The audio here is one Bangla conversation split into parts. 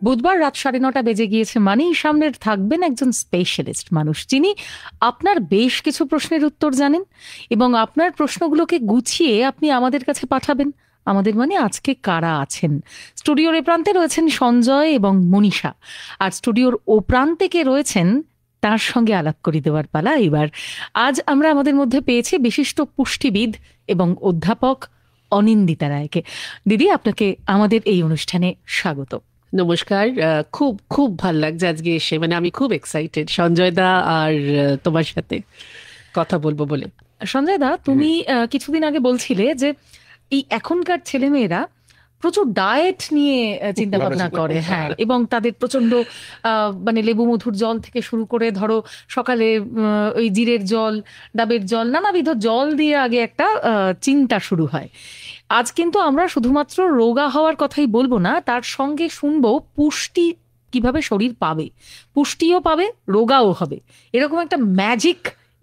বুধবার রাত 9:30 বেজে গিয়েছে, মানেই সামনের থাকবেন একজন স্পেশালিস্ট মানুষ, যিনি আপনার বেশ কিছু প্রশ্নের উত্তর জানেন এবং আপনার প্রশ্নগুলোকে গুছিয়ে আপনি আমাদের কাছে পাঠাবেন। আমাদের মানে আজকে কারা আছেন? স্টুডিওর এ প্রান্তে রয়েছেন সঞ্জয় এবং মনীষা, আর স্টুডিওর ও প্রান্তে কে রয়েছেন তার সঙ্গে আলাপ করে দেওয়ার পালা এবার। আজ আমরা আমাদের মধ্যে পেয়েছি বিশিষ্ট পুষ্টিবিদ এবং অধ্যাপক অনিন্দিতা রায়কে। দিদি, আপনাকে আমাদের এই অনুষ্ঠানে স্বাগত। নমস্কার। খুব খুব ভাল লাগছে আজকে এসে, মানে আমি খুব এক্সাইটেড সঞ্জয় দা আর তোমার সাথে কথা বলবো বলে। সঞ্জয় দা, তুমি কিছুদিন আগে বলছিলে যে এই এখনকার ছেলেমেয়েরা প্রচুর ডায়েট নিয়ে চিন্তা ভাবনা করে, হ্যাঁ, এবং তাদের প্রচন্ড মানে লেবু মধুর জল থেকে শুরু করে ধরো সকালে ওই জিরের জল, ডাবের জল, নানাবিধ জল দিয়ে আগে একটা চিন্তা শুরু হয়। আজ কিন্তু আমরা শুধুমাত্র রোগা হওয়ার কথাই বলবো না, তার সঙ্গে শুনবো পুষ্টি কিভাবে শরীর পাবে, পুষ্টিও পাবে, রোগাও হবে, এরকম একটা ম্যাজিক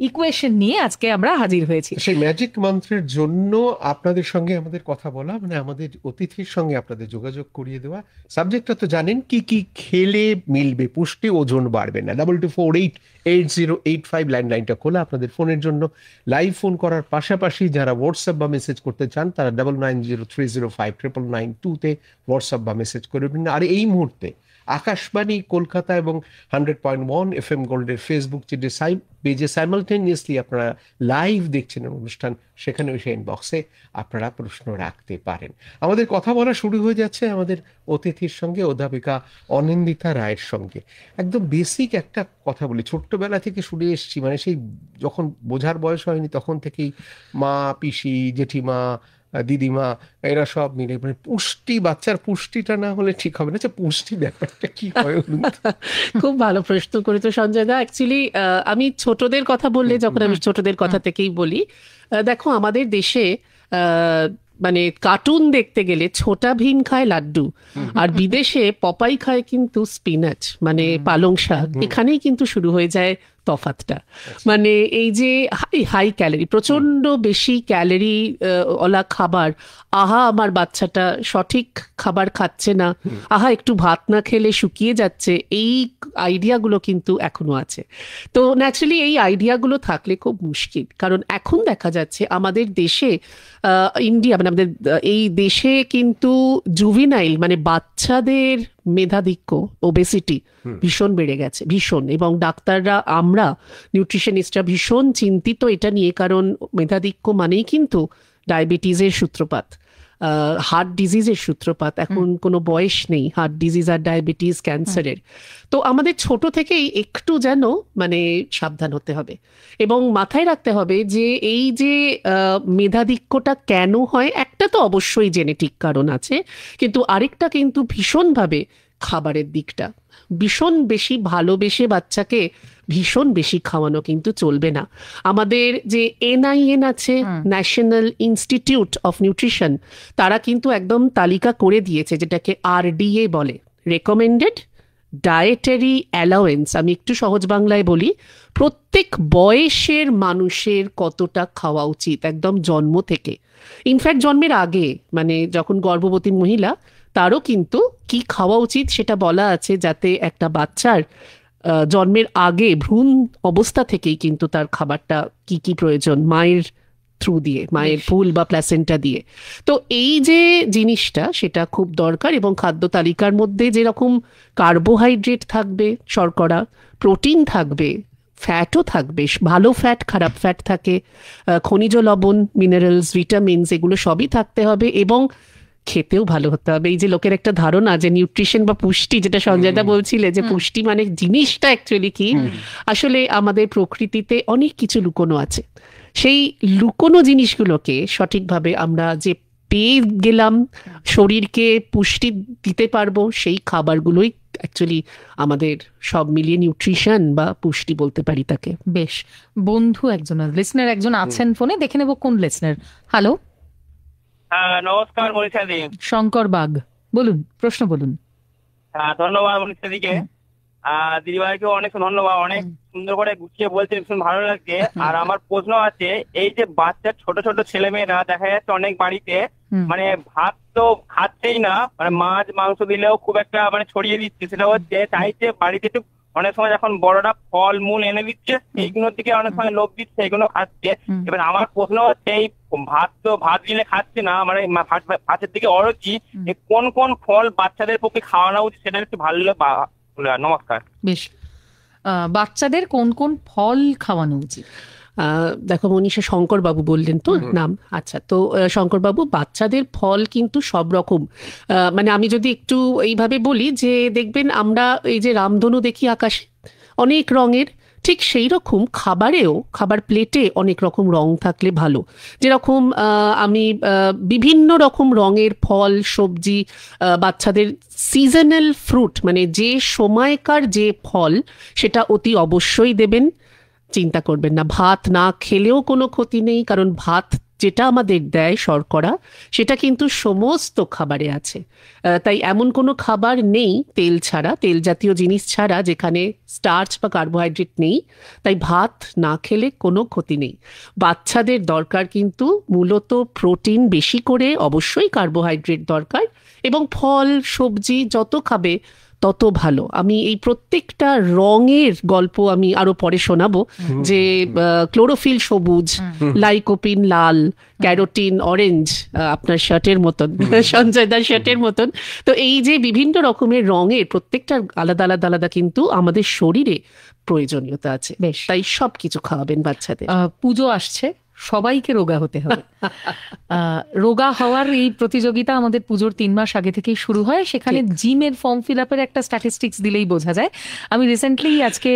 ইকুয়েশন নিয়ে আজকে আমরা হাজির হয়েছি। সেই ম্যাজিক মন্ত্রের জন্য আপনাদের সঙ্গে আমাদের কথা বলা, মানে আমাদের অতিথির সঙ্গে আপনাদের যোগাযোগ করিয়ে দেওয়া। সাবজেক্টটা তো জানেন, কি কি খেলে মিলবে পুষ্টি, ওজন বাড়বে না। 22488085 ল্যান্ডলাইনটা খোলা আপনাদের ফোনের জন্য। লাইভ ফোন করার পাশাপাশি যারা হোয়াটসঅ্যাপ বা মেসেজ করতে চান তারা 9903059992 হোয়াটসঅ্যাপ বা মেসেজ করবেন। আর এই মুহূর্তে আকাশবাণী কলকাতা এবং 100.1 FM গোল্ডের ফেসবুক পেজে সাইমালটেনিয়াসলি আপনারা লাইভ দেখছেন অনুষ্ঠান, সেখানে ওই ইনবক্সে আপনারা প্রশ্ন রাখতে পারেন। আমাদের কথা বলা শুরু হয়ে যাচ্ছে আমাদের অতিথির সঙ্গে, অধ্যাপিকা অনিন্দিতা রায়ের সঙ্গে। একদম বেসিক একটা কথা বলি, ছোট্টবেলা থেকে শুনে এসেছি, মানে সেই যখন বোঝার বয়স হয়নি তখন থেকেই মা, পিসি, জেঠিমা, দিদিমা এরা সব মিলে, মানে পুষ্টি, বাচ্চার পুষ্টিটা না হলে ঠিক হবে না। আচ্ছা, পুষ্টি ব্যাপারটা কি হয়? খুব ভালো প্রশ্ন করেছো সঞ্জয় দা। অ্যাকচুয়ালি আমি ছোটদের কথা বললে, যখন আমি ছোটদের কথা থেকেই বলি, দেখো আমাদের দেশে মানে কার্টুন দেখতে গেলে ছোটা ভীম খায় লাড্ডু, আর বিদেশে পপাই খায় কিন্তু স্পিনাচ, মানে পালং শাক। এখানেই কিন্তু শুরু হয়ে যায় তফাতটা। মানে এই যে হাই হাই ক্যালোরি, প্রচন্ড বেশি ক্যালোরি ওলা খাবার, আহা আমার বাচ্চাটা সঠিক খাবার খাচ্ছে না, আহা একটু ভাত না খেলে শুকিয়ে যাচ্ছে, এই আইডিয়াগুলো কিন্তু এখনো আছে। তো ন্যাচারালি এই আইডিয়াগুলো থাকলে খুব মুশকিল, কারণ এখন দেখা যাচ্ছে আমাদের দেশে ইন্ডিয়া, মানে আমাদের এই দেশে কিন্তু জুভিনাইল, মানে বাচ্চাদের মেধাধিক্য, ওবেসিটি ভীষণ বেড়ে গেছে, ভীষণ। এবং ডাক্তাররা, আমরা নিউট্রিশনিস্টরা ভীষণ চিন্তিত এটা নিয়ে, কারণ মেধাধিক্য মানেই কিন্তু ডায়াবেটিসের সূত্রপাত, হার্ট ডিজিজের সূত্রপাত। এখন কোনো বয়স নেই হার্ট ডিজিজ আর ডায়াবেটিস, ক্যান্সারের। তো আমাদের ছোট থেকেই একটু যেন মানে সাবধান হতে হবে এবং মাথায় রাখতে হবে যে এই যে মেধাধিক্যটা কেন হয়, একটা তো অবশ্যই জেনেটিক কারণ আছে, কিন্তু আরেকটা কিন্তু ভীষণভাবে খাবারের দিকটা। ভীষণ বেশি ভালোবেসে বাচ্চাকে ভীষণ বেশি খাওয়ানো কিন্তু চলবে না। আমাদের যে NIN আছে, ন্যাশনাল ইনস্টিটিউট অফ নিউট্রিশন, তারা কিন্তু একদম তালিকা করে দিয়েছে, যেটাকে RDA বলে, রেকমেন্ডেড ডায়েটারি অ্যালাওয়েন্স। আমি একটু সহজ বাংলায় বলি, প্রত্যেক বয়সের মানুষের কতটা খাওয়া উচিত, একদম জন্ম থেকে, ইনফ্যাক্ট জন্মের আগে, মানে যখন গর্ভবতী মহিলা, তারও কিন্তু কি খাওয়া উচিত সেটা বলা আছে, যাতে একটা বাচ্চার জন্মের আগে ভ্রূণ অবস্থা থেকেই কিন্তু তার খাবারটা কি কি প্রয়োজন, মায়ের থ্রু দিয়ে, মায়ের ফুল বা প্ল্যাসেন্টা দিয়ে। তো এই যে জিনিসটা, সেটা খুব দরকার। এবং খাদ্য তালিকার মধ্যে যেরকম কার্বোহাইড্রেট থাকবে, শর্করা, প্রোটিন থাকবে, ফ্যাটও থাকবে, ভালো ফ্যাট, খারাপ ফ্যাট থাকে, খনিজ লবণ, মিনারেলস, ভিটামিনস, এগুলো সবই থাকতে হবে। এবং খেতেও ভালো হতে হবে। এই যে লোকের একটা ধারণা যে নিউট্রিশন বা পুষ্টি, যেটা সঞ্জয়দা বলছিলে যে পুষ্টি মানে জিনিসটা অ্যাকচুয়ালি কি, আসলে আমাদের প্রকৃতিতে অনেক কিছু লুকোনো আছে। সেই লুকোনো জিনিসগুলোকে সঠিকভাবে আমরা যে পেয়ে গেলাম, শরীরকে পুষ্টি দিতে পারবো, সেই খাবারগুলোই অ্যাকচুয়ালি আমাদের সব মিলিয়ে নিউট্রিশন বা পুষ্টি বলতে পারি তাকে। বেশ, বন্ধু একজন, লিসনার একজন আছেন ফোনে, দেখে নেব কোন লিসনার। হ্যালো, নমস্কার মনীষা দি। শঙ্কর বাগ, বলুন, প্রশ্ন বলুন। ধন্যবাদ মনীষা দিকে। দিদিভাইকে অনেক ধন্যবাদ, অনেক সুন্দর করে গুছিয়ে বলছেন, ভীষণ ভালো লাগছে। আর আমার প্রশ্ন আছে, এই যে বাচ্চা ছোট ছোট ছেলে মেয়েরা দেখা যাচ্ছে অনেক বাড়িতে মানে ভাত তো খাচ্ছেই না, মানে মাছ মাংস দিলেও খুব একটা মানে ছড়িয়ে দিচ্ছে। সেটা হচ্ছে চাইছে বাড়িতে একটু, অনেক সময় যখন বড়রা ফল মূল এনে দিচ্ছে সেইগুলোর দিকে অনেক সময় লোভ দিচ্ছে, এগুলো খাচ্ছে। এবার আমার প্রশ্ন হচ্ছে এই ভাত দিলে খাচ্ছে না, মানে ভাতের দিকে অরুচি, কোন কোন ফল বাচ্চাদের পক্ষে খাওয়ানো উচিত সেটা একটু ভালো। নমস্কার। বেশ, বাচ্চাদের কোন কোন ফল খাওয়ানো উচিত? দেখো মনীষা, শঙ্করবাবু বললেন তো নাম? আচ্ছা, তো শঙ্করবাবু, বাচ্চাদের ফল কিন্তু সব রকম, মানে আমি যদি একটু এইভাবে বলি যে দেখবেন আমরা এই যে রামধনু দেখি আকাশে অনেক রঙের, ঠিক সেই রকম খাবারেও, খাবার প্লেটে অনেক রকম রং থাকলে ভালো। যেরকম আমি বিভিন্ন রকম রঙের ফল সবজি, বাচ্চাদের সিজনাল ফ্রুট, মানে যে সময়কার যে ফল সেটা অতি অবশ্যই দেবেন। চিন্তা করবেন না, ভাত না খেলেও কোনো ক্ষতি নেই, কারণ ভাত যেটা আমাদের দেয় শর্করা, সেটা কিন্তু সমস্ত খাবারে আছে। তাই এমন কোনো খাবার নেই তেল ছাড়া, তেল জাতীয় জিনিস ছাড়া, যেখানে স্টার্চ বা কার্বোহাইড্রেট নেই। তাই ভাত না খেলে কোনো ক্ষতি নেই। বাচ্চাদের দরকার কিন্তু মূলত প্রোটিন বেশি করে, অবশ্যই কার্বোহাইড্রেট দরকার, এবং ফল সবজি যত খাবে তত ভালো। আমি এই প্রত্যেকটা রঙের গল্প আমি আরো পরে শোনাবো, যে ক্লোরোফিল সবুজ, লাইকোপিন লাল, ক্যারোটিন অরেঞ্জ, আপনার শার্টের মতন, সঞ্জয় দার শার্টের মতন। তো এই যে বিভিন্ন রকমের রঙের প্রত্যেকটা আলাদা আলাদা আলাদা কিন্তু আমাদের শরীরে প্রয়োজনীয়তা আছে। বেশ, তাই সবকিছু খাওয়াবেন বাচ্চাদের। পুজো আসছে, সবাইকে রোগা হতে হবে। রোগা হওয়ার এই প্রতিযোগিতা আমাদের পুজোর 3 মাস আগে থেকেই শুরু হয়। সেখানে জিমের ফর্ম ফিল আপের একটা স্ট্যাটিস্টিক্স দিলেই বোঝা যায়। আমি রিসেন্টলি আজকে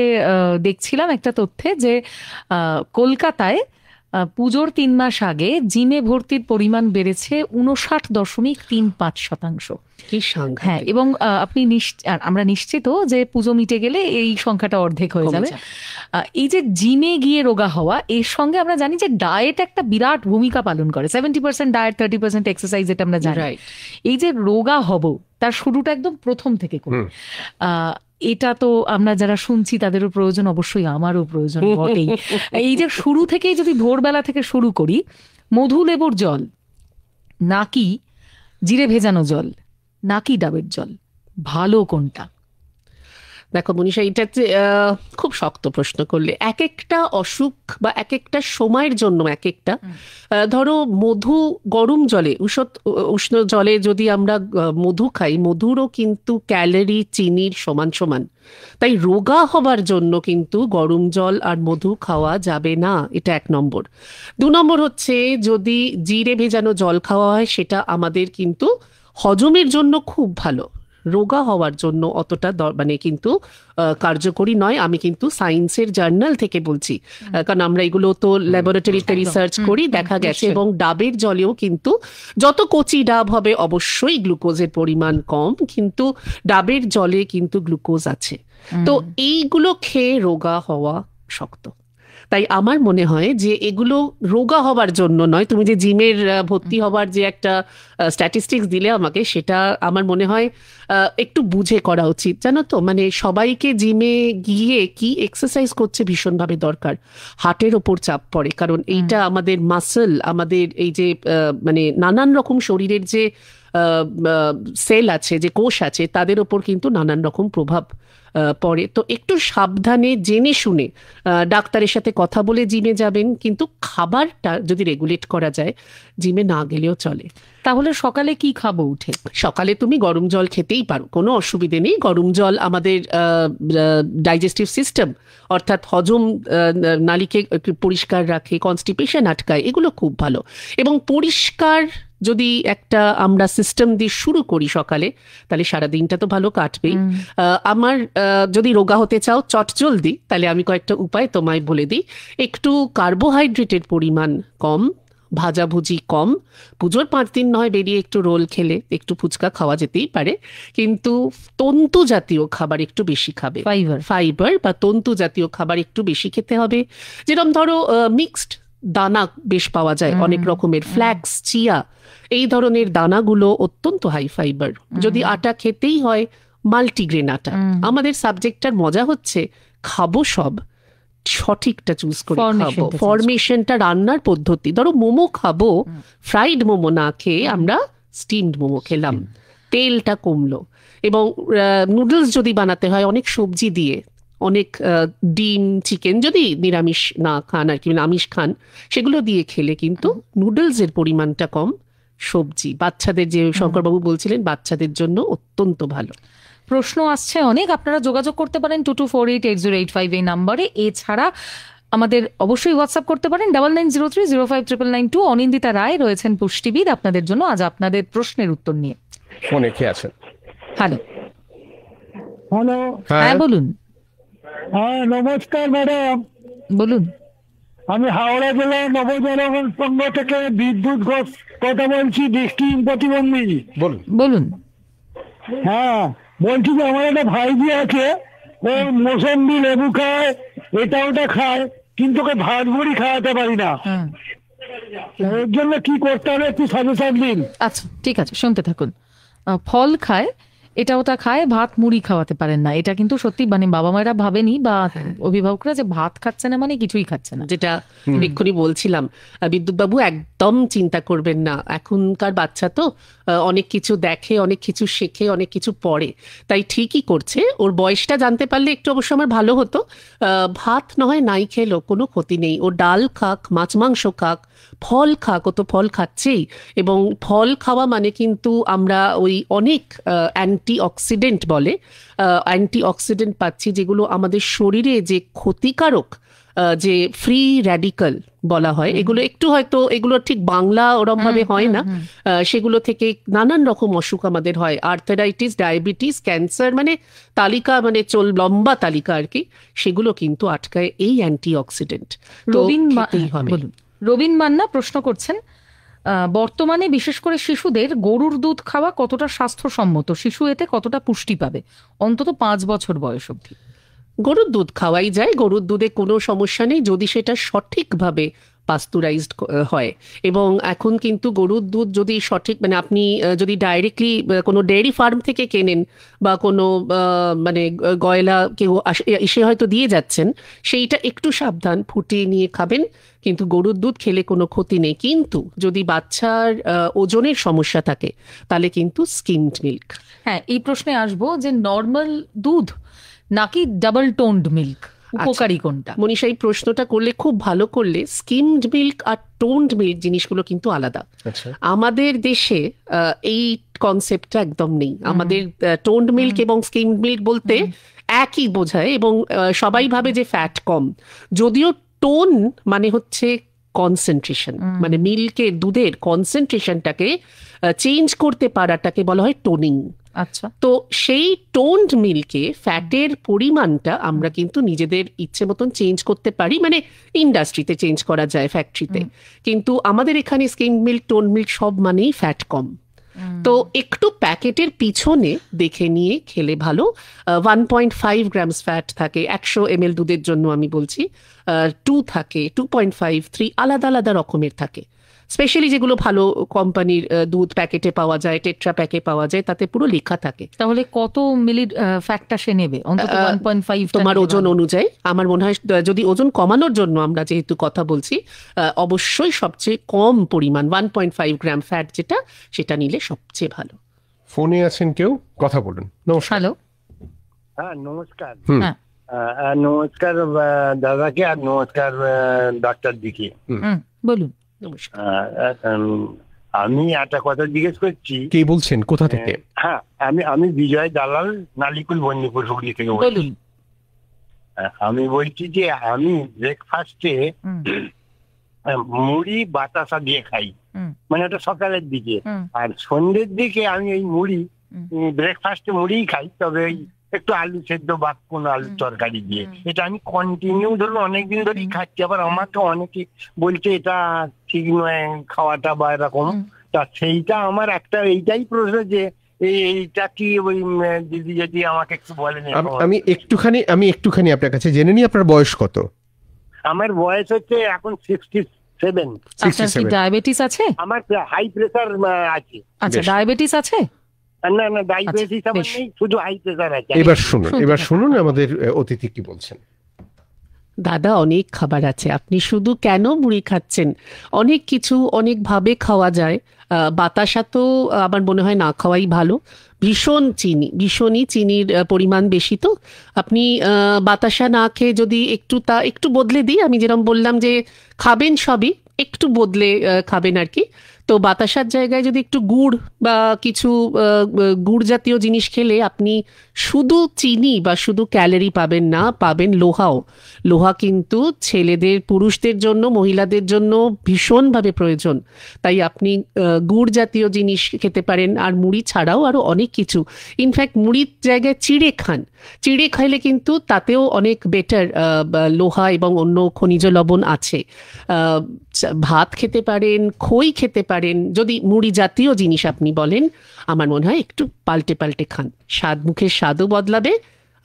দেখছিলাম একটা তথ্যে যে কলকাতায় পুজোর 3 মাস আগে জিমে ভর্তির পরিমাণ বেড়েছে 59.35%। হ্যাঁ, এবং আপনি আমরা নিশ্চিত যে পুজো মিটে গেলে এই সংখ্যাটা অর্ধেক হয়ে যাবে। এই যে জিমে গিয়ে রোগা হওয়া, এর সঙ্গে আমরা জানি যে ডায়েট একটা বিরাট ভূমিকা পালন করে। 70% ডায়েট, 30% এক্সারসাইজ, এটা আমরা জানি। এই যে রোগা হব, তার শুরুটা একদম প্রথম থেকে করি। এটা তো আমরা যারা শুনছি তাদেরও প্রয়োজন, অবশ্যই আমারও প্রয়োজন বটেই। এই যে শুরু থেকেই যদি ভোরবেলা থেকে শুরু করি, মধু লেবুর জল নাকি জিরে ভেজানো জল নাকি ডাবের জল, ভালো কোনটা? দেখো মনীষা, এটা খুব শক্ত প্রশ্ন করলে। এক একটা অসুখ বা এক একটা সময়ের জন্য এক একটা, ধরো মধু গরম জলে, উষ্ণ জলে যদি আমরা মধু খাই, মধুরও কিন্তু ক্যালোরি চিনির সমান সমান। তাই রোগা হবার জন্য কিন্তু গরম জল আর মধু খাওয়া যাবে না, এটা 1 নম্বর। 2 নম্বর হচ্ছে, যদি জিরে ভেজানো জল খাওয়া হয়, সেটা আমাদের কিন্তু হজমের জন্য খুব ভালো, রোগা হওয়ার জন্য অতটা মানে কিন্তু কার্যকরী নয়। আমি কিন্তু সায়েন্সের জার্নাল থেকে বলছি, কারণ আমরা এগুলো তো ল্যাবরেটরিতে রিসার্চ করি, দেখা গেছে। এবং ডাবের জলেও কিন্তু, যত কচি ডাব হবে অবশ্যই গ্লুকোজের পরিমাণ কম, কিন্তু ডাবের জলে কিন্তু গ্লুকোজ আছে। তো এইগুলো খেয়ে রোগা হওয়া শক্ত। তাই আমার মনে হয় যে এগুলো রোগা হবার জন্য নয়। তুমি যে জিমের ভর্তি হবার যে একটা স্ট্যাটিস্টিক্স দিলে আমাকে, সেটা আমার মনে হয় একটু বুঝে করা উচিত, জানো তো। মানে সবাইকে জিমে গিয়ে কি এক্সারসাইজ করছে ভীষণভাবে দরকার। হার্টের ওপর চাপ পড়ে, কারণ এইটা আমাদের মাসল, আমাদের এই যে মানে নানান রকম শরীরের যে সেল আছে, যে কোষ আছে, তাদের ওপর কিন্তু নানান রকম প্রভাব পড়ে। তো একটু সাবধানে জেনে শুনে ডাক্তারের সাথে কথা বলে জিমে যাবেন, কিন্তু খাবারটা যদি রেগুলেট করা যায়, জিমে না গেলেও চলে। তাহলে সকালে কি খাবো উঠে? সকালে তুমি গরম জল খেতেই পারো, কোনো অসুবিধে নেই। গরম জল আমাদের ডাইজেস্টিভ সিস্টেম, অর্থাৎ হজম নালীকে পরিষ্কার রাখে, কনস্টিপেশন আটকায়, এগুলো খুব ভালো। এবং পরিষ্কার যদি একটা আমরা সিস্টেম দিয়ে শুরু করি সকালে, তাহলে সারা দিনটা তো ভালো কাটবেই। আমার যদি রোগা হতে চাও চটজলদি, তাহলে আমি কয়েকটা উপায় তোমায় বলে দিই। একটু কার্বোহাইড্রেটের পরিমাণ কম, ভাজাভুজি কম। পুজোর 5 দিন নয় বেরিয়ে একটু রোল খেলে, একটু ফুচকা খাওয়া যেতেই পারে, কিন্তু তন্তু জাতীয় খাবার একটু বেশি খাবে। ফাইবার বা তন্তু জাতীয় খাবার একটু বেশি খেতে হবে। যেরকম ধরো মিক্সড দানা বেশ পাওয়া যায় অনেক রকমের, ফ্ল্যাক্স, চিয়া, এই ধরনের দানাগুলো অত্যন্ত হাই ফাইবার। যদি আটা খেতেই হয়, মাল্টিগ্রেন আটা। আমাদের সাবজেক্টটার মজা হচ্ছে খাবো সব, সঠিকটা চুজ করে Formation খাবো, টা choose ফরমেশনটা, রান্নার পদ্ধতি। ধরো মোমো খাবো, ফ্রাইড মোমো না খেয়ে আমরা স্টিমড মোমো খেলাম, তেলটা কমলো। এবং নুডলস যদি বানাতে হয় অনেক সবজি দিয়ে, অনেক ডিম, চিকেন যদি নিরামিষ না খান আর কি, আমিষ খান, সেগুলো দিয়ে খেলে কিন্তু নুডলসের পরিমাণটা কম, সবজি। বাচ্চাদের, যে শঙ্করবাবু বলছিলেন, বাচ্চাদের জন্য অত্যন্ত ভালো। প্রশ্ন আসছে অনেক, আপনারা যোগাযোগ করতে পারেন 22488085 এই নাম্বারে। এছাড়া আমাদের অবশ্যই হোয়াটসঅ্যাপ করতে পারেন 9903059992। অনিন্দিতা রায় রয়েছেন পুষ্টিবিদ আপনাদের জন্য আজ আপনাদের প্রশ্নের উত্তর নিয়ে। ফোনে কে আছেন? হ্যালো, হ্যালো, হ্যাঁ বলুন। হ্যাঁ নমস্কার ম্যাডাম, বলুন। আমি হাওড়া জেলার নবজনগণ সংঘ থেকে বিদ্যুৎ ঘোষ কথা বলছি, দৃষ্টি প্রতিবন্ধী। বলুন। বলুন। হ্যাঁ, বলছি যে আমার একটা ভাইজি আছে, ও মোসম্বি, লেবু খায়, এটা ওটা খায়, কিন্তু ওকে ভাত মুড়ি খাওয়াতে পারি না। হ্যাঁ, এর জন্য কি করতে হবে একটু সাজেশন দিন। আচ্ছা ঠিক আছে, শুনতে থাকুন। ফল খায়, এটা ওটা খায়, ভাত মুড়ি খাওয়াতে পারেন না, এটা কিন্তু সত্যি মানে বাবা মায়েরা ভাবেনি বা অভিভাবকরা যে ভাত খাচ্ছে না মানে কিছুই খাচ্ছে না। যেটা এক্ষুনি বলছিলাম, বিদ্যুৎবাবু একদম চিন্তা করবেন না। এখনকার বাচ্চা তো অনেক কিছু দেখে, অনেক কিছু শেখে, অনেক কিছু পড়ে, তাই ঠিকই করছে। ওর বয়সটা জানতে পারলে একটু অবশ্য আমার ভালো হতো। ভাত নয় নাই খেলো, কোনো ক্ষতি নেই। ও ডাল খাক, মাছ মাংস খাক, ফল খাক, ও তো ফল খাচ্ছেই। এবং ফল খাওয়া মানে কিন্তু আমরা ওই অনেক অ্যান্টি অক্সিডেন্ট বলে, অ্যান্টি অক্সিডেন্ট পাচ্ছি, যেগুলো আমাদের শরীরে যে ক্ষতিকারক যে ফ্রি র্যাডিক্যাল বলা হয়, এগুলো একটু হয়তো এগুলো ঠিক বাংলা ওরম ভাবে হয় না, সেগুলো থেকে নানান রকম অসুখ আমাদের হয়, আর্থারাইটিস, ডায়াবেটিস, ক্যান্সার, মানে তালিকা মানে লম্বা তালিকা আর কি, সেগুলো কিন্তু আটকায় এই অ্যান্টি অক্সিডেন্ট। বলুন। রবিন মান্না প্রশ্ন করছেন, বর্তমানে বিশেষ করে শিশুদের গরুর দুধ খাওয়া কতটা স্বাস্থ্যসম্মত, শিশু এতে কতটা পুষ্টি পাবে, অন্তত 5 বছর বয়স অবধি? গরুর দুধ খাওয়াই যায়, গরুর দুধে কোনো সমস্যা নেই যদি সেটা সঠিকভাবে পাস্তুরাইজড হয়। এবং এখন কিন্তু গরুর দুধ যদি সঠিক মানে আপনি যদি ডাইরেক্টলি কোনো ডেয়ারি ফার্ম থেকে কেনেন বা কোনো মানে গয়লা কেউ এসে হয়তো দিয়ে যাচ্ছেন, সেইটা একটু সাবধান, ফুটিয়ে নিয়ে খাবেন। কিন্তু গরুর দুধ খেলে কোনো ক্ষতি নেই। কিন্তু যদি বাচ্চার ওজনের সমস্যা থাকে তাহলে কিন্তু স্কিমড মিল্ক। হ্যাঁ, এই প্রশ্নে আসবো যে নর্মাল দুধ নাকি ডাবল টোন্ড মিল্ক, উপকারী কোনটা? মনীষা, এই প্রশ্নটা করলে খুব ভালো করলে। স্কিমড মিল্ক আর টোন্ড মিল্ক জিনিসগুলো কিন্তু আলাদা। আমাদের দেশে এই কনসেপ্টটা একদম নেই। আমাদের টোন্ড মিল্ক এবং স্কিমড মিল্ক বলতে একই বোঝায়, এবং সবাই ভাবে যে ফ্যাট কম, যদিও টোন মানে হচ্ছে কনসেন্ট্রেশন, মানে মিল্কের, দুধের কনসেন্ট্রেশনটাকে চেঞ্জ করতে পারাটাকে বলা হয় টোনিং। আচ্ছা, তো সেই টোন্ড মিল্কে ফ্যাটের পরিমাণটা আমরা কিন্তু নিজেদের ইচ্ছে মতন চেঞ্জ করতে পারি, মানে ইন্ডাস্ট্রিতে চেঞ্জ করা যায়, ফ্যাক্টরিতে। কিন্তু আমাদের এখানে স্কিম মিল্ক, টোন মিল্ক সব মানেই ফ্যাট কম। তো একটু প্যাকেটের পিছনে দেখে নিয়ে খেলে ভালো। 1.5 গ্রামস ফ্যাট থাকে 100 ml দুধের জন্য, আমি বলছি 2 থাকে, 2.5, 3 আলাদা আলাদা রকমের থাকে। স্পেশালি যেগুলো ভালো কোম্পানির দুধ প্যাকেটে পাওয়া যায়, টেট্রা প্যাকে পাওয়া যায়, তাতে পুরো লেখা থাকে। তাহলে কত মিলি ফ্যাটটা সে নেবে? অন্তত 1.5। তোমার ওজন অনুযায়ী আমার মনে হয়, যদি ওজন কমানোর জন্য আমরা যেহেতু কথা বলছি, অবশ্যই সবচেয়ে কম পরিমাণ 1.5 গ্রাম ফ্যাট যেটা, সেটা নিলে সবচেয়ে ভালো। ফোনে আছেন কেউ, কথা বলুন। নমস্কার। হ্যালো। হ্যাঁ নমস্কার। হ্যাঁ, নমস্কার দাদাকে, আর নমস্কার ডাক্তার দিকে। বলুন। আমি একটা কথা জিজ্ঞেস করছি। কে বলছেন, কোথা থেকে? হ্যাঁ, আমি বিজয় দালাল, নালিকুল, বন্দিপুর, হুগলি থেকে বলুন। আমি বলছি যে আমি ব্রেকফাস্টে মুড়ি বাতাসা দিয়ে খাই, মানে ওটা সকালের দিকে। আর সন্ধ্যের দিকে আমি ওই মুড়ি, ব্রেকফাস্টে মুড়িই খাই, তবে ওই একটু আলু সেদ্ধ বা কোনো আলুর তরকারি দিয়ে। এটা আমি কন্টিনিউ ধরুন অনেকদিন ধরেই খাচ্ছি। আবার আমাকে অনেকে বলছে এটা ঠিক নয় খাওয়াটা বা এরকম। তা সেইটা আমার একটা এইটাই প্রশ্ন যে এইটা কি ওই দিদি যদি আমাকে একটু বলেন। আমি একটুখানি আপনার কাছে জেনে নিই, আপনার বয়স কত? আমার বয়স হচ্ছে এখন 67। আপনার কি ডায়াবেটিস আছে? আমার হাই প্রেসার আছে। আচ্ছা, ডায়াবেটিস আছে? না না, ডায়াবেটিস আমার নেই, শুধু হাই প্রেসার আছে। এবার শুনুন আমাদের অতিথি কি বলছেন। দাদা অনেক খাবার আছে, আপনি শুধু কেন মুড়ি খাচ্ছেন? অনেক কিছু অনেকভাবে খাওয়া যায়। বাতাসা তো আমার মনে হয় না খাওয়াই ভালো। ভীষণই চিনির পরিমাণ বেশি। তো আপনি বাতাসা না খেয়ে যদি একটু বদলে দিই, আমি যেরকম বললাম যে খাবেন সবই, একটু বদলে খাবেন আর কি। তো বাতাসার জায়গায় যদি একটু গুড় বা কিছু গুড় জাতীয় জিনিস খেলে আপনি শুধু চিনি বা শুধু ক্যালোরি পাবেন না, পাবেন লোহাও। লোহা কিন্তু ছেলেদের, পুরুষদের জন্য, মহিলাদের জন্য ভীষণভাবে প্রয়োজন। তাই আপনি গুড় জাতীয় জিনিস খেতে পারেন। আর মুড়ি ছাড়াও আরো অনেক কিছু, ইনফ্যাক্ট মুড়ির জায়গায় চিড়ে খান। চিড়ে খাইলে কিন্তু তাতেও অনেক বেটার লোহা এবং অন্য খনিজ লবণ আছে। ভাত খেতে পারেন, খই খেতে পারেন। যদি মুড়ি জাতীয় জিনিস আপনি বলেন, আমার মনে হয় একটু পাল্টে পাল্টে খান, মুখের স্বাদও বদলাবে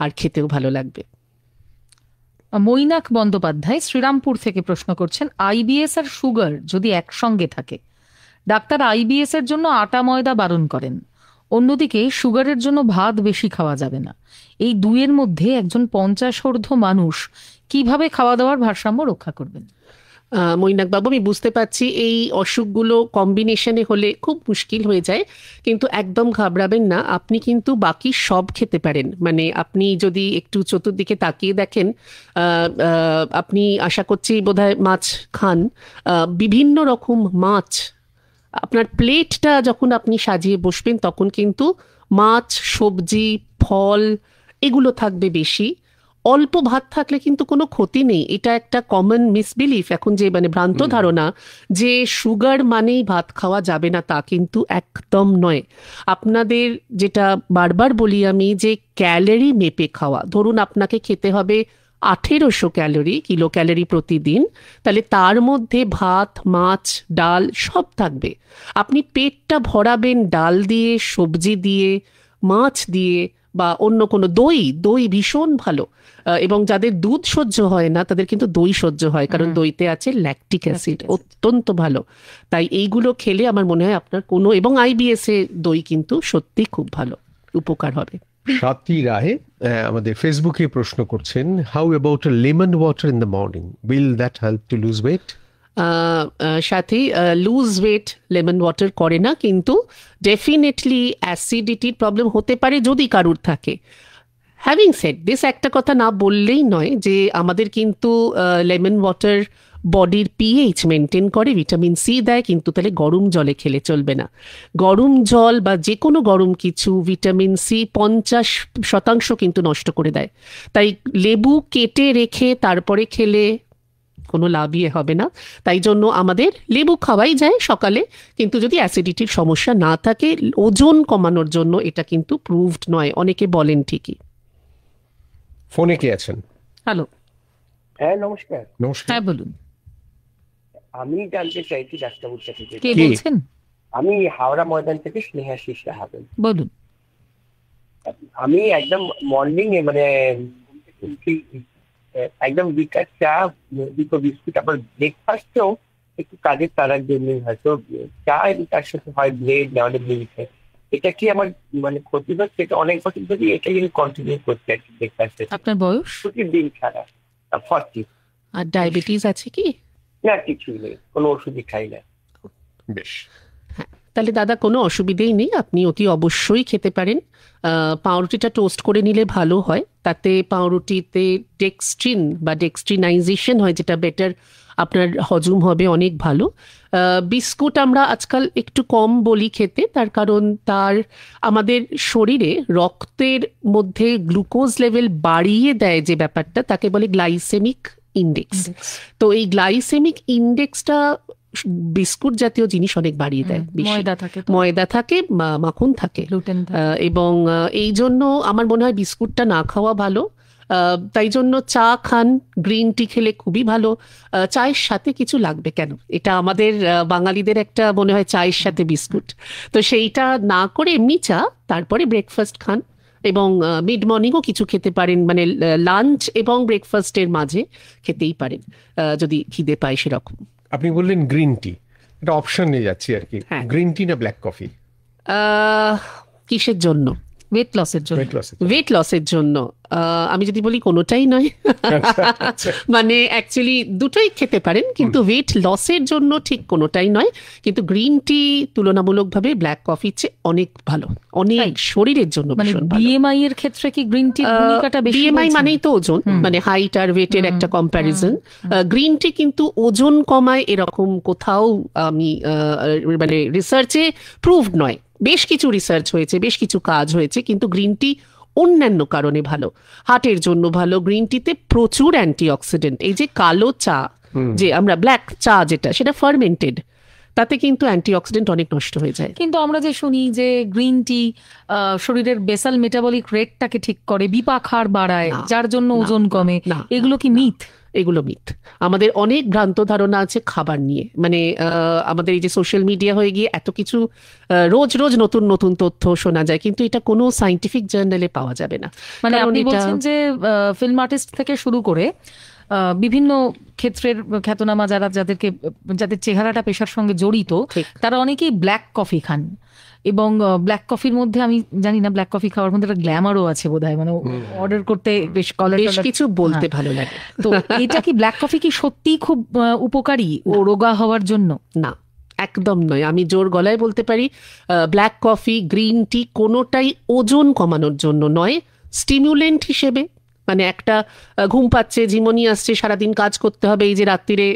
আর খেতেও ভালো লাগবে। মৈনাক বন্দ্যোপাধ্যায় শ্রীরামপুর থেকে প্রশ্ন করছেন, আইবিএস আর সুগার যদি একসঙ্গে থাকে, ডাক্তার আইবিএস এর জন্য আটা ময়দা বারণ করেন, অন্যদিকে সুগারের জন্য ভাত বেশি খাওয়া যাবে না, এই দুইয়ের মধ্যে একজন 50 মানুষ কিভাবে খাওয়া দাওয়ার ভারসাম্য রক্ষা করবেন? মৈনাক বাবু, আমি বুঝতে পারছি এই অসুখগুলো কম্বিনেশনে হলে খুব মুশকিল হয়ে যায়, কিন্তু একদম ঘাবড়াবেন না। আপনি কিন্তু বাকি সব খেতে পারেন। মানে আপনি যদি একটু চতুর্দিকে তাকিয়ে দেখেন, আপনি আশা করছি বোধহয় মাছ খান, বিভিন্ন রকম মাছ। আপনার প্লেটটা যখন আপনি সাজিয়ে বসবেন তখন কিন্তু মাছ, সবজি, ফল এগুলো থাকবে বেশি। অল্প ভাত থাকলে কিন্তু কোনো ক্ষতি নেই। এটা একটা কমন মিসবিলিফ এখন, যে মানে ভ্রান্ত ধারণা যে সুগার মানেই ভাত খাওয়া যাবে না, তা কিন্তু একদম নয়। আপনাদের যেটা বারবার বলি আমি, যে ক্যালোরি মেপে খাওয়া। ধরুন আপনাকে খেতে হবে 1800 কিলো ক্যালোরি প্রতিদিন, তাহলে তার মধ্যে ভাত, মাছ, ডাল সব থাকবে। আপনি পেটটা ভরাবেন ডাল দিয়ে, সবজি দিয়ে, মাছ দিয়ে, বা অন্য কোনো দই ভীষণ ভালো। এবং যাদের দুধ সহ্য হয় না তাদের কিন্তু দই সহ্য হয়, কারণ দইতে আছে ল্যাকটিক অ্যাসিড, অত্যন্ত ভালো। তাই এইগুলো খেলে আমার মনে হয় আপনার কোনো, এবং আইবিএস এ দই কিন্তু সত্যি খুব ভালো, উপকার হবে। স্বাতী রায় আমাদের ফেসবুকে প্রশ্ন করছেন, how about a lemon water in the morning, will that help to lose weight? সাথে লুজ ওয়েট লেমন ওয়াটার করে না, কিন্তু ডেফিনেটলি অ্যাসিডিটির প্রবলেম হতে পারে যদি কারুর থাকে। হ্যাভিং সেড দিস, একটা কথা না বললেই নয় যে আমাদের কিন্তু লেমন ওয়াটার বডির পিএইচ মেনটেন করে, ভিটামিন সি দেয়, কিন্তু তাহলে গরম জলে খেলে চলবে না। গরম জল বা যে কোনো গরম কিছু ভিটামিন সি 50% কিন্তু নষ্ট করে দেয়। তাই লেবু কেটে রেখে তারপরে খেলে কোনো লাভই হবে না। তাই জন্য আমাদের লেবু খাওয়াই যায় সকালে, কিন্তু যদি অ্যাসিডিটির সমস্যা না থাকে, ওজন কমানোর জন্য এটা কিন্তু প্রুভড নয়। অনেকে বলেন ঠিকই। ফোনে কে আছেন? হ্যালো। হ্যাঁ, নমস্কার। নমস্কার। হ্যাঁ বলুন, আমি জানতে চাইছি ডাক্তারবাবুর কাছে, কে বলছেন? আমি হাওড়া ময়দান থেকে স্নেহাশিস রাহাবেন বলুন। আমি একদম মর্নিং এ মানে একদম বিকাল চা, দুটো বিস্কুট, আবার ব্রেকফাস্টেও একটু কাজের তারার জন্য হয়তো চা, এবং তার সাথে হয় ব্রেড, না হলে মিল্ক। এটা কি আমার মানে ক্ষতি হচ্ছে? এটা অনেক বছর ধরে এটাই আমি কন্টিনিউ করতে আছি ব্রেকফাস্টে। আপনার বয়স? প্রতিদিন ছাড়া। 40। আর ডায়াবেটিস আছে কি? না, কিছুই নেই, কোনো ওষুধই খাই না। বেশ, তাহলে দাদা কোনো অসুবিধেই নেই, আপনি অতি অবশ্যই খেতে পারেন। পাউরুটিটা টোস্ট করে নিলে ভালো হয়, তাতে পাউরুটিতে ডেক্সট্রিন বা ডেক্সট্রিনাইজেশন হয়, যেটা বেটার, আপনার হজম হবে অনেক ভালো। বিস্কুট আমরা আজকাল একটু কম বলি খেতে, তার কারণ আমাদের শরীরে রক্তের মধ্যে গ্লুকোজ লেভেল বাড়িয়ে দেয় যে ব্যাপারটা, তাকে বলে গ্লাইসেমিক ইন্ডেক্স। তো এই গ্লাইসেমিক ইন্ডেক্সটা বিস্কুট জাতীয় জিনিস অনেক বাড়িয়ে দেয়। ময়দা থাকে, মাখন থাকে, গ্লুটেন থাকে। এবং এই জন্য আমার মনে হয় বিস্কুটটা না খাওয়া ভালো। তাই জন্য চা খান, গ্রিন টি খেলে খুবই ভালো। চায়ের সাথে কিছু লাগবে কেন, এটা আমাদের বাঙালিদের একটা মনে হয় চায়ের সাথে বিস্কুট। তো সেইটা না করে এমনি চা, তারপরে ব্রেকফাস্ট খান, এবং মিড মর্নিংও কিছু খেতে পারেন, মানে লাঞ্চ এবং ব্রেকফাস্টের মাঝে খেতেই পারেন যদি খিদে পায় সেরকম। আপনি বললেন গ্রিন টি, এটা অপশন নিয়ে যাচ্ছি আর কি। গ্রিন টি না ব্ল্যাক কফি? কিসের জন্য? ওয়েট লসের জন্য। ওয়েট লসের জন্য আমি যদি বলি কোনোটাই নয়, মানে অ্যাকচুয়ালি দুটোই খেতে পারেন, কিন্তু ওয়েট লসের জন্য ঠিক কোনোটাই নয়। কিন্তু গ্রিন টি তুলনামূলকভাবে ব্ল্যাক কফির চেয়ে অনেক ভালো, অনেক শরীরের জন্য মানে ভীষণ ভালো। বিএমআই এর ক্ষেত্রে কি গ্রিন টির ভূমিকাটা বেশি? বিএমআই মানেই তো ওজন, মানে হাইট আর ওয়েটের একটা কম্প্যারিজন। গ্রিন টি কিন্তু ওজন কমায় এরকম কোথাও আমি মানে রিসার্চে প্রুভড নয়। বেশ কিছু রিসার্চ হয়েছে, বেশ কিছু কাজ হয়েছে, কিন্তু গ্রিন টি অন্যান্য কারণে ভালো, হার্টের জন্য ভালো। গ্রিন টিতে প্রচুর অ্যান্টিঅক্সিডেন্ট। এই যে কালো চা, যে আমরা ব্ল্যাক চা যেটা, সেটা ফার্মেন্টেড, তাতে কিন্তু অ্যান্টিঅক্সিডেন্ট অনেক নষ্ট হয়ে যায়। কিন্তু আমরা যে শুনি যে গ্রিন টি শরীরের বেসাল মেটাবলিক রেটটাকে ঠিক করে, বিপাক হার বাড়ায়, যার জন্য ওজন কমে, এগুলো কি মিথ? এগুলো মিথ। আমাদের অনেক ভ্রান্ত ধারণা আছে খাবার নিয়ে। মানে আমাদের এই যে সোশ্যাল মিডিয়া হয়ে গিয়ে এত কিছু রোজ রোজ নতুন নতুন তথ্য শোনা যায়, কিন্তু এটা কোনো সায়েন্টিফিক জার্নালে পাওয়া যাবে না। মানে আপনি বলছেন যে ফিল্ম আর্টিস্ট থেকে শুরু করে বিভিন্ন ক্ষেত্রের খ্যাতনামা যাদের চেহারাটা পেশার সঙ্গে জড়িত, তারা অনেকেই ব্ল্যাক কফি খান। এবং ব্ল্যাক কফির মধ্যে আমি জানি না, ব্ল্যাক কফি খাওয়ার মধ্যে একটা গ্ল্যামারও আছে বোধহয়, মানে অর্ডার করতে বেশ কিছু বলতে ভালো লাগে। তো এটা কি ব্ল্যাক কফি কি সত্যিই খুব উপকারী ও রোগা হওয়ার জন্য? না, একদম নয়। আমি জোর গলায় বলতে পারি, ব্ল্যাক কফি, গ্রিন টি কোনোটাই ওজন কমানোর জন্য নয়। স্টিমুলেন্ট হিসেবে, মানে একটা ঘুম পাচ্ছে, ঝিমনি আসছে, সারাদিন কাজ করতে হবে, এই যে রাত্রিরে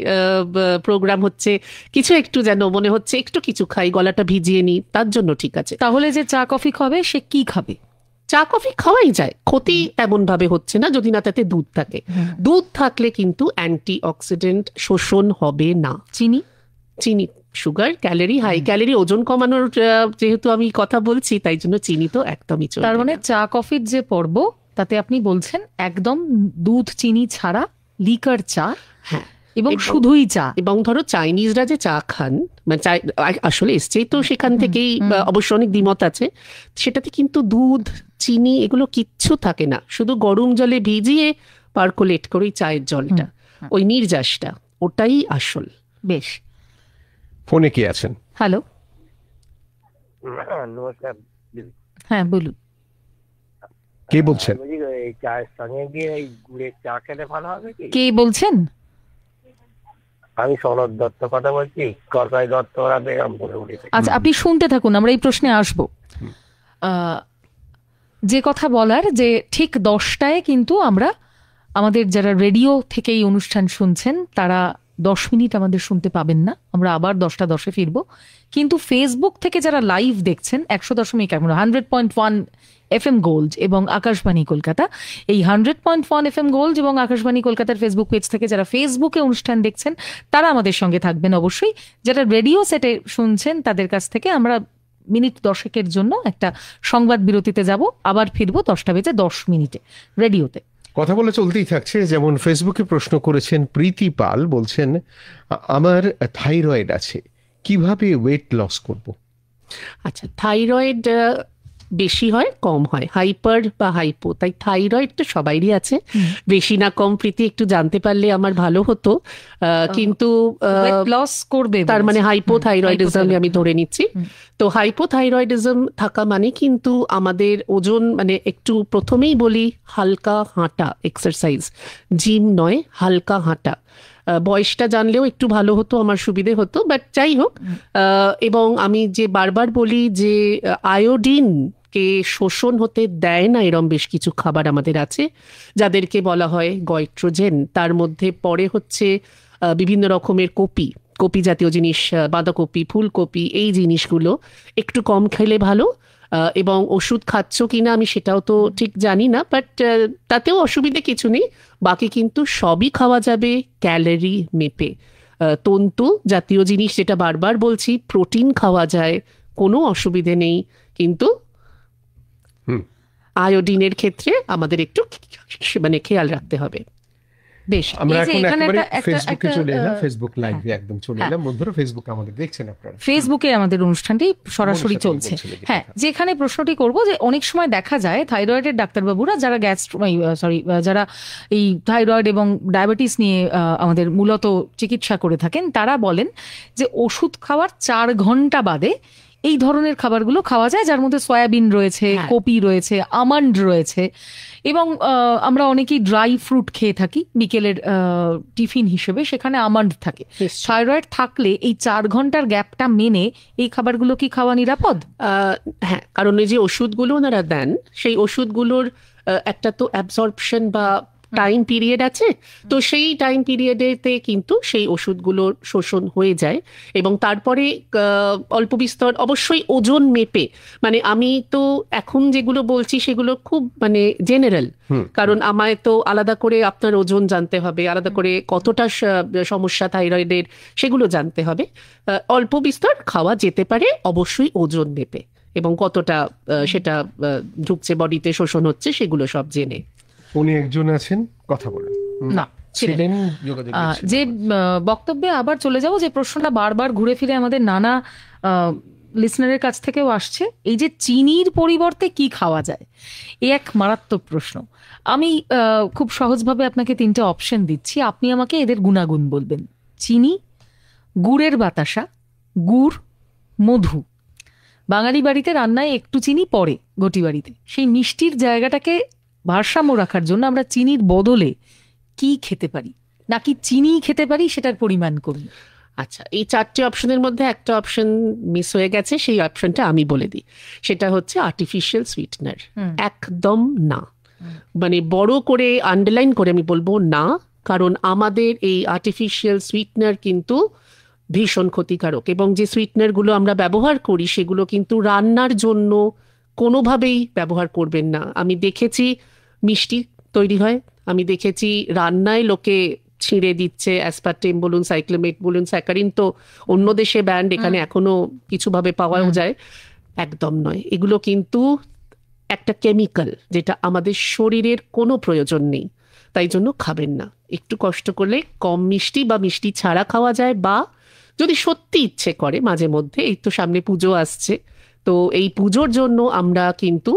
প্রোগ্রাম হচ্ছে, কিছু একটু যেন মনে হচ্ছে একটু কিছু খাই, গলাটা ভিজিয়ে নিই, তার জন্য ঠিক আছে। তাহলে যে চা কফি খাবে সে কি খাবে? চা কফি খাওয়াই যায়, ক্ষতি তেমন ভাবে হচ্ছে না যদি না তাতে দুধ থাকে। দুধ থাকলে কিন্তু অ্যান্টিঅক্সিডেন্ট শোষণ হবে না। চিনি সুগার, ক্যালোরি, হাই ক্যালোরি, ওজন কমানোর যেহেতু আমি কথা বলছি, তাই জন্য চিনি তো একদমই চলবে না। তার মানে চা কফির যে পর্ব, তাতে আপনি বলছেন একদম দুধ চিনি ছাড়া লিকার চা, হ্যাঁ, এবং শুধুই চা। এবং ধরো চাইনিজরা যে চা খান, মানে আসলে এসছেই তো সেখান থেকেই, অবশ্য অনেক দ্বিমত আছে, সেটাতে কিন্তু দুধ চিনি এগুলো কিচ্ছু থাকে না, শুধু গরম জলে ভিজিয়ে পার্কোলেট করে চায়ের জলটা, ওই নির্যাসটা, ওটাই আসল। বেশ, ফোনে কে আছেন? হ্যালো, নমস্কার। হ্যাঁ বলুন, কে বলছেন? চায়ের সঙ্গে দিয়ে এই গুড়ের চা খেলে ভালো হবে কি? কে বলছেন? আমি সনদ দত্ত কথা বলছি, কর্কাই দত্ত বেগমপুরে উঠেছি। আচ্ছা, আপনি শুনতে থাকুন, আমরা এই প্রশ্নে আসব। যে কথা বলার, যে ঠিক 10টায় কিন্তু আমরা, আমাদের যারা রেডিও থেকে এই অনুষ্ঠান শুনছেন তারা 10 মিনিট আমাদের শুনতে পাবেন না, আমরা আবার 10টা 10-এ ফিরবো। কিন্তু ফেসবুক থেকে যারা লাইভ দেখছেন 100.1 FM গোল্ড এবং আকাশবাণী কলকাতা, এই 100.1 FM গোল্ড এবং আকাশবাণী কলকাতার ফেসবুক পেজ থেকে যারা ফেসবুকে অনুষ্ঠান দেখছেন তারা আমাদের সঙ্গে থাকবেন অবশ্যই। যারা রেডিও সেটে শুনছেন তাদের কাছ থেকে আমরা মিনিট 10-এর জন্য একটা সংবাদ বিরতিতে যাব, আবার ফিরবো 10টা বেজে 10 মিনিটে রেডিওতে। কথা বলে চলতেই থাকছে। যেমন ফেসবুকে প্রশ্ন করেছেন প্রীতি পাল, বলছেন আমার থাইরয়েড আছে, কিভাবে ওয়েট লস করব? আচ্ছা, থাইরয়েড বেশি হয় কম হয়, হাইপার বা হাইপো, তাই থাইরয়েড তো সবাইরই আছে, বেশি না কম প্রীতি একটু জানতে পারলে আমার ভালো হতো। কিন্তু লস করবে তার মানে হাইপোথাইরয়েডিজম আমি ধরে নিচ্ছি। তো হাইপোথাইরয়েডিজম থাকা মানে কিন্তু আমাদের ওজন, মানে একটু প্রথমেই বলি হালকা হাঁটা, এক্সারসাইজ, জিম নয়, হালকা হাঁটা। বয়সটা জানলেও একটু ভালো হতো, আমার সুবিধে হতো, বাট যাই হোক। এবং আমি যে বারবার বলি যে আয়োডিন কে শোষণ হতে দেয় না এরম বেশ কিছু খাবার আমাদের আছে, যাদেরকে বলা হয় গয়ট্রোজেন। তার মধ্যে পড়ে হচ্ছে বিভিন্ন রকমের কপি জাতীয় জিনিস, বাঁধাকপি, ফুলকপি, এই জিনিসগুলো একটু কম খেলে ভালো। এবং ওষুধ খাচ্ছ কিনা আমি সেটাও তো ঠিক জানি না, বাট তাতেও অসুবিধে কিছু নেই। বাকি কিন্তু সবই খাওয়া যাবে ক্যালোরি মেপে। তন্তু জাতীয় জিনিস, যেটা বারবার বলছি, প্রোটিন খাওয়া যায়, কোনো অসুবিধে নেই, কিন্তু আয়োডিনের ক্ষেত্রে আমাদের একটু মানে খেয়াল রাখতে হবে। বেশ, আমরা এখন একেবারে ফেসবুকে চলে এলাম, ফেসবুক লাইভে একদম চলে এলাম। বন্ধুরা, ফেসবুকে আমাদের দেখছেন আপনারা, ফেসবুকে আমাদের অনুষ্ঠানটি সরাসরি চলছে। হ্যাঁ, যেখানে প্রশ্নটি করব যে অনেক সময় দেখা যায় থাইরয়েডের ডাক্তারবাবুরা, যারা যারা এই থাইরয়েড এবং ডায়াবেটিস নিয়ে আমাদের মূলত চিকিৎসা করে থাকেন, তারা বলেন যে ওষুধ খাওয়ার 4 ঘন্টা বাদে এই ধরনের খাবারগুলো খাওয়া যায়, যার মধ্যে সয়াবিন রয়েছে, কপি রয়েছে, আমন্ড রয়েছে, এবং আমরা অনেকেই ড্রাই ফ্রুট খেয়ে থাকি বিকেলের টিফিন হিসেবে, সেখানে আমন্ড থাকে। থাইরয়েড থাকলে এই 4 ঘন্টার গ্যাপটা মেনে এই খাবারগুলো কি খাওয়া নিরাপদ? হ্যাঁ, কারণ এই যে ওষুধগুলো ওনারা দেন, সেই ওষুধগুলোর একটা তো অ্যাবজর্পশন বা টাইম পিরিয়ড আছে, তো সেই টাইম পিরিয়ডেতে কিন্তু সেই ওষুধগুলোর শোষণ হয়ে যায়, এবং তারপরে অল্প বিস্তর অবশ্যই ওজন মেপে, মানে আমি তো এখন যেগুলো বলছি সেগুলো খুব মানে জেনারেল, কারণ আমায় তো আলাদা করে আপনার ওজন জানতে হবে, আলাদা করে কতটা সমস্যা থাইরয়েডের সেগুলো জানতে হবে। অল্প বিস্তর খাওয়া যেতে পারে অবশ্যই ওজন মেপে, এবং কতটা সেটা ঢুকছে বডিতে, শোষণ হচ্ছে, সেগুলো সব জেনে। উনি একজন আছেন, কথা বলেন না যে বক্তব্যে আবার চলে যাব, যে প্রশ্নটা বারবার ঘুরে ফিরে আমাদের নানা লিসনারের কাছ থেকেও আসছে, এই যে চিনির পরিবর্তে কি খাওয়া যায়, এই এক মারাত্মক প্রশ্ন। আমি খুব সহজভাবে আপনাকে 3টে অপশন দিচ্ছি, আপনি আমাকে এদের গুণাগুণ বলবেন। চিনি, গুড়ের বাতাসা, গুড়, মধু। বাঙালি বাড়িতে রান্নায় একটু চিনি পড়ে, ঘটি বাড়িতে। সেই মিষ্টির জায়গাটাকে ভারসাম্য রাখার জন্য আমরা চিনির বদলে কি খেতে পারি, নাকি চিনি খেতে পারি, সেটার পরিমাণ করি? আচ্ছা, এই 4টে অপশনের মধ্যে একটা অপশন মিস হয়ে গেছে, সেই অপশনটা আমি বলে দিই। সেটা হচ্ছে আর্টিফিশিয়াল সুইটনার। একদম না, মানে বড় করে আন্ডারলাইন করে আমি বলবো না, কারণ আমাদের এই আর্টিফিশিয়াল সুইটনার কিন্তু ভীষণ ক্ষতিকারক, এবং যে সুইটনারগুলো আমরা ব্যবহার করি সেগুলো কিন্তু রান্নার জন্য কোনোভাবেই ব্যবহার করবেন না। আমি দেখেছি মিষ্টি তৈরি হয়, আমি দেখেছি রান্নায় লোকে ছিঁড়ে দিচ্ছে অ্যাসপারটেম বলুন, সাইক্লোমেট বলুন, স্যাকারিন তো অন্য দেশে ব্যান্ড, এখানে এখনো কিছুভাবে পাওয়াও যায়। একদম নয়, এগুলো কিন্তু একটা কেমিক্যাল যেটা আমাদের শরীরের কোনো প্রয়োজন নেই, তাই জন্য খাবেন না। একটু কষ্ট করলে কম মিষ্টি বা মিষ্টি ছাড়া খাওয়া যায়, বা যদি সত্যি ইচ্ছে করে মাঝে মধ্যে, এই তো সামনে পুজো আসছে, তো এই পুজোর জন্য আমরা কিন্তু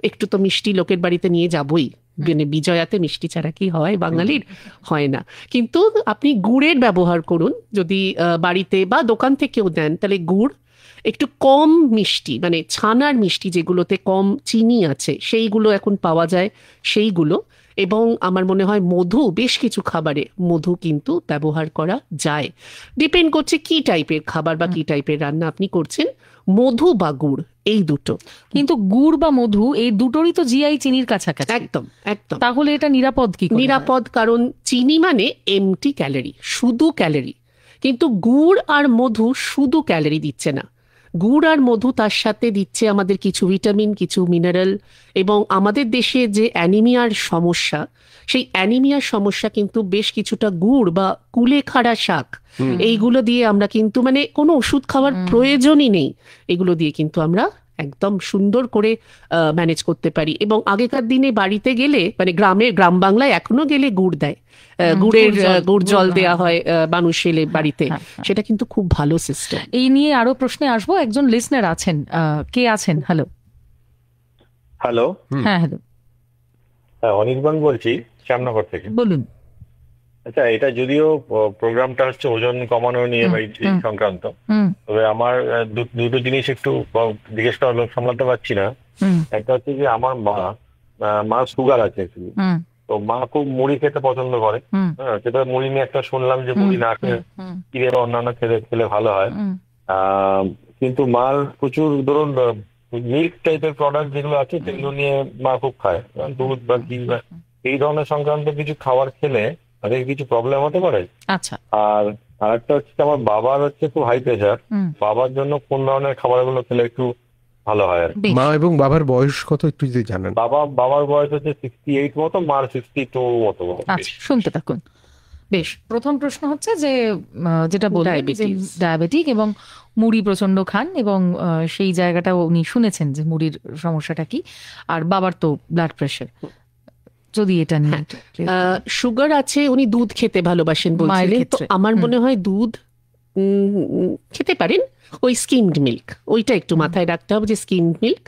একটু তো মিষ্টি লোকের বাড়িতে নিয়ে যাবই, মানে বিজয়াতে মিষ্টি ছাড়া কি হয়, বাঙালির হয় না। কিন্তু আপনি গুড়ের ব্যবহার করুন, যদি বাড়িতে বা দোকান থেকেও দেন, তাহলে গুড় একটু কম মিষ্টি, মানে ছানার মিষ্টি যেগুলোতে কম চিনি আছে সেইগুলো এখন পাওয়া যায়, সেইগুলো। এবং আমার মনে হয় মধু, বেশ কিছু খাবারে মধু কিন্তু ব্যবহার করা যায়, ডিপেন্ড করছে কি টাইপের খাবার বা কি টাইপের রান্না আপনি করছেন। মধু বা গুড়, এই দুটো। কিন্তু গুড় বা মধু এই দুটোরই তো জিআই চিনির কাছাকাছি। একদম একদম। তাহলে এটা নিরাপদ কি? নিরাপদ, কারণ চিনি মানে এমটি ক্যালোরি, শুধু ক্যালোরি, কিন্তু গুড় আর মধু শুধু ক্যালোরি দিচ্ছে না, গুড় আর মধু তার সাথে দিচ্ছে আমাদের কিছু ভিটামিন, কিছু মিনারেল, এবং আমাদের দেশে যে অ্যানিমিয়ার সমস্যা, সেই অ্যানিমিয়ার সমস্যা কিন্তু বেশ কিছুটা গুড় বা কুলেখাড়া শাক এইগুলো দিয়ে আমরা কিন্তু, মানে কোনো ওষুধ খাওয়ার প্রয়োজনই নেই, এগুলো দিয়ে কিন্তু আমরা একদম সুন্দর করে ম্যানেজ করতে পারি। এবং আগেকার দিনে বাড়িতে গেলে, মানে গ্রাম বাংলায় এখনো গেলে গুড় দেয়, গুড় জল দেয়া হয় মানুষ এলে বাড়িতে, সেটা কিন্তু খুব ভালো সিস্টেম। এই নিয়ে আরো প্রশ্নে আসবো, একজন লিসনার আছেন, কে আছেন? হ্যালো। হ্যালো। হ্যাঁ হ্যালো, অনির্বাণ বলছি শ্যামনগর থেকে। বলুন। আচ্ছা, এটা যদিও প্রোগ্রামটা হচ্ছে ওজন কমানো নিয়ে বা এই সংক্রান্ত, তবে আমার দুটো জিনিস একটু জিজ্ঞেস করার সামলাতে পারছি না। একটা হচ্ছে যে আমার মা সুগার আছে অ্যাকচুয়ালি, তো মা খুব মুড়ি খেতে পছন্দ করে। সেটা মুড়ি নিয়ে একটা শুনলাম যে মুড়ি না খেয়ে চিড়ে বা অন্যান্য খেলে ভালো হয়, কিন্তু মার প্রচুর ধরুন মিল্ক টাইপের প্রোডাক্ট যেগুলো আছে সেগুলো নিয়ে মা খুব খায়, দুধ বা ঘি বা এই ধরনের সংক্রান্ত কিছু খাবার খেলে তাদের কিছু প্রবলেম হতে পারে। আচ্ছা। আর আরেকটা হচ্ছে আমার বাবার হচ্ছে খুব হাই প্রেশার, বাবার জন্য কোন ধরনের খাবারগুলো খেলে একটু ভালো হয় আর? মা এবং বাবার বয়স কত একটু যদি জানেন। বাবার বয়স হচ্ছে 68 মতো, মার 62 মতো। আচ্ছা, শুনতে থাকুন। বেশ, প্রথম প্রশ্ন হচ্ছে যে যেটা বললেন ডায়াবেটিক এবং মুড়ি প্রচন্ড খান, এবং সেই জায়গাটা উনি শুনেছেন যে মুড়ির সমস্যাটা কি, আর বাবার তো ব্লাড প্রেশার, যদি এটা নিয়ে। সুগার আছে, উনি দুধ খেতে ভালোবাসেন বলছিলেন, তো আমার মনে হয় দুধ খেতে পারেন, ওই স্কিমড মিল্ক, ওইটা একটু মাথায় রাখতে হবে যে স্কিমড মিল্ক।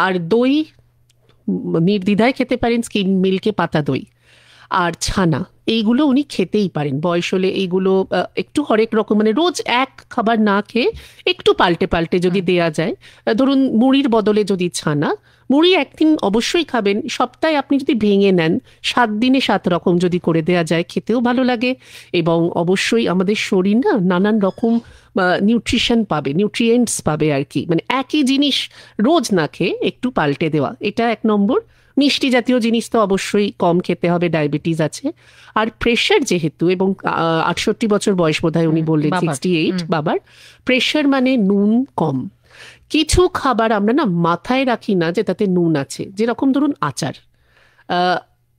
আর দই নির্দ্বিধায় খেতে পারেন, স্কিমড মিল্কে পাতা দই। আর ছানা, এইগুলো উনি খেতেই পারেন বয়স হলে। এইগুলো একটু হরেক রকম, মানে রোজ এক খাবার না খেয়ে একটু পাল্টে পাল্টে যদি দেয়া যায়, ধরুন মুড়ির বদলে যদি ছানা, মুড়ি একদিন অবশ্যই খাবেন, সপ্তাহে আপনি যদি ভেঙে নেন 7 দিনে 7 রকম যদি করে দেয়া যায়, খেতেও ভালো লাগে এবং অবশ্যই আমাদের শরীর না নানান রকম নিউট্রিশন পাবে, নিউট্রিয়েন্টস পাবে আর কি। মানে একই জিনিস রোজ না খেয়ে একটু পাল্টে দেওয়া, এটা 1 নম্বর। মিষ্টি জাতীয় জিনিস তো অবশ্যই কম খেতে হবে, ডায়াবেটিস আছে। আর প্রেশার যেহেতু, এবং 68 বছর বয়স বোধহয় উনি বললেন, 68 বাবার, প্রেশার মানে নুন কম। কিছু খাবার আমরা না মাথায় রাখি না যে তাতে নুন আছে, যেরকম ধরুন আচার,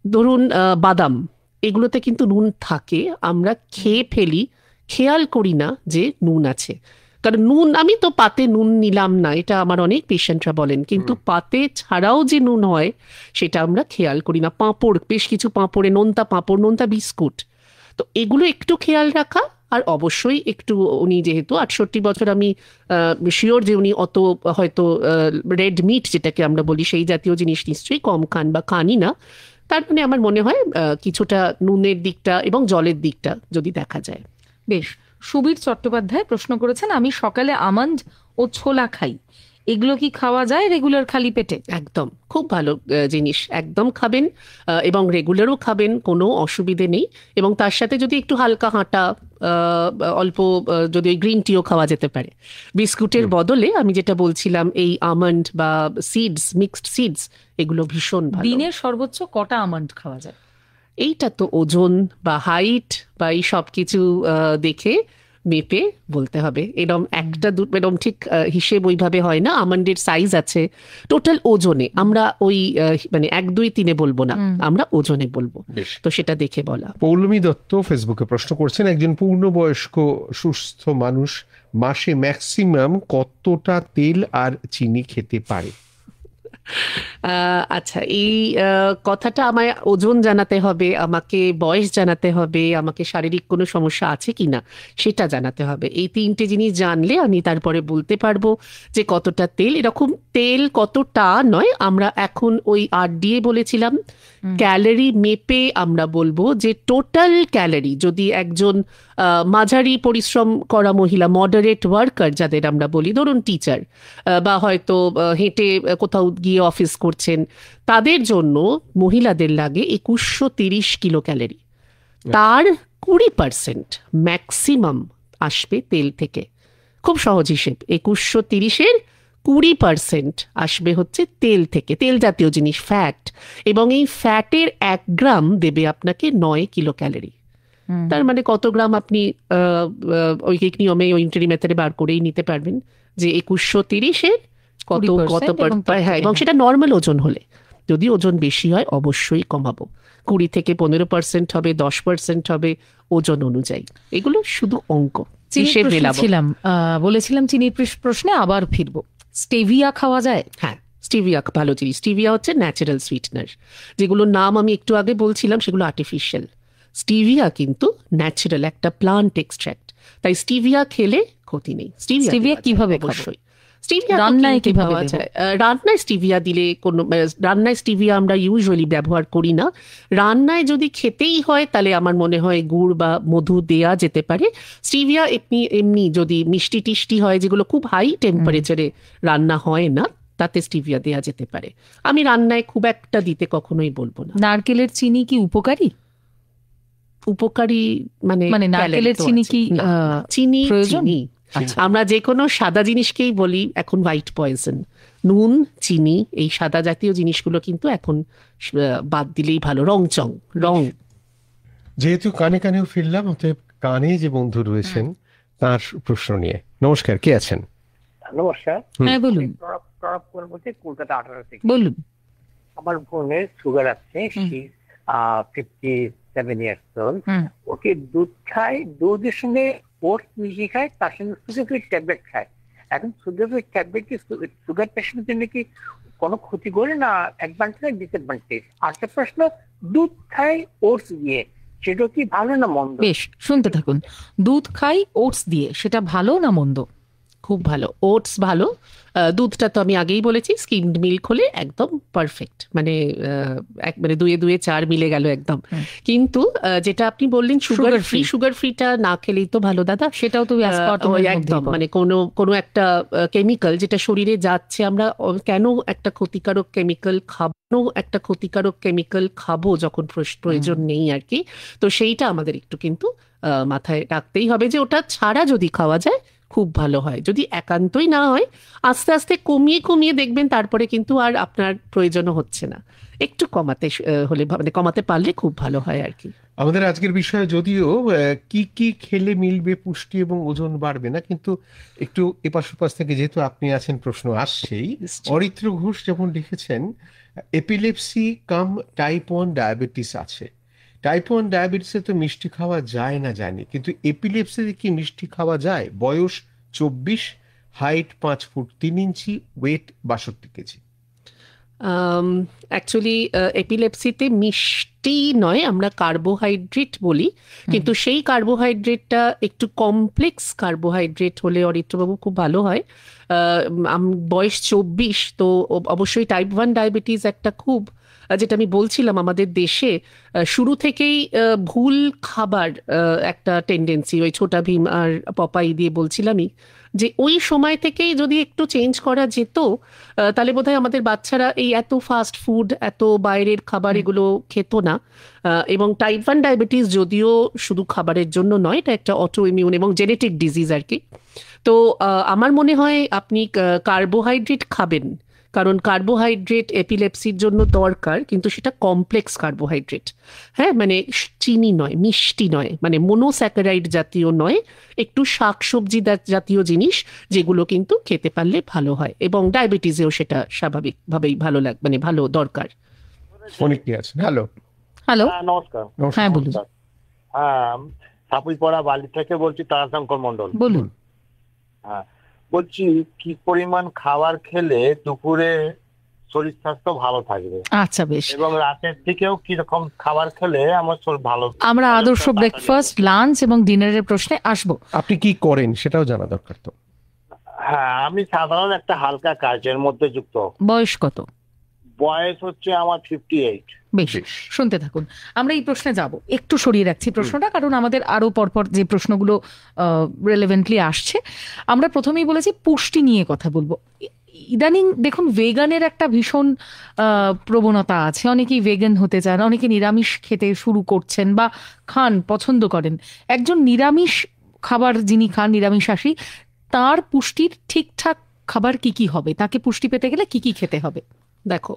ধরুন বাদাম, এগুলোতে কিন্তু নুন থাকে, আমরা খেয়ে ফেলি, খেয়াল করি না যে নুন আছে। কারণ নুন, আমি তো পাতে নুন নিলাম না, এটা আমার অনেক পেশেন্টরা বলেন, কিন্তু পাতে ছাড়াও যে নুন হয় সেটা আমরা খেয়াল করি না। পাঁপড়, বেশ কিছু পাঁপড়ে নোনতা পাঁপড়, নোনতা বিস্কুট, তো এগুলো একটু খেয়াল রাখা। আর অবশ্যই একটু, উনি যেহেতু 68 বছর, আমি শিওর যে উনি অত হয়তো রেড মিট যেটাকে আমরা বলি সেই জাতীয় জিনিস নিশ্চয়ই কম খান বা খানই না। তার মানে আমার মনে হয় কিছুটা নুনের দিকটা এবং জলের দিকটা যদি দেখা যায়। বেশ। সুবীর চট্টোপাধ্যায় প্রশ্ন করেছেন, আমি সকালে আমন্ড ও ছোলা খাই, এগুলো কি খাওয়া যায় রেগুলার খালি পেটে? একদম খুব ভালো জিনিস, একদম খাবেন এবং রেগুলারও খাবেন, কোনো অসুবিধে নেই। এবং তার সাথে যদি একটু হালকা হাঁটা, অল্প যদি ওই গ্রিন টিও খাওয়া যেতে পারে। বিস্কুটের বদলে আমি যেটা বলছিলাম, এই আমন্ড বা সিডস, মিক্সড সিডস, এগুলো ভীষণ ভালো। দিনের সর্বোচ্চ কটা আমন্ড খাওয়া যায়? এইটা তো ওজন বা হাইট বা এই সব কিছু দেখে মেপে বলতে হবে। এরম একটা এরম ঠিক হিসেব ওইভাবে হয় না, আমন্ডের সাইজ আছে। টোটাল ওজনে আমরা ওই মানে 1, 2, 3 বলবো না, আমরা ওজনে বলবো, তো সেটা দেখে বলা। পৌলমী দত্ত ফেসবুকে প্রশ্ন করছেন, একজন পূর্ণবয়স্ক সুস্থ মানুষ মাসে ম্যাক্সিমাম কতটা তেল আর চিনি খেতে পারে? আচ্ছা, এই কথাটা আমায় ওজন জানাতে হবে, আমাকে বয়স জানাতে হবে, আমাকে শারীরিক কোনো সমস্যা আছে কিনা সেটা জানাতে হবে। এই 3টে জিনিস জানলে আমি তারপরে বলতে পারবো যে কতটা তেল। এরকম তেল কতটা নয়, আমরা এখন ওই RDA বলেছিলাম, ক্যালোরি মেপে আমরা বলবো যে টোটাল ক্যালোরি, যদি একজন মাঝারি পরিশ্রম করা মহিলা, মডারেট ওয়ার্কার যাদের আমরা বলি, ধরুন টিচার বা হয়তো হেঁটে কোথাও গিয়ে অফিস করছেন, তাদের জন্য মহিলাদের লাগে 2130 কিলো ক্যালোরি। তার 20% ম্যাক্সিমাম আসবে তেল থেকে। খুব সহজ হিসেব, 2130-এর 20% আসবে হচ্ছে তেল থেকে, তেল জাতীয় জিনিস, ফ্যাট। এবং এই ফ্যাটের 1 গ্রাম দেবে আপনাকে 9 কিলো ক্যালোরি। তার মানে কত গ্রাম আপনি ঐকিক নিয়মে ওই ইন্টারি মেথডে বার করেই নিতে পারবেন যে 2130-এর কত হ্যাঁ, এবং সেটা নর্মাল ওজন হলে। যদি ওজন বেশি হয় অবশ্যই কমাবো, 20 থেকে 15% হবে, 10% হবে ওজন অনুযায়ী। এগুলো শুধু অঙ্ক হিসেব মেলাবো। বলেছিলাম চিনির প্রশ্নে আবার ফিরবো। স্টেভিয়া খাওয়া যায়? হ্যাঁ, স্টিভিয়া ভালো জিনিস। স্টিভিয়া হচ্ছে ন্যাচারাল সুইটনার। যেগুলোর নাম আমি একটু আগে বলছিলাম সেগুলো আর্টিফিশিয়াল, স্টিভিয়া কিন্তু ন্যাচারাল, একটা প্লান্ট এক্সট্র্যাক্ট। তাই স্টিভিয়া খেলে ক্ষতি নেই। স্টিভিয়া কিভাবে অবশ্যই স্টিভিয়া রান্নায় কিভাবে যায়? রান্নায় স্টিভিয়া দিলে কোনো, রান্নায় স্টিভিয়া আমরা ইউজুয়ালি ব্যবহার করি না। রান্নায় যদি খেতেই হয় তাহলে আমার মনে হয় গুড় বা মধু দেয়া যেতে পারে। স্টিভিয়া এমনি যদি মিষ্টি টিষ্টি হয়, যেগুলো খুব হাই টেম্পারেচারে রান্না হয় না, তাতে স্টিভিয়া দেয়া যেতে পারে। আমি রান্নায় খুব একটা দিতে কখনোই বলবো না। নারকেলের চিনি কি উপকারী? উপকারী মানে নারকেলের চিনি কি চিনি প্রয়োজন? আমরা যে কোনো সাদা জিনিসকেই বলি এখন হোয়াইট পয়জন। নুন, চিনি, এই সাদা জাতীয় জিনিসগুলো কিন্তু এখন বাদ দিলেই ভালো। রং যেহেতু কানে কানেও ফিরলাম, অতএব কানে যে বন্ধু রয়েছেন তার প্রশ্ন নিয়ে। নমস্কার, কে আছেন? নমস্কার। হ্যাঁ বলুন। কলকাতা 18 থেকে বলুন। আমার বোনের সুগার আছে, 57 ইয়ার্স ওল্ড। ওকে দুধ খায়, দুধের সঙ্গে ওটস মিশিয়ে খায়, তার সঙ্গে সুগার ট্যাবলেট খায়। এখন সুগার ট্যাবলেট কি সুগার পেশেন্টের জন্য কি কোনো ক্ষতি করে না অ্যাডভান্টেজ না ডিসঅ্যাডভান্টেজ? আরেকটা প্রশ্ন, দুধ খায় ওটস দিয়ে, সেটা কি ভালো না মন্দ? বেশ, শুনতে থাকুন। দুধ খাই ওটস দিয়ে, সেটা ভালো না মন্দ? খুব ভালো। ওটস ভালো, দুধটা তো আমি আগেই বলেছি, স্কিমড মিল্ক হলে একদম পারফেক্ট, মানে একবারে 2-2 4 মিলে গেল একদম। কিন্তু যেটা আপনি বললেন সুগার ফ্রি, সুগার ফ্রিটা না খেলেই তো ভালো দাদা, সেটাও তো একদম মানে কোনো একটা কেমিক্যাল যেটা শরীরে যাচ্ছে, আমরা কেন একটা ক্ষতিকারক কেমিক্যাল খাবো যখন প্রয়োজন নেই আর কি। তো সেইটা আমাদের একটু কিন্তু মাথায় রাখতেই হবে যে ওটা ছাড়া যদি খাওয়া যায় খুব ভালো হয়। যদি একান্তই না হয়, আস্তে আস্তে কমিয়ে দেখবেন তারপরে কিন্তু আর আপনার প্রয়োজনও হচ্ছে না। একটু কমাতে হলে মানে কমাতে পারলে খুব ভালো হয় আর কি। আমাদের আজকের বিষয়ে যদিও কি কি খেলে মিলবে পুষ্টি এবং ওজন বাড়বে না, কিন্তু একটু এপাশ ওপাশ থেকে যেহেতু আপনি আছেন প্রশ্ন আসছেই। অরিত্র ঘোষ যেমন লিখেছেন, এপিলেপসি কাম টাইপ 1 ডায়াবেটিস আছে। টাইপ 1 ডায়াবেটিসে তো মিষ্টি খাওয়া যায় না জানি, কিন্তু এপিলেপসিতে কি মিষ্টি খাওয়া যায়? বয়স 24, হাইট 5 ফুট 3 ইঞ্চি, ওয়েট 62 কেজি। অ্যাকচুয়ালি এপিলেপসিতে মিষ্টি নয়, আমরা কার্বোহাইড্রেট বলি, কিন্তু সেই কার্বোহাইড্রেটটা একটু কমপ্লেক্স কার্বোহাইড্রেট হলে অরিত্রবাবু খুব ভালো হয়। বয়স 24, তো অবশ্যই টাইপ 1 ডায়াবেটিস একটা খুব, যেটা আমি বলছিলাম আমাদের দেশে শুরু থেকেই ভুল খাবার একটা টেন্ডেন্সি, ওই ছোটা ভীম আর পপাই দিয়ে বলছিলামই, যে ওই সময় থেকেই যদি একটু চেঞ্জ করা যেত তাহলে বোধহয় আমাদের বাচ্চারা এই এত ফাস্ট ফুড, এত বাইরের খাবার এগুলো খেত না। এবং টাইপ 1 ডায়াবেটিস যদিও শুধু খাবারের জন্য নয়, এটা একটা অটো ইমিউন এবং জেনেটিক ডিজিজ আর কি। তো আমার মনে হয় আপনি কার্বোহাইড্রেট খাবেন, কারণ কার্বোহাইড্রেট এপিলেপসির জন্য দরকার, কিন্তু সেটা কমপ্লেক্স কার্বোহাইড্রেট, হ্যাঁ, মানে চিনি নয়, মিষ্টি নয়, মানে মোনোস্যাকারাইড জাতীয় নয়, একটু শাকসবজি জাতীয় জিনিস, যেগুলো কিন্তু খেতে পারলে ভালো হয়, এবং ডায়াবেটিসেও সেটা স্বাভাবিকভাবেই ভালো মানে ভালো দরকার। অনেক কি আছে। হ্যালো, নমস্কার। হ্যাঁ বলুন। হ্যাঁ, সাপুইপাড়া বালি থেকে বলছি, তারাশঙ্কর মন্ডল। বলুন। হ্যাঁ, বলছি কি পরিমাণ খাবার খেলে দুপুরে শরীর স্বাস্থ্য ভালো থাকবে? আচ্ছা, বেশ। এবং রাতের দিকেও কি রকম খাবার খেলে আমার শরীর ভালো? আমরা আদর্শ ব্রেকফাস্ট, লাঞ্চ এবং ডিনারের প্রশ্নে আসবো। আপনি কি করেন সেটাও জানা দরকার তো। হ্যাঁ, আমি সাধারণ একটা হালকা কাজের মধ্যে যুক্ত। বয়স কত? বয়স হচ্ছে আমার 58। বেশ, শুনতে থাকুন। আমরা এই প্রশ্নে যাব, একটু সরিয়ে রাখছি প্রশ্নটা, কারণ আমাদের আরো পরপর যে প্রশ্নগুলো রেলেভেন্টলি আসছে। আমরা প্রথমেই বলেছি পুষ্টি নিয়ে কথা বলবো। ইদানিং দেখুন, ভেগানের একটা ভীষণ প্রবণতা আছে, অনেকেই ভেগান হতে চান, অনেকে নিরামিষ খেতে শুরু করছেন বা খান, পছন্দ করেন। একজন নিরামিষ খাবার যিনি খান, নিরামিষাশী, তার পুষ্টির ঠিকঠাক খাবার কি কি হবে? তাকে পুষ্টি পেতে গেলে কি কি খেতে হবে? দেখো,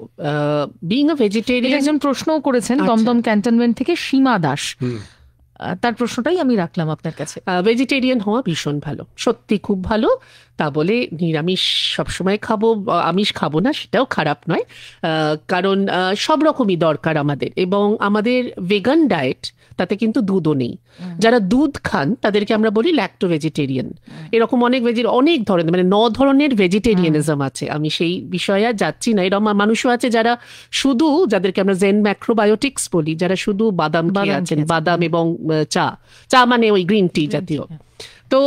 বিং আ ভেজিটেরিয়ান, একজন প্রশ্নও করেছেন দমদম ক্যান্টনমেন্ট থেকে সীমা দাস, তার প্রশ্নটাই আমি রাখলাম আপনার কাছে। ভেজিটেরিয়ান হওয়া ভীষণ ভালো, সত্যি খুব ভালো। তা বলে নিরামিষ সবসময় খাবো, আমিষ খাবো না, সেটাও খারাপ নয়, কারণ সব রকমই দরকার আমাদের। এবং আমাদের ভেগান ডায়েট, তাতে কিন্তু দুধও নেই। যারা দুধ খান তাদেরকে আমরা বলি ল্যাক্টো ভেজিটেরিয়ান। এরকম অনেক ধরনের, মানে 9 ধরনের ভেজিটেরিয়ানিজম আছে। আমি সেই বিষয়ে আর যাচ্ছি না। এরকম মানুষও আছে যারা শুধু, যাদেরকে আমরা জেন ম্যাক্রোবায়োটিক্স বলি, যারা শুধু বাদাম খেয়ে আছেন, বাদাম এবং চা মানে ওই গ্রিন টি জাতীয়। তো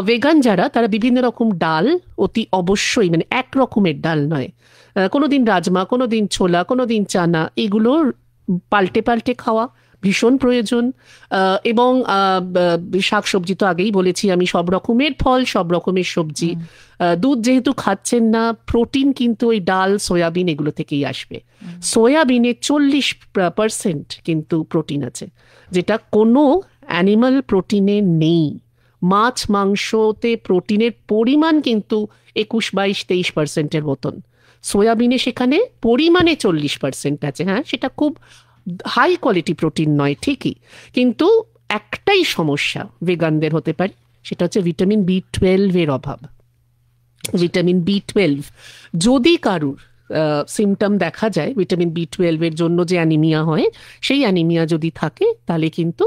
ভেগান যারা, তারা বিভিন্ন রকম ডাল, অতি অবশ্যই, মানে এক রকমের ডাল নয়, কোনোদিন রাজমা, কোনোদিন ছোলা, কোনোদিন চানা, এগুলো পাল্টে খাওয়া ভীষণ প্রয়োজন। এবং শাকসবজি তো আগেই বলেছি আমি, সব রকমের ফল, সব রকমের সবজি। দুধ যেহেতু খাচ্ছেন না, প্রোটিন কিন্তু ওই ডাল, সয়াবিন এগুলো থেকেই আসবে। সয়াবিনে 40% কিন্তু প্রোটিন আছে, যেটা কোনো অ্যানিমাল প্রোটিনে নেই। মাছ মাংসতে প্রোটিনের পরিমাণ কিন্তু 21, 22, 23% মতন। সয়াবিনে সেখানে পরিমাণে 40% আছে। হ্যাঁ, সেটা খুব হাই কোয়ালিটি প্রোটিন নয় ঠিকই, কিন্তু একটাই সমস্যা ভেগানদের হতে পারে, সেটা হচ্ছে ভিটামিন B12 এর অভাব। ভিটামিন B12 যদি কারুর সিমটম দেখা যায়, ভিটামিন B12 এর জন্য যে অ্যানিমিয়া হয়, সেই অ্যানিমিয়া যদি থাকে, তাহলে কিন্তু